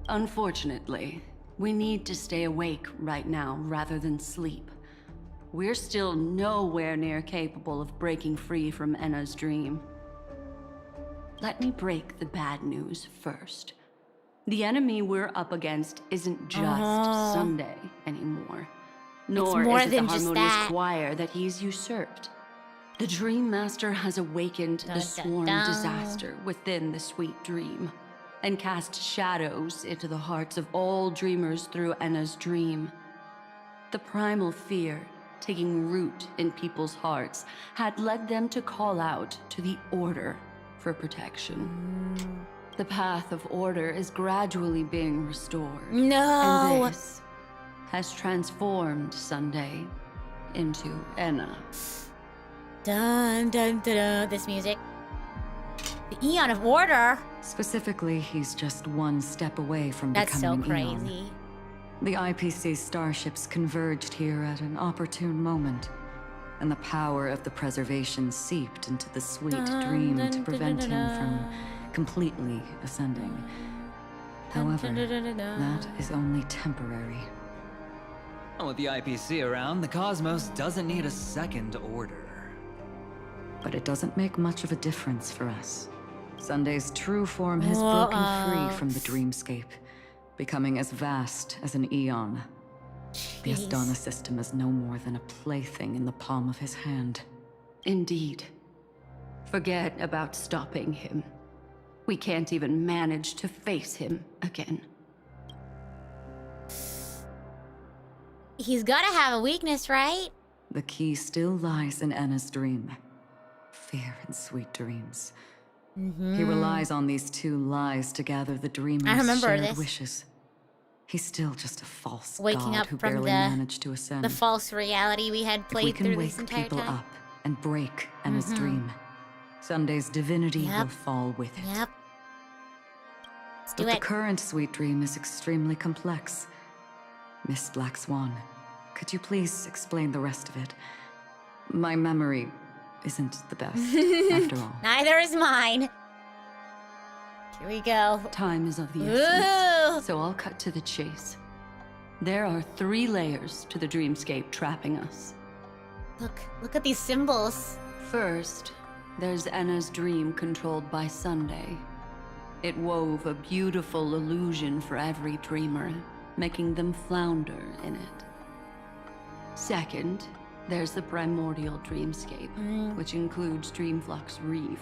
Unfortunately, we need to stay awake right now rather than sleep. We're still nowhere near capable of breaking free from Enna's dream. Let me break the bad news first. The enemy we're up against isn't just Sunday anymore, nor more is it the than just harmonious that. choir that he's usurped. The Dream Master has awakened the swarm disaster within the sweet dream, and cast shadows into the hearts of all dreamers through Enna's dream. The primal fear taking root in people's hearts had led them to call out to the Order for protection. The path of order is gradually being restored. No! And this has transformed Sunday into Enna. Dun dun dun dun. This music. The Eon of Order? Specifically, he's just one step away from That's so becoming an crazy. Eon. The IPC starships converged here at an opportune moment, and the power of the preservation seeped into the sweet dream to prevent him from completely ascending. However, that is only temporary. With the IPC around, the cosmos doesn't need a second order. But it doesn't make much of a difference for us. Sunday's true form has broken free from the dreamscape, becoming as vast as an eon. The Asdana system is no more than a plaything in the palm of his hand. Indeed. Forget about stopping him. We can't even manage to face him again. He's gotta have a weakness, right? The key still lies in Anna's dream. Fear and sweet dreams. He relies on these two lies to gather the dreamer's shared wishes. He's still just a false Waking god up who from barely managed to ascend. the false reality we had played through this entire If we can wake people time. up and break Anna's dream, Sunday's divinity will fall with it. Yep. Let's do But it. the current sweet dream is extremely complex. Miss Black Swan, could you please explain the rest of it? My memory isn't the best, after all. Neither is mine. Here we go. Time is of the Ooh. essence, so I'll cut to the chase. There are 3 layers to the dreamscape trapping us. Look at these symbols. First, there's Anna's dream controlled by Sunday. It wove a beautiful illusion for every dreamer, making them flounder in it. Second, there's the primordial dreamscape, which includes Dreamflux Reef.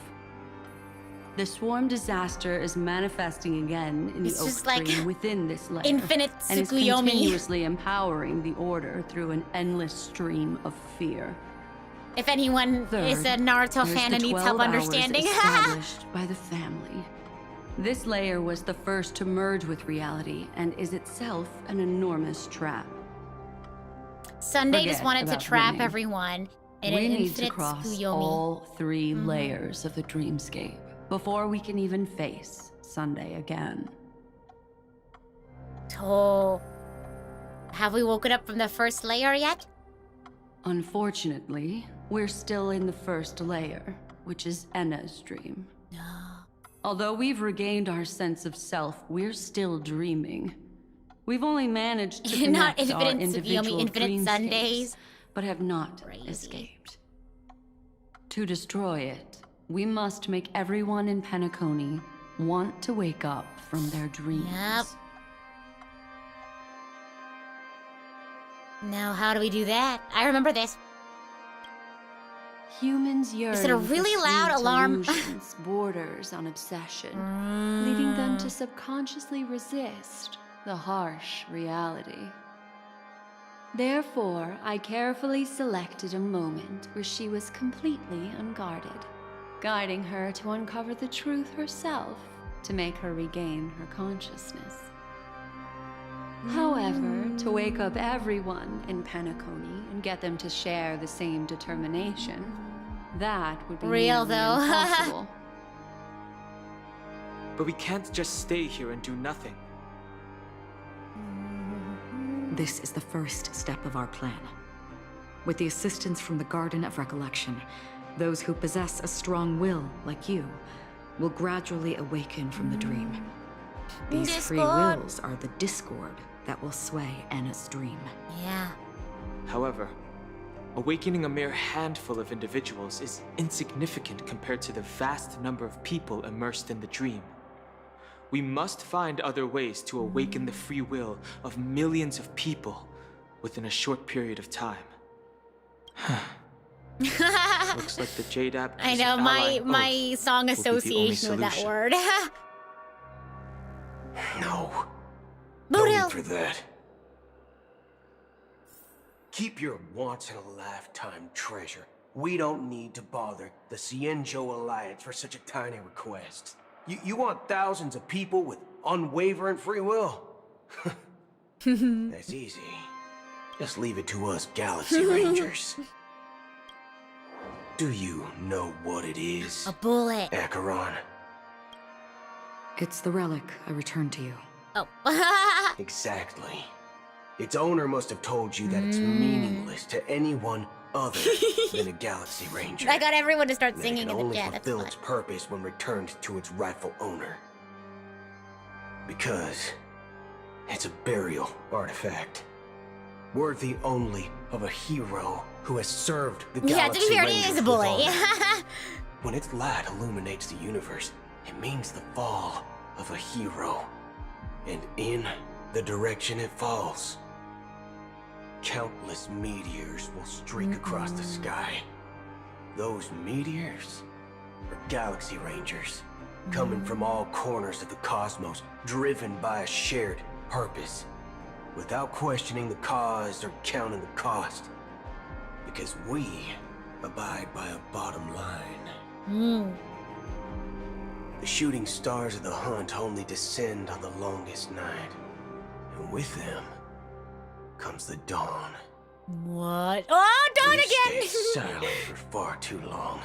The swarm disaster is manifesting again in the It's just oak like tree within this layer, infinite and is Tsukuyomi. continuously empowering the Order through an endless stream of fear. If anyone is a Naruto There's fan the and needs help 12 hours understanding. established by the family. This layer was the first to merge with reality and is itself an enormous trap. Sunday just Forget wanted to about trap winning. everyone in We an need to infinite cross Tsukuyomi. all 3 layers of the dreamscape before we can even face Sunday again. Oh. Have we woken up from the first layer yet? Unfortunately, we're still in the first layer, which is Enna's dream. Although we've regained our sense of self, we're still dreaming. We've only managed to Not connect our infinite Tsukuyomi, individual infinite dreamscapes, Sundays. but have not escaped. To destroy it, we must make everyone in Penacony want to wake up from their dreams. Yep. Now, how do we do that? I remember this. Humans yearn Is it a really for loud sweet alarm? illusions, borders on obsession, leading them to subconsciously resist the harsh reality. Therefore, I carefully selected a moment where she was completely unguarded, guiding her to uncover the truth herself to make her regain her consciousness. However, to wake up everyone in Penacony and get them to share the same determination, that would be Real, nearly though. impossible. But we can't just stay here and do nothing. This is the first step of our plan. With the assistance from the Garden of Recollection, those who possess a strong will, like you, will gradually awaken from the dream. These free Discord. wills are the discord that will sway Anna's dream. Yeah. However, awakening a mere handful of individuals is insignificant compared to the vast number of people immersed in the dream. We must find other ways to awaken the free will of millions of people within a short period of time. Looks like the Jade app. I know, my song association with that solution. word. No. Boodle. Going for that. Keep your once-in-a-lifetime treasure. We don't need to bother the Cienjo Alliance for such a tiny request. You want thousands of people with unwavering free will? That's easy. Just leave it to us Galaxy Rangers. Do you know what it is? A bullet. Acheron. It's the relic I returned to you. Oh. Exactly. Its owner must have told you that it's meaningless to anyone other than a Galaxy Ranger. I got everyone to start That singing it in can the only chat. That's fulfill fine. its purpose when returned to its rightful owner. Because it's a burial artifact, worthy only of a hero who has served the Yeah, to Galaxy be fair, it Rangers is a with bullet. honor. When its light illuminates the universe, it means the fall of a hero. And in the direction it falls, countless meteors will streak across the sky. Those meteors are Galaxy Rangers, coming from all corners of the cosmos, driven by a shared purpose, without questioning the cause or counting the cost. Because we abide by a bottom line. The shooting stars of the hunt only descend on the longest night. And with them comes the dawn. What? Oh, dawn again! Stayed silent for far too long.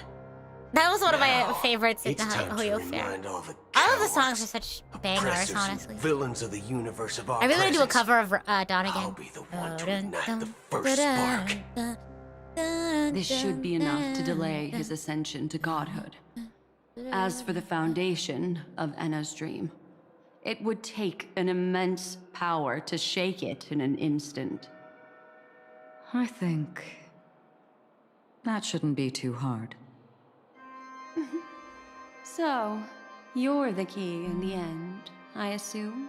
That was one of my favorites in It's the time to Hoyo Fair. remind all the All of the songs are such bangers, oppressors and honestly. villains of the universe of our I really want to do a presence. cover of Dawn again. I'll be the one to ignite the first spark. This should be enough to delay his ascension to godhood. As for the foundation of Enna's dream, it would take an immense power to shake it in an instant. I think that shouldn't be too hard. So, you're the key in the end, I assume?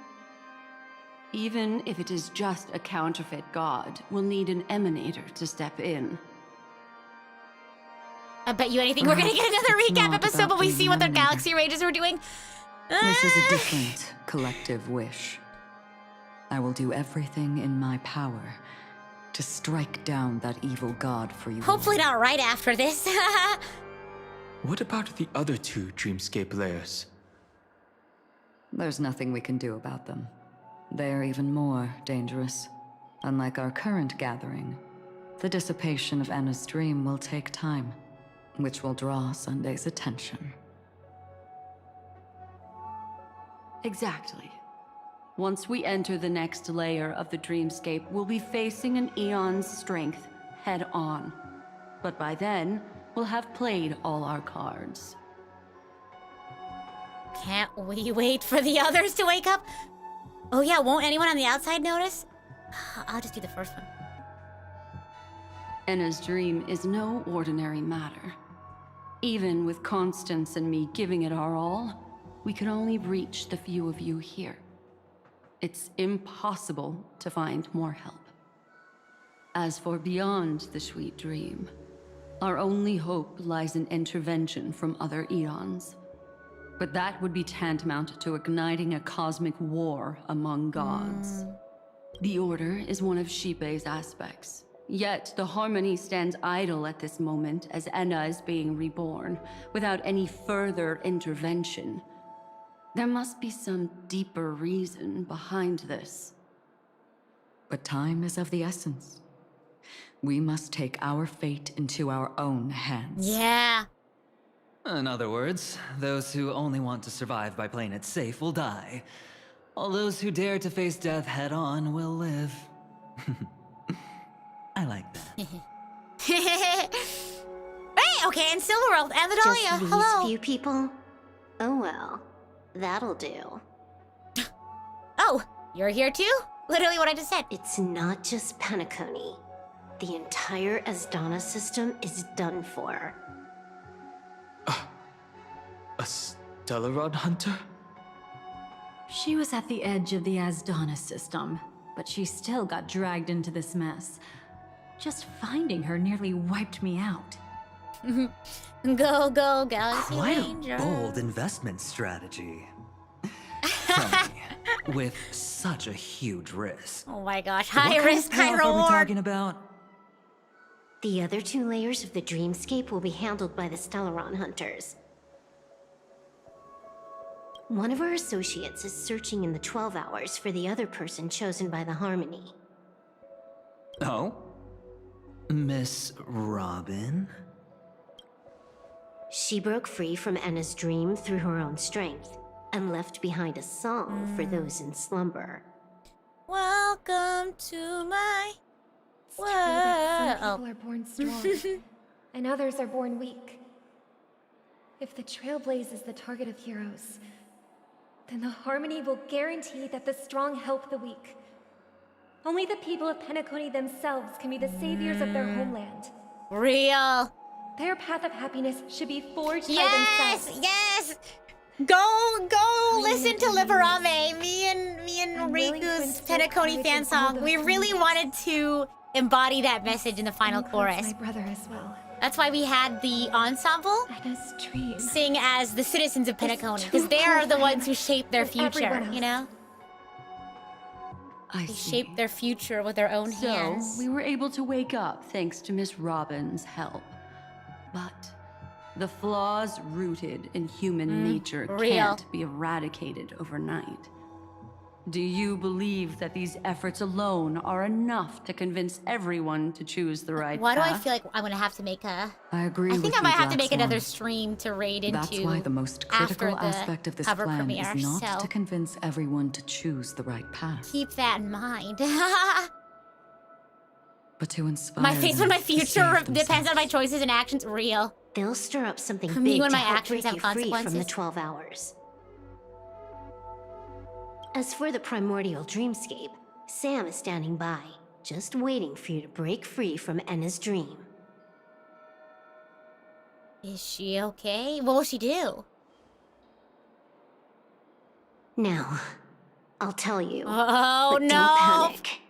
Even if it is just a counterfeit god, we'll need an emanator to step in. I bet you anything we're gonna get another It's recap not episode, about but we being see what the eliminated. Galaxy Rangers were doing. This is a different collective wish. I will do everything in my power to strike down that evil god for you. Hopefully not right after this. What about the other two dreamscape layers? There's nothing we can do about them. They're even more dangerous. Unlike our current gathering, the dissipation of Enna's dream will take time, which will draw Sunday's attention. Exactly. Once we enter the next layer of the dreamscape, we'll be facing an eon's strength head on. But by then, we'll have played all our cards. Can't we wait for the others to wake up? Oh yeah, won't anyone on the outside notice? I'll just do the first one. Enna's dream is no ordinary matter. Even with Constance and me giving it our all, we can only reach the few of you here. It's impossible to find more help. As for beyond the sweet dream, our only hope lies in intervention from other eons. But that would be tantamount to igniting a cosmic war among gods. The Order is one of Shipei's aspects. Yet the Harmony stands idle at this moment as Enna is being reborn, without any further intervention. There must be some deeper reason behind this. But time is of the essence. We must take our fate into our own hands. Yeah. In other words, those who only want to survive by playing it safe will die. All those who dare to face death head on will live. I like that. Hey, okay, and Silverworld and the Dahlia. Just these Hello. few people? Oh well, that'll do. Oh, you're here too? Literally what I just said. It's not just Penacony. The entire Asdana system is done for. A Stellaron hunter? She was at the edge of the Asdana system, but she still got dragged into this mess. Just finding her nearly wiped me out. Go, go, Galaxy Quite Ranger. a bold investment strategy. Tell me, with such a huge risk. Oh my gosh, What high kind risk, of high payoff are we reward. talking about? The other two layers of the dreamscape will be handled by the Stellaron hunters. One of our associates is searching in the 12 hours for the other person chosen by the Harmony. Oh? Miss Robin? She broke free from Enna's dream through her own strength, and left behind a song for those in slumber. Welcome to my It's true that world. some people are born strong, and others are born weak. If the Trailblaze is the target of heroes, then the Harmony will guarantee that the strong help the weak. Only the people of Penacony themselves can be the saviors of their homeland. Real. Their path of happiness should be forged by Yes, themselves. yes. Go, listen to Liverame. Me and Riku's Penacony fan song. We really wanted to embody that message in the final Includes chorus. my brother as well. That's why we had the ensemble sing as the citizens of Penacony, because they are the ones who shape their future, you know? They shape their future with their own hands. So, we were able to wake up thanks to Miss Robin's help. But the flaws rooted in human nature can't be eradicated overnight. Do you believe that these efforts alone are enough to convince everyone to choose the right Why do I path? feel like I'm gonna have to make a... I agree I think with I might you, have to make Black another Swan. stream to raid into That's why the most critical aspect of this cover plan premiere, is not so to convince everyone to choose the right path, keep that in mind. but to inspire My face them when my to future save depends on my choices and actions. Real. They'll stir up something Me big when to my help actions break have you free from the consequences. 12 hours. As for the primordial dreamscape, Sam is standing by, just waiting for you to break free from Enna's dream. Is she okay? What will she do? Now, I'll tell you. Oh, but no. Don't panic.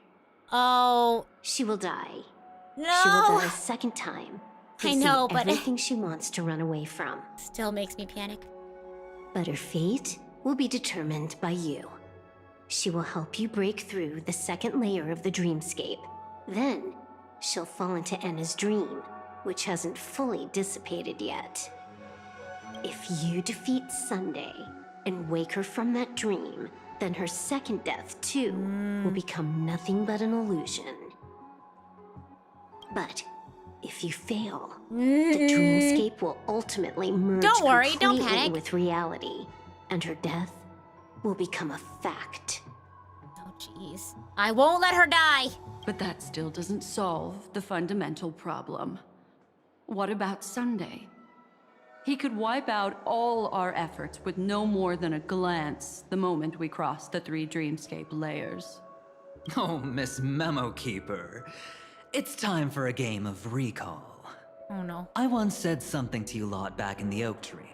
Oh. She will die. No. She will die a second time. I know, facing but everything she wants to run away from. Still makes me panic. But her fate will be determined by you. She will help you break through the second layer of the dreamscape. Then, she'll fall into Enna's dream, which hasn't fully dissipated yet. If you defeat Sunday and wake her from that dream, then her second death, too, will become nothing but an illusion. But if you fail, the dreamscape will ultimately merge completely with reality, and her death will become a fact. Oh, jeez. I won't let her die! But that still doesn't solve the fundamental problem. What about Sunday? He could wipe out all our efforts with no more than a glance the moment we cross the 3 dreamscape layers. Oh, Miss Memo Keeper. It's time for a game of recall. Oh no. I once said something to you lot back in the Oak Dream.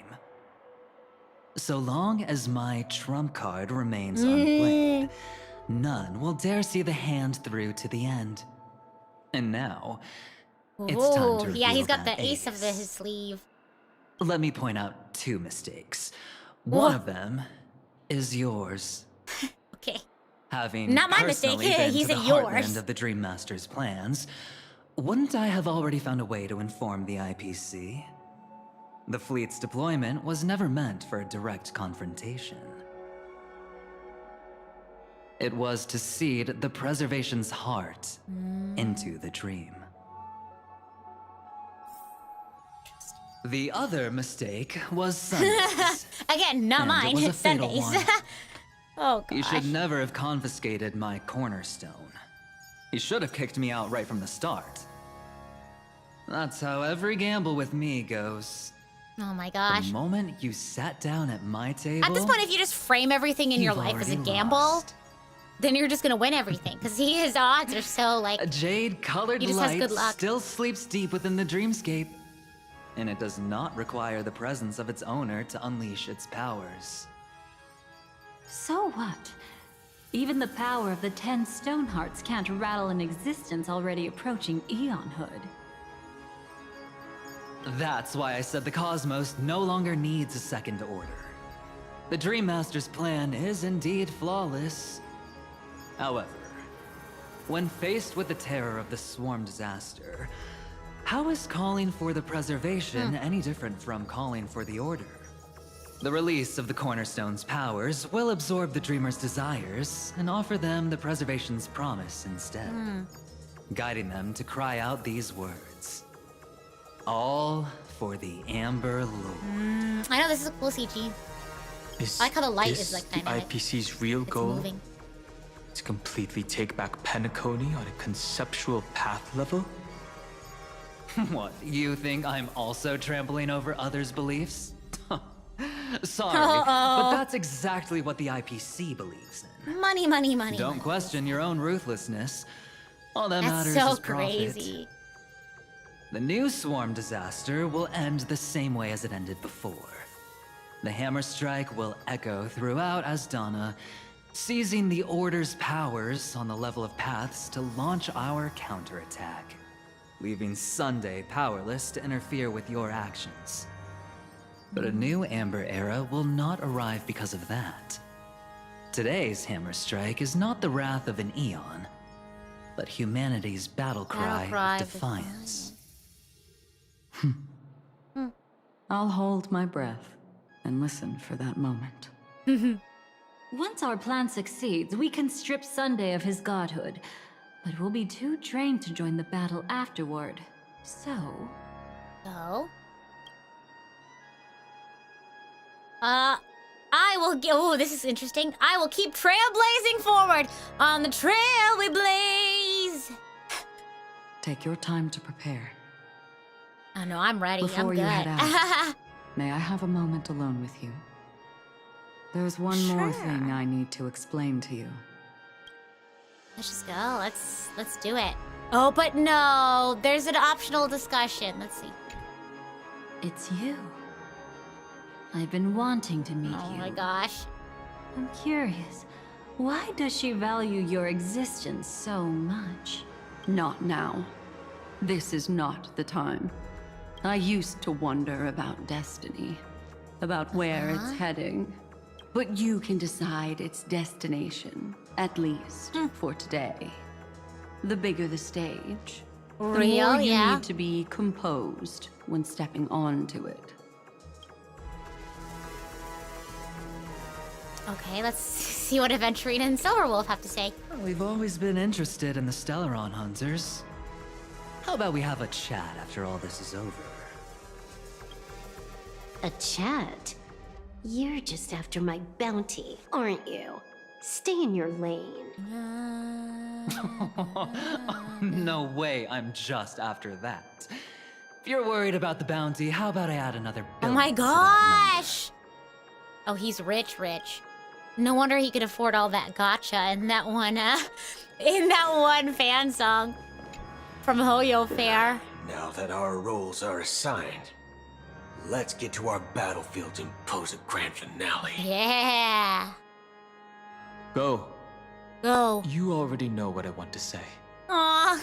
So long as my trump card remains unplayed, none will dare see the hand through to the end. And now, it's time to yeah, he's reveal got that the ace of his sleeve. Let me point out 2 mistakes. One of them is yours. Okay. Having Not my mistake. personally been He to the said yours. heartland of the Dream Master's plans, wouldn't I have already found a way to inform the IPC? The fleet's deployment was never meant for a direct confrontation. It was to seed the preservation's heart into the dream. The other mistake was Sunday's. Again, not And mine. it was a It's fatal Sundays. one. Oh, gosh. You should never have confiscated my cornerstone. You should have kicked me out right from the start. That's how every gamble with me goes. Oh my gosh. The moment you sat down at my table... At this point, if you just frame everything in your You've life as a already gamble, then you're just gonna win everything. Because his odds are so, like... A jade-colored he just has light good luck. still sleeps deep within the dreamscape. And it does not require the presence of its owner to unleash its powers. So what? Even the power of the 10 stone hearts can't rattle an existence already approaching eonhood. That's why I said the cosmos no longer needs a second order. The Dream Master's plan is indeed flawless. However, when faced with the terror of the swarm disaster, how is calling for the preservation any different from calling for the order? The release of the Cornerstone's powers will absorb the Dreamer's desires and offer them the preservation's promise instead, guiding them to cry out these words. All for the Amber Lord. I know this is a cool CG. I like how the light is like dynamic. IPC's real It's goal? moving. To completely take back Penacony on a conceptual path level? What, you think I'm also trampling over others' beliefs? Sorry, but that's exactly what the IPC believes in. Money, money, money. Don't question your own ruthlessness. All that matters That's so is profit. crazy. The new swarm disaster will end the same way as it ended before. The hammer strike will echo throughout Asdana, seizing the Order's powers on the level of paths to launch our counterattack. leaving Sunday powerless to interfere with your actions. But a new Amber Era will not arrive because of that. Today's Hammer Strike is not the wrath of an eon, but humanity's battle cry of defiance. I'll hold my breath and listen for that moment. Once our plan succeeds, we can strip Sunday of his godhood, but we'll be too drained to join the battle afterward. So... I will oh, this is interesting. I will keep trailblazing forward. On the trail we blaze. Take your time to prepare. Oh no, I'm ready. Before I'm good. you head out, may I have a moment alone with you? There's one more thing I need to explain to you. Let's just go. Let's do it. Oh, but no, there's an optional discussion. Let's see. It's you. I've been wanting to meet you. Oh my gosh. I'm curious. Why does she value your existence so much? Not now. This is not the time. I used to wonder about destiny, about where it's heading. But you can decide its destination, at least for today. The bigger the stage, the more you need to be composed when stepping onto it. Okay, let's see what Aventurine and Silverwolf have to say. We've always been interested in the Stellaron Hunters. How about we have a chat after all this is over? A chat? You're just after my bounty, aren't you? Stay in your lane. No way, I'm just after that. If you're worried about the bounty, how about I add another Oh billion my to that number? gosh! Oh, he's rich. No wonder he could afford all that gotcha in that one fan song from Hoyo Fair. Now that our roles are assigned, let's get to our battlefields and pose a grand finale. Yeah. Go. Go. You already know what I want to say. Aww.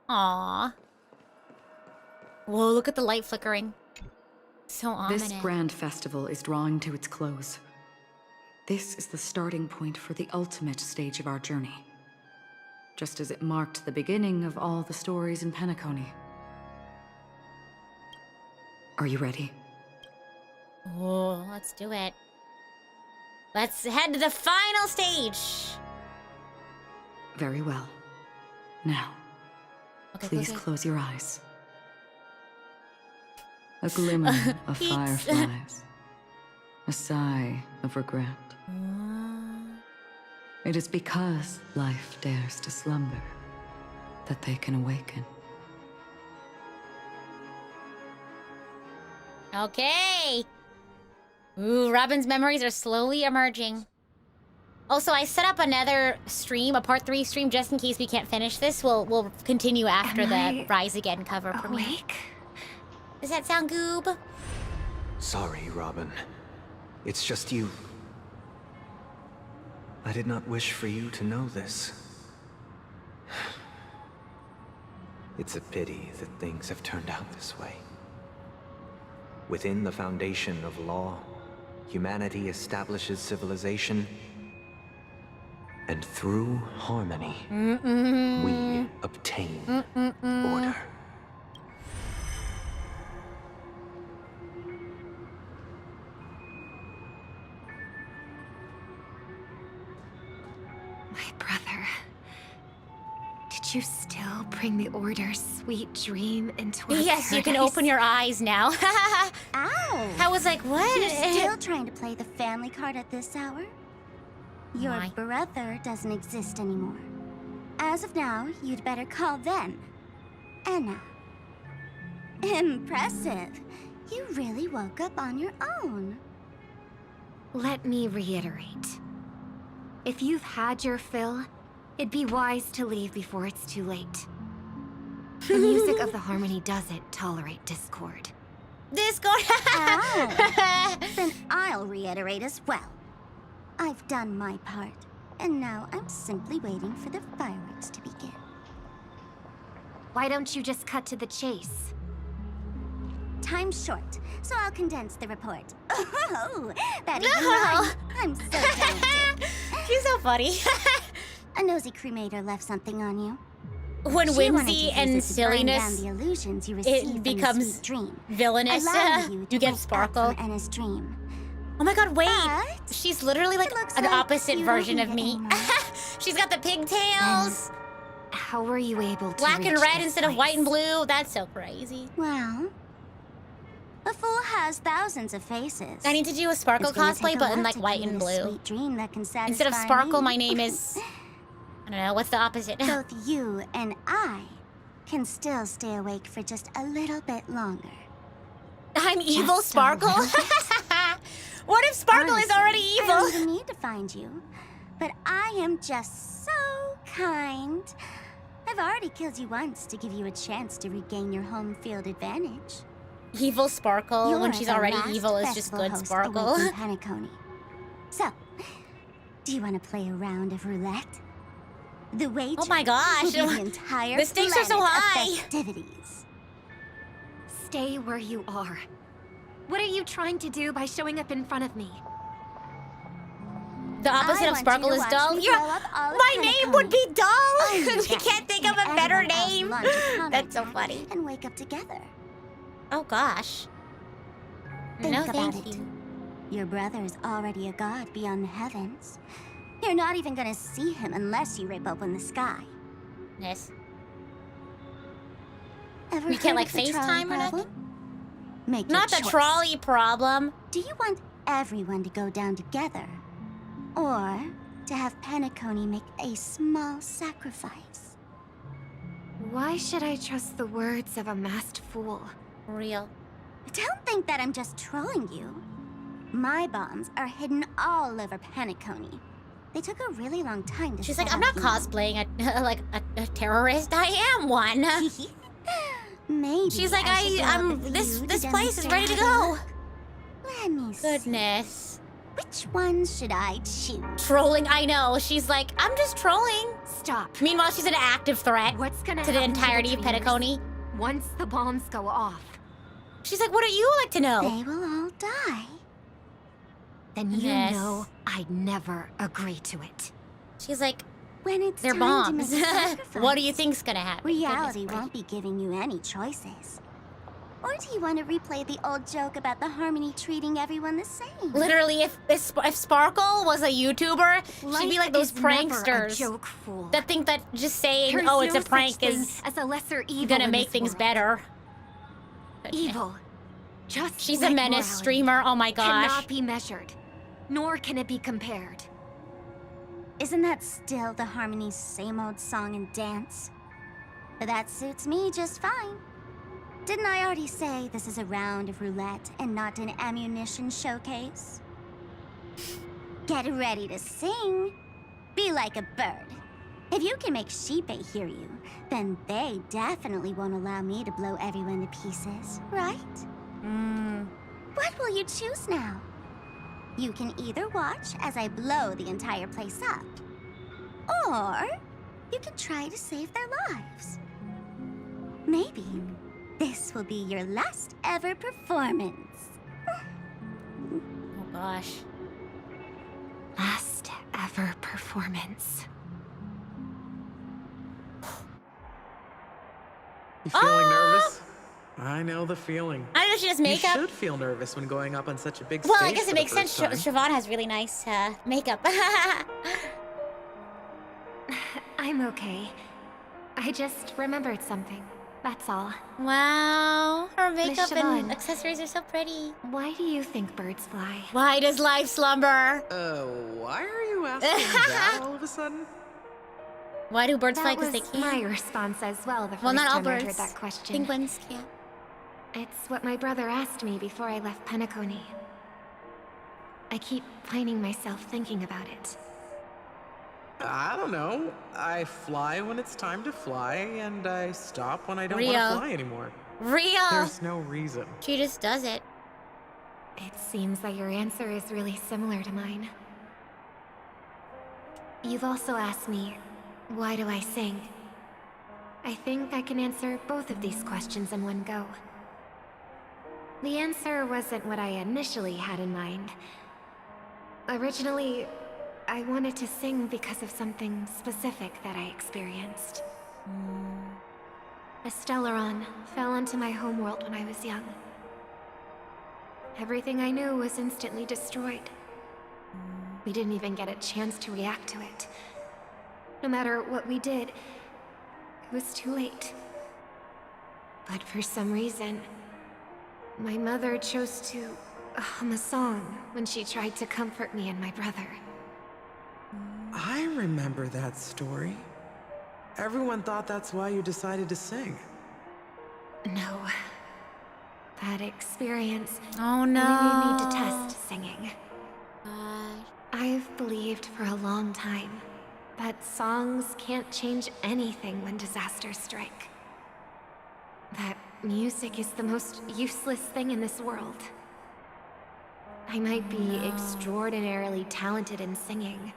Aww. Whoa, look at the light flickering. So ominous. This grand festival is drawing to its close. This is the starting point for the ultimate stage of our journey. Just as it marked the beginning of all the stories in Penacony. Are you ready? Oh, let's do it. Let's head to the final stage. Very well. Now, okay, please close your eyes. A glimmer of fireflies. A sigh of regret. It is because life dares to slumber that they can awaken. Okay. Ooh, Robin's memories are slowly emerging. Also, I set up another stream, a part 3 stream, just in case we can't finish this. We'll continue after the Rise Again cover premiere. Does that sound goob? Sorry, Robin. It's just you. I did not wish for you to know this. It's a pity that things have turned out this way. Within the foundation of law, humanity establishes civilization, and through harmony, we obtain order. My brother. Did you still bring the Order's sweet dream into our Yes, you can paradise? open your eyes now. Ow! I was like, what? You're still trying to play the family card at this hour? Your Why? brother doesn't exist anymore. As of now, you'd better call them Anna. Impressive. You really woke up on your own. Let me reiterate. If you've had your fill, it'd be wise to leave before it's too late. The music of the harmony doesn't tolerate discord. Discord? Oh, then I'll reiterate as well. I've done my part, and now I'm simply waiting for the fireworks to begin. Why don't you just cut to the chase? Time's short, so I'll condense the report. Oh, that even rhymed. I'm so talented. She's so funny. A nosy cremator left something on you. When She wanted to whimsy use and it to burn silliness, down the illusions you received from it the becomes sweet dream, villainous. allowing you to You get wake up Sparkle. from Anna's dream. Oh my god, wait! But she's literally like an like opposite you don't version of need it me. anymore. She's got the pigtails. How were you able to Black and reach red this instead of place? white and blue. That's so crazy. Well, a fool has thousands of faces. I need to do a Sparkle It's gonna cosplay, take a but in lot like to white create and a blue. sweet dream that can Instead of satisfy Sparkle, me. my name is... I don't know, what's the opposite? Both you and I can still stay awake for just a little bit longer. I'm evil Just a Sparkle? little bit. What if Sparkle is Honestly, already I evil? don't even need to find you, but I am just so kind. I've already killed you once to give you a chance to regain your home field advantage. Evil Sparkle, You're when she's the already last evil, is just festival good host Sparkle. away from Penacony. So, do you want to play a round of roulette? The wager Oh my gosh. will be the entire The stakes are so planet of high. festivities. Stay where you are. What are you trying to do by showing up in front of me? The opposite I of want Sparkle you to is watch dull. me You're, blow up all of my name would be dull. I knew We that, can't think of and a better everyone else name. launch a That's so counterattack funny. And wake up together. Oh gosh. Think No, about thank it. you. Your brother is already a god beyond the heavens. You're not even gonna see him unless you rip open the sky. Yes. Ever We can't heard like of the trolley FaceTime or problem? nothing? Make Not your the choice. trolley problem. Do you want everyone to go down together? Or to have Penacony make a small sacrifice? Why should I trust the words of a masked fool? Real. Don't think that I'm just trolling you. My bombs are hidden all over Penacony. They took a really long time to She's set like, I'm up, not you know. cosplaying like a terrorist. I am one. Maybe. She's like, I should go I'm up with this you this to place is demonstrate ready to how go. look. Let me see. Goodness. Which one should I choose? Trolling, I know. She's like, I'm just trolling. Stop. Meanwhile, she's an active threat What's gonna to the happen entirety of dreamers Penacony. once the bombs go off? She's like, what do you like to know? They will all die. Then you Yes. know I'd never agree to it. She's like, When it's they're time bombs. to make a sacrifice, What do you think's gonna happen? reality Goodness won't be giving you any choices. Or do you want to replay the old joke about the Harmony treating everyone the same? Literally, if Sparkle was a YouTuber, she'd be like those Life is never a pranksters joke, fool. that think that just saying, There's oh, it's no a prank such thing is as a lesser evil gonna in make this things world. better. Evil. Just She's like a menace morality, streamer. Oh my gosh. cannot be measured, nor can it be compared. Isn't that still the Harmony's same old song and dance? But that suits me just fine. Didn't I already say this is a round of roulette and not an ammunition showcase? Get ready to sing. Be like a bird. If you can make Sheepei hear you, then they definitely won't allow me to blow everyone to pieces, right? What will you choose now? You can either watch as I blow the entire place up, or you can try to save their lives. Maybe this will be your last ever performance. Oh gosh. Last ever performance. You feeling nervous? I know the feeling. I know she does makeup. You should feel nervous when going up on such a big Well, stage I guess for it the makes sense. first time. Siobhan has really nice makeup. I'm okay. I just remembered something. That's all. Wow, her makeup and Siobhan. accessories are so pretty. Why do you think birds fly? Why does life slumber? Why are you asking that all of a sudden? Why do birds fly? That Because they was can. my response as well the first Well, not all time I heard birds. that question. Penguins can't. It's what my brother asked me before I left Penacony. I keep finding myself thinking about it. I don't know. I fly when it's time to fly, and I stop when I don't want Real. to fly anymore. Real. There's no reason. She just does it. It seems that your answer is really similar to mine. You've also asked me, why do I sing? I think I can answer both of these questions in one go. The answer wasn't what I initially had in mind. Originally, I wanted to sing because of something specific that I experienced. A Stellaron fell onto my homeworld when I was young. Everything I knew was instantly destroyed. We didn't even get a chance to react to it. No matter what we did, it was too late. But for some reason, my mother chose to hum a song when she tried to comfort me and my brother. I remember that story. Everyone thought that's why you decided to sing. No. That experience Oh really made me no. detest singing. I've believed for a long time that songs can't change anything when disasters strike. That music is the most useless thing in this world. I might be extraordinarily talented in singing,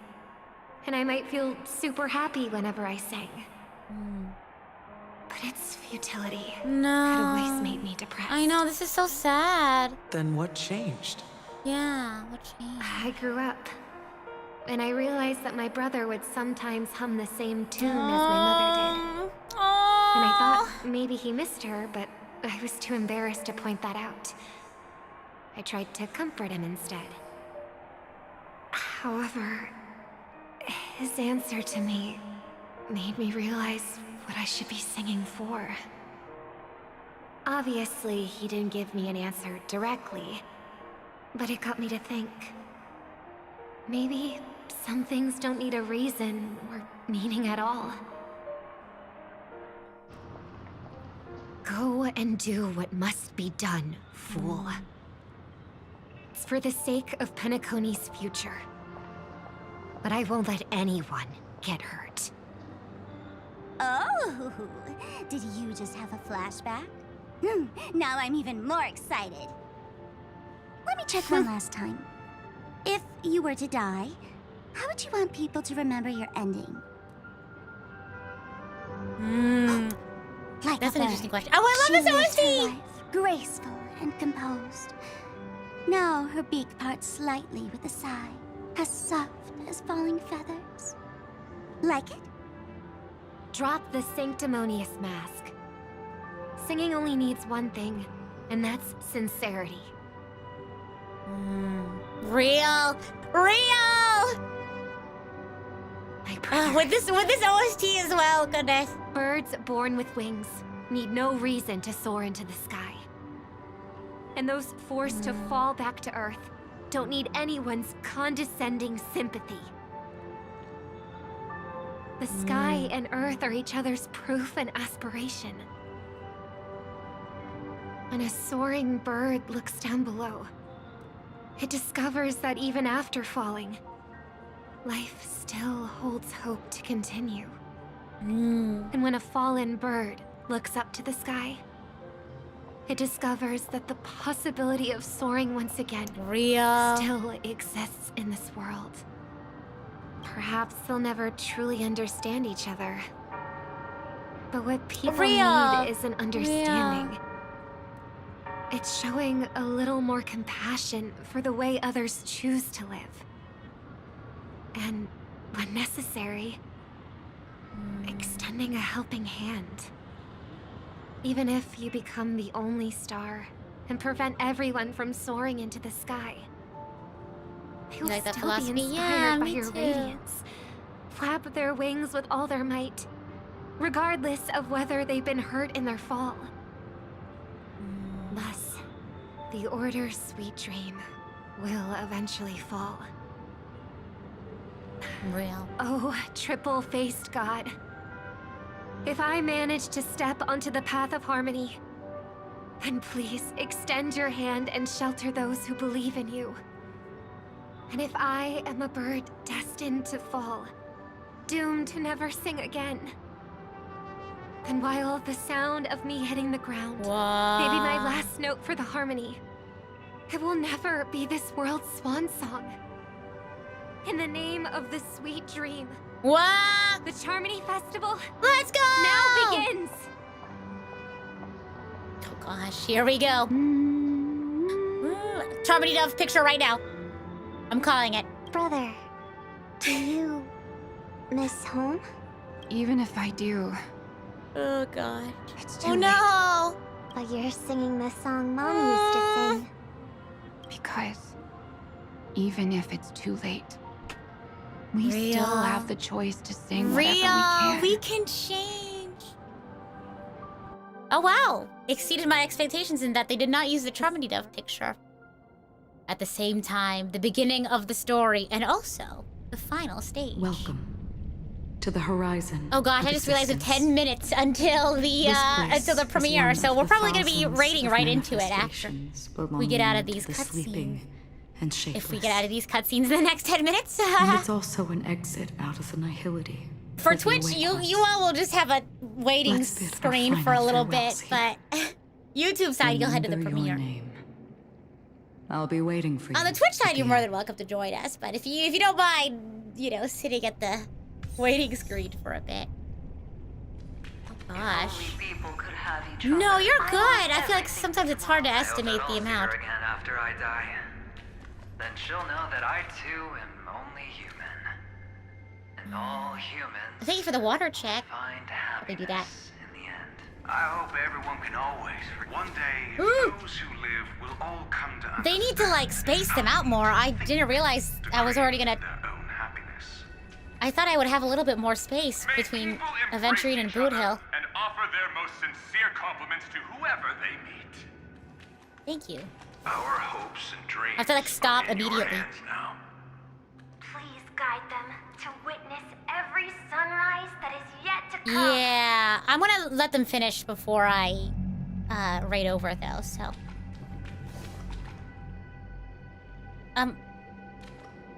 and I might feel super happy whenever I sing. But its futility had always made me depressed. I know, this is so sad. Then what changed? Yeah, what changed? I grew up, and I realized that my brother would sometimes hum the same tune as my mother did. And I thought maybe he missed her, but I was too embarrassed to point that out. I tried to comfort him instead. However, his answer to me made me realize what I should be singing for. Obviously, he didn't give me an answer directly, but it got me to think. Maybe some things don't need a reason or meaning at all. Go and do what must be done, fool. It's for the sake of Penacony's future. But I won't let anyone get hurt. Oh, did you just have a flashback? Now I'm even more excited. Let me check one last time. If you were to die, how would you want people to remember your ending? Like That's a an bird. interesting question. Oh, I love She this lived her OST! life, graceful and composed. Now her beak parts slightly with a sigh, as soft as falling feathers. Like it? Drop the sanctimonious mask. Singing only needs one thing, and that's sincerity. Real! With this OST as well, goodness. Birds born with wings need no reason to soar into the sky. And those forced to fall back to Earth don't need anyone's condescending sympathy. The sky and Earth are each other's proof and aspiration. When a soaring bird looks down below, it discovers that even after falling, life still holds hope to continue. And when a fallen bird looks up to the sky, it discovers that the possibility of soaring once again still exists in this world. Perhaps they'll never truly understand each other. But what people need is an understanding. It's showing a little more compassion for the way others choose to live. And, when necessary, extending a helping hand. Even if you become the only star and prevent everyone from soaring into the sky, they will Like that still philosophy? be inspired Yeah, by me your too. radiance. Flap their wings with all their might, regardless of whether they've been hurt in their fall. Thus, the Order's sweet dream will eventually fall. Real. Oh, triple-faced god. If I manage to step onto the path of harmony, then please extend your hand and shelter those who believe in you. And if I am a bird destined to fall, doomed to never sing again, then while the sound of me hitting the ground may be my last note for the harmony, it will never be this world's swan song. In the name of the sweet dream, Wow! The Charmony Festival. Let's go! Now begins. Oh gosh, here we go. Charmony Dove picture right now. I'm calling it. Brother, do you miss home? Even if I do, Oh god. it's too Oh late. no! But you're singing the song Mom used to sing. Because even if it's too late, we Real. still have the choice to sing whatever Real, we we can change. Oh wow, exceeded my expectations in that they did not use the Charmony Dove picture. At the same time, the beginning of the story and also the final stage. Welcome to the horizon. Oh gosh, of I just realized it's existence. 10 minutes until the This place premiere, is so one we're of probably the gonna be thousands raiding of right into it after manifestations we get out of belonging these to the cutscenes. sleeping and shapeless. If we get out of these cutscenes in the next 10 minutes. And it's also an exit out of the nihility. For the Twitch, awake you ones. all will just have a waiting Let's bid our screen for a final little farewells bit, but YouTube side, you'll head to the Remember your premiere. name. I'll be waiting for you. On the Twitch side, at you're the more end. than welcome to join us, but if you don't mind, sitting at the waiting screen for a bit. Oh gosh. No, you're good. I feel like sometimes it's hard to estimate the amount. Again after I die, then she'll know that I too am only human, and all humans Thank you for the water check. find How do they do that? in the end. I hope everyone can always. One day, Ooh. those who live will all come to They need to like space them out more. I didn't realize I was already gonna. their own happiness. I thought I would have a little bit more space between Aventurine and Boot Hill. And offer their most sincere compliments to whoever they meet. Thank you. Our hopes and dreams I have to like stop are in your immediately. hands now. Please guide them to witness every sunrise that is yet to come. Yeah, I'm gonna let them finish before I raid over though. So,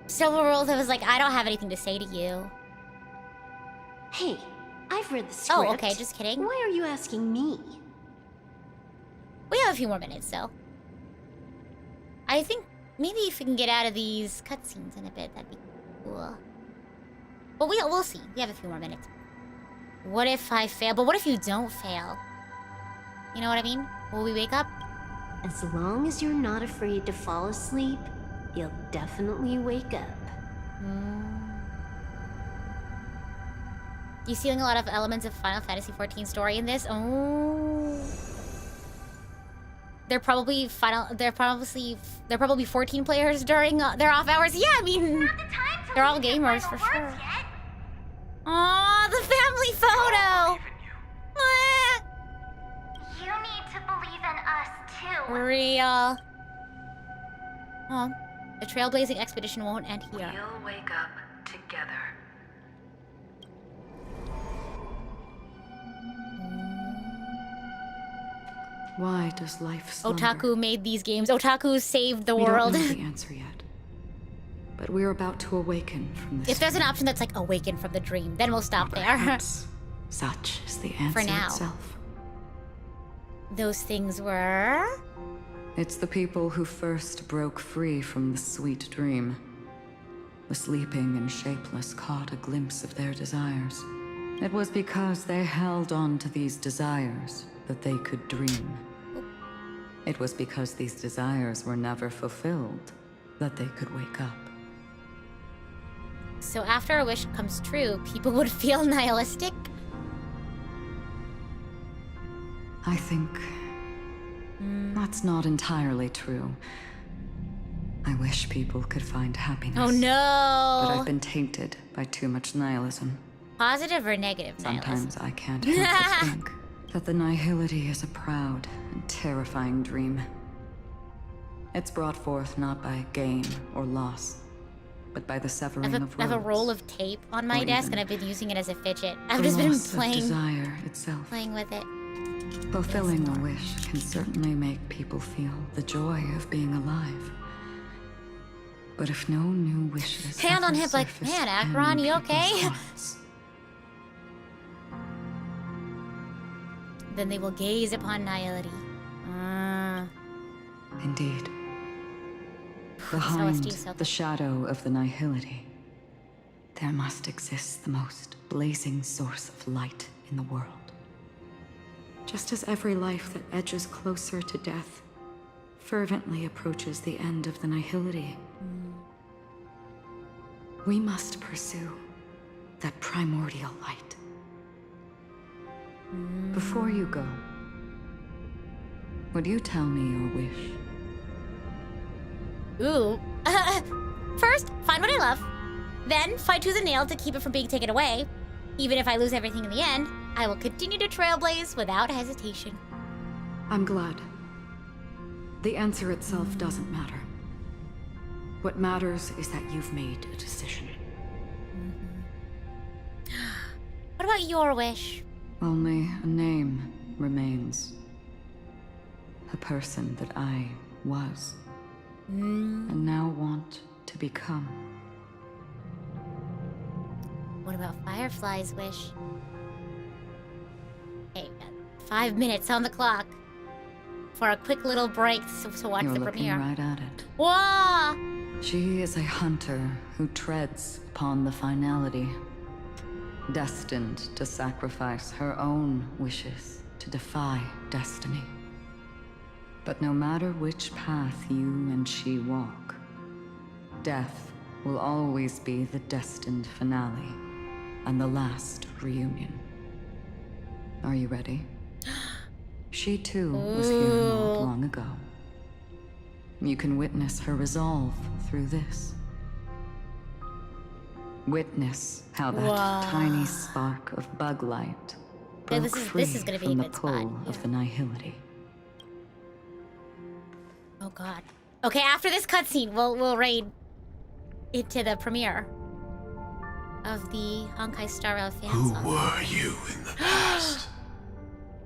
Silverworld was like, I don't have anything to say to you. Hey, I've read the script. Oh, okay, just kidding. Why are you asking me? We have a few more minutes, so I think maybe if we can get out of these cutscenes in a bit, that'd be cool. But we'll see. We have a few more minutes. What if I fail? But what if you don't fail? You know what I mean? Will we wake up? As long as you're not afraid to fall asleep, you'll definitely wake up. You seeing a lot of elements of Final Fantasy XIV story in this? Oh. They're probably 14 players during their off hours. Yeah, I mean, they're all gamers for sure. Aw, the family photo. You need to believe in us too. Real. Oh, the trailblazing expedition won't end here. We'll wake up together. Why does life slumber? Otaku made these games. Otaku saved the We world. don't know the answer yet. But we're about to awaken from this. If there's an option that's like awaken from the dream, then we'll stop there. Perhaps such is the answer For now. itself. Those things were... It's the people who first broke free from the sweet dream. The sleeping and shapeless caught a glimpse of their desires. It was because they held on to these desires that they could dream. It was because these desires were never fulfilled that they could wake up. So after a wish comes true, people would feel nihilistic? I think that's not entirely true. I wish people could find happiness. Oh no! But I've been tainted by too much nihilism. Positive or negative nihilism? Sometimes I can't help but think that the nihility is a proud and terrifying dream. It's brought forth not by gain or loss, but by the severing of I have a roads. roll of tape on my Or desk even and I've been using it as a fidget. I've the just been loss of playing desire itself. with it. Fulfilling a wish can certainly make people feel the joy of being alive. But if no new wishes Hand on ever hip like, surface man, in Akron, you people's okay? hearts, Then they will gaze upon nihility. Indeed. Behind the shadow of the nihility, there must exist the most blazing source of light in the world. Just as every life that edges closer to death fervently approaches the end of the nihility, we must pursue that primordial light. Before you go, would you tell me your wish? Ooh. First, find what I love. Then, fight tooth and nail to keep it from being taken away. Even if I lose everything in the end, I will continue to trailblaze without hesitation. I'm glad. The answer itself doesn't matter. What matters is that you've made a decision. What about your wish? Only a name remains. A person that I was. And now want to become. What about Firefly's wish? Okay, we got 5 minutes on the clock for a quick little break to watch You're the looking premiere. right at it. Whoa! She is a hunter who treads upon the finality, destined to sacrifice her own wishes to defy destiny. But no matter which path you and she walk, death will always be the destined finale and the last reunion. Are you ready? She too was here not long ago. You can witness her resolve through this. Witness how that tiny spark of bug light broke free this is gonna be from a the good pull spot. of the nihility. Oh god. Okay, after this cutscene, we'll raid into the premiere of the Honkai Star Rail fan Who song. were you in the past?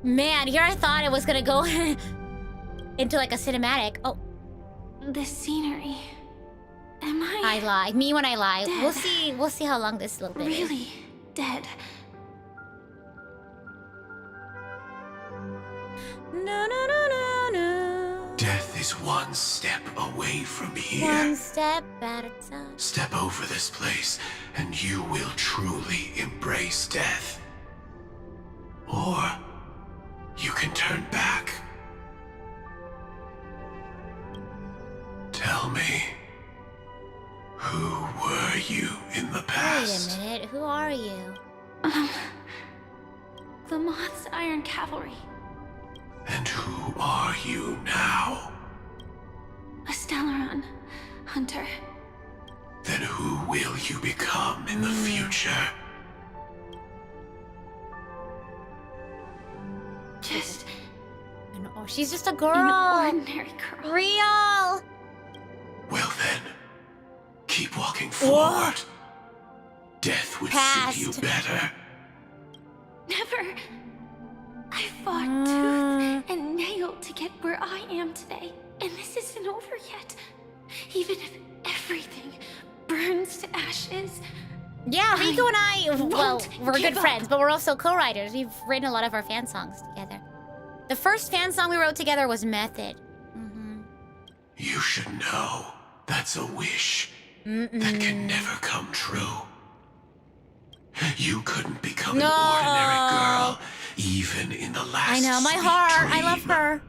Man, here I thought it was gonna go into like a cinematic. Oh, The scenery. Am I lie. Me when I lie. Dead. We'll see how long this little bit is. really dead? No, no, no, no, no. Death is one step away from here. One step at a time. Step over this place, and you will truly embrace death. Or you can turn back. Tell me, who were you in the past? Wait a minute. Who are you? The Moth's Iron Cavalry. And who are you now? A Stellaron hunter. Then who will you become in the future? Just Oh, she's just a girl. an ordinary girl. Real. Well then, keep walking forward. Death would suit you better. Never. I fought tooth and nail to get where I am today, and this isn't over yet. Even if everything burns to ashes. Yeah, Riku and I, well, we're good give up. friends, but we're also co-writers. We've written a lot of our fan songs together. The first fan song we wrote together was Method. You should know that's a wish that can never come true. You couldn't become an ordinary girl, even in the last I know, my sweet heart. I dream. love her.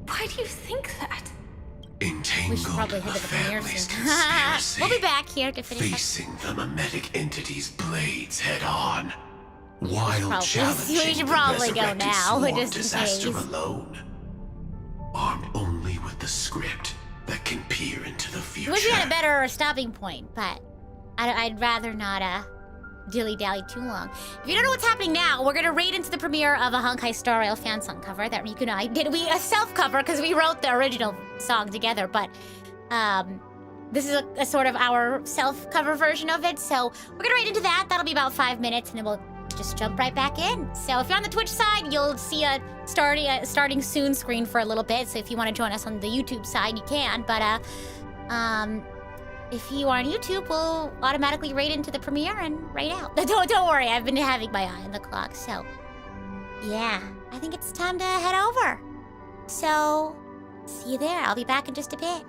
Why do you think that? Entangled We should probably in the head to the premiere family's soon. conspiracy, We'll be back here to finish up. facing the mimetic entity's blades head on, while probably- challenging we should the probably go resurrected now, swarm just in disaster case. alone. Armed only with the script that can peer into the future. Wish we had a better stopping point, but I'd rather not dilly-dally too long. If you don't know what's happening now, we're gonna raid into the premiere of a Honkai Star Rail fan song cover that Riku and I did. We a self-cover because we wrote the original song together, but this is a sort of our self-cover version of it. So we're gonna raid into that. That'll be about 5 minutes, and then we'll just jump right back in. So if you're on the Twitch side, you'll see a starting soon screen for a little bit. So if you want to join us on the YouTube side, you can. But if you are on YouTube, we'll automatically raid into the premiere and raid out. Don't worry, I've been having my eye on the clock. So yeah, I think it's time to head over. So see you there. I'll be back in just a bit.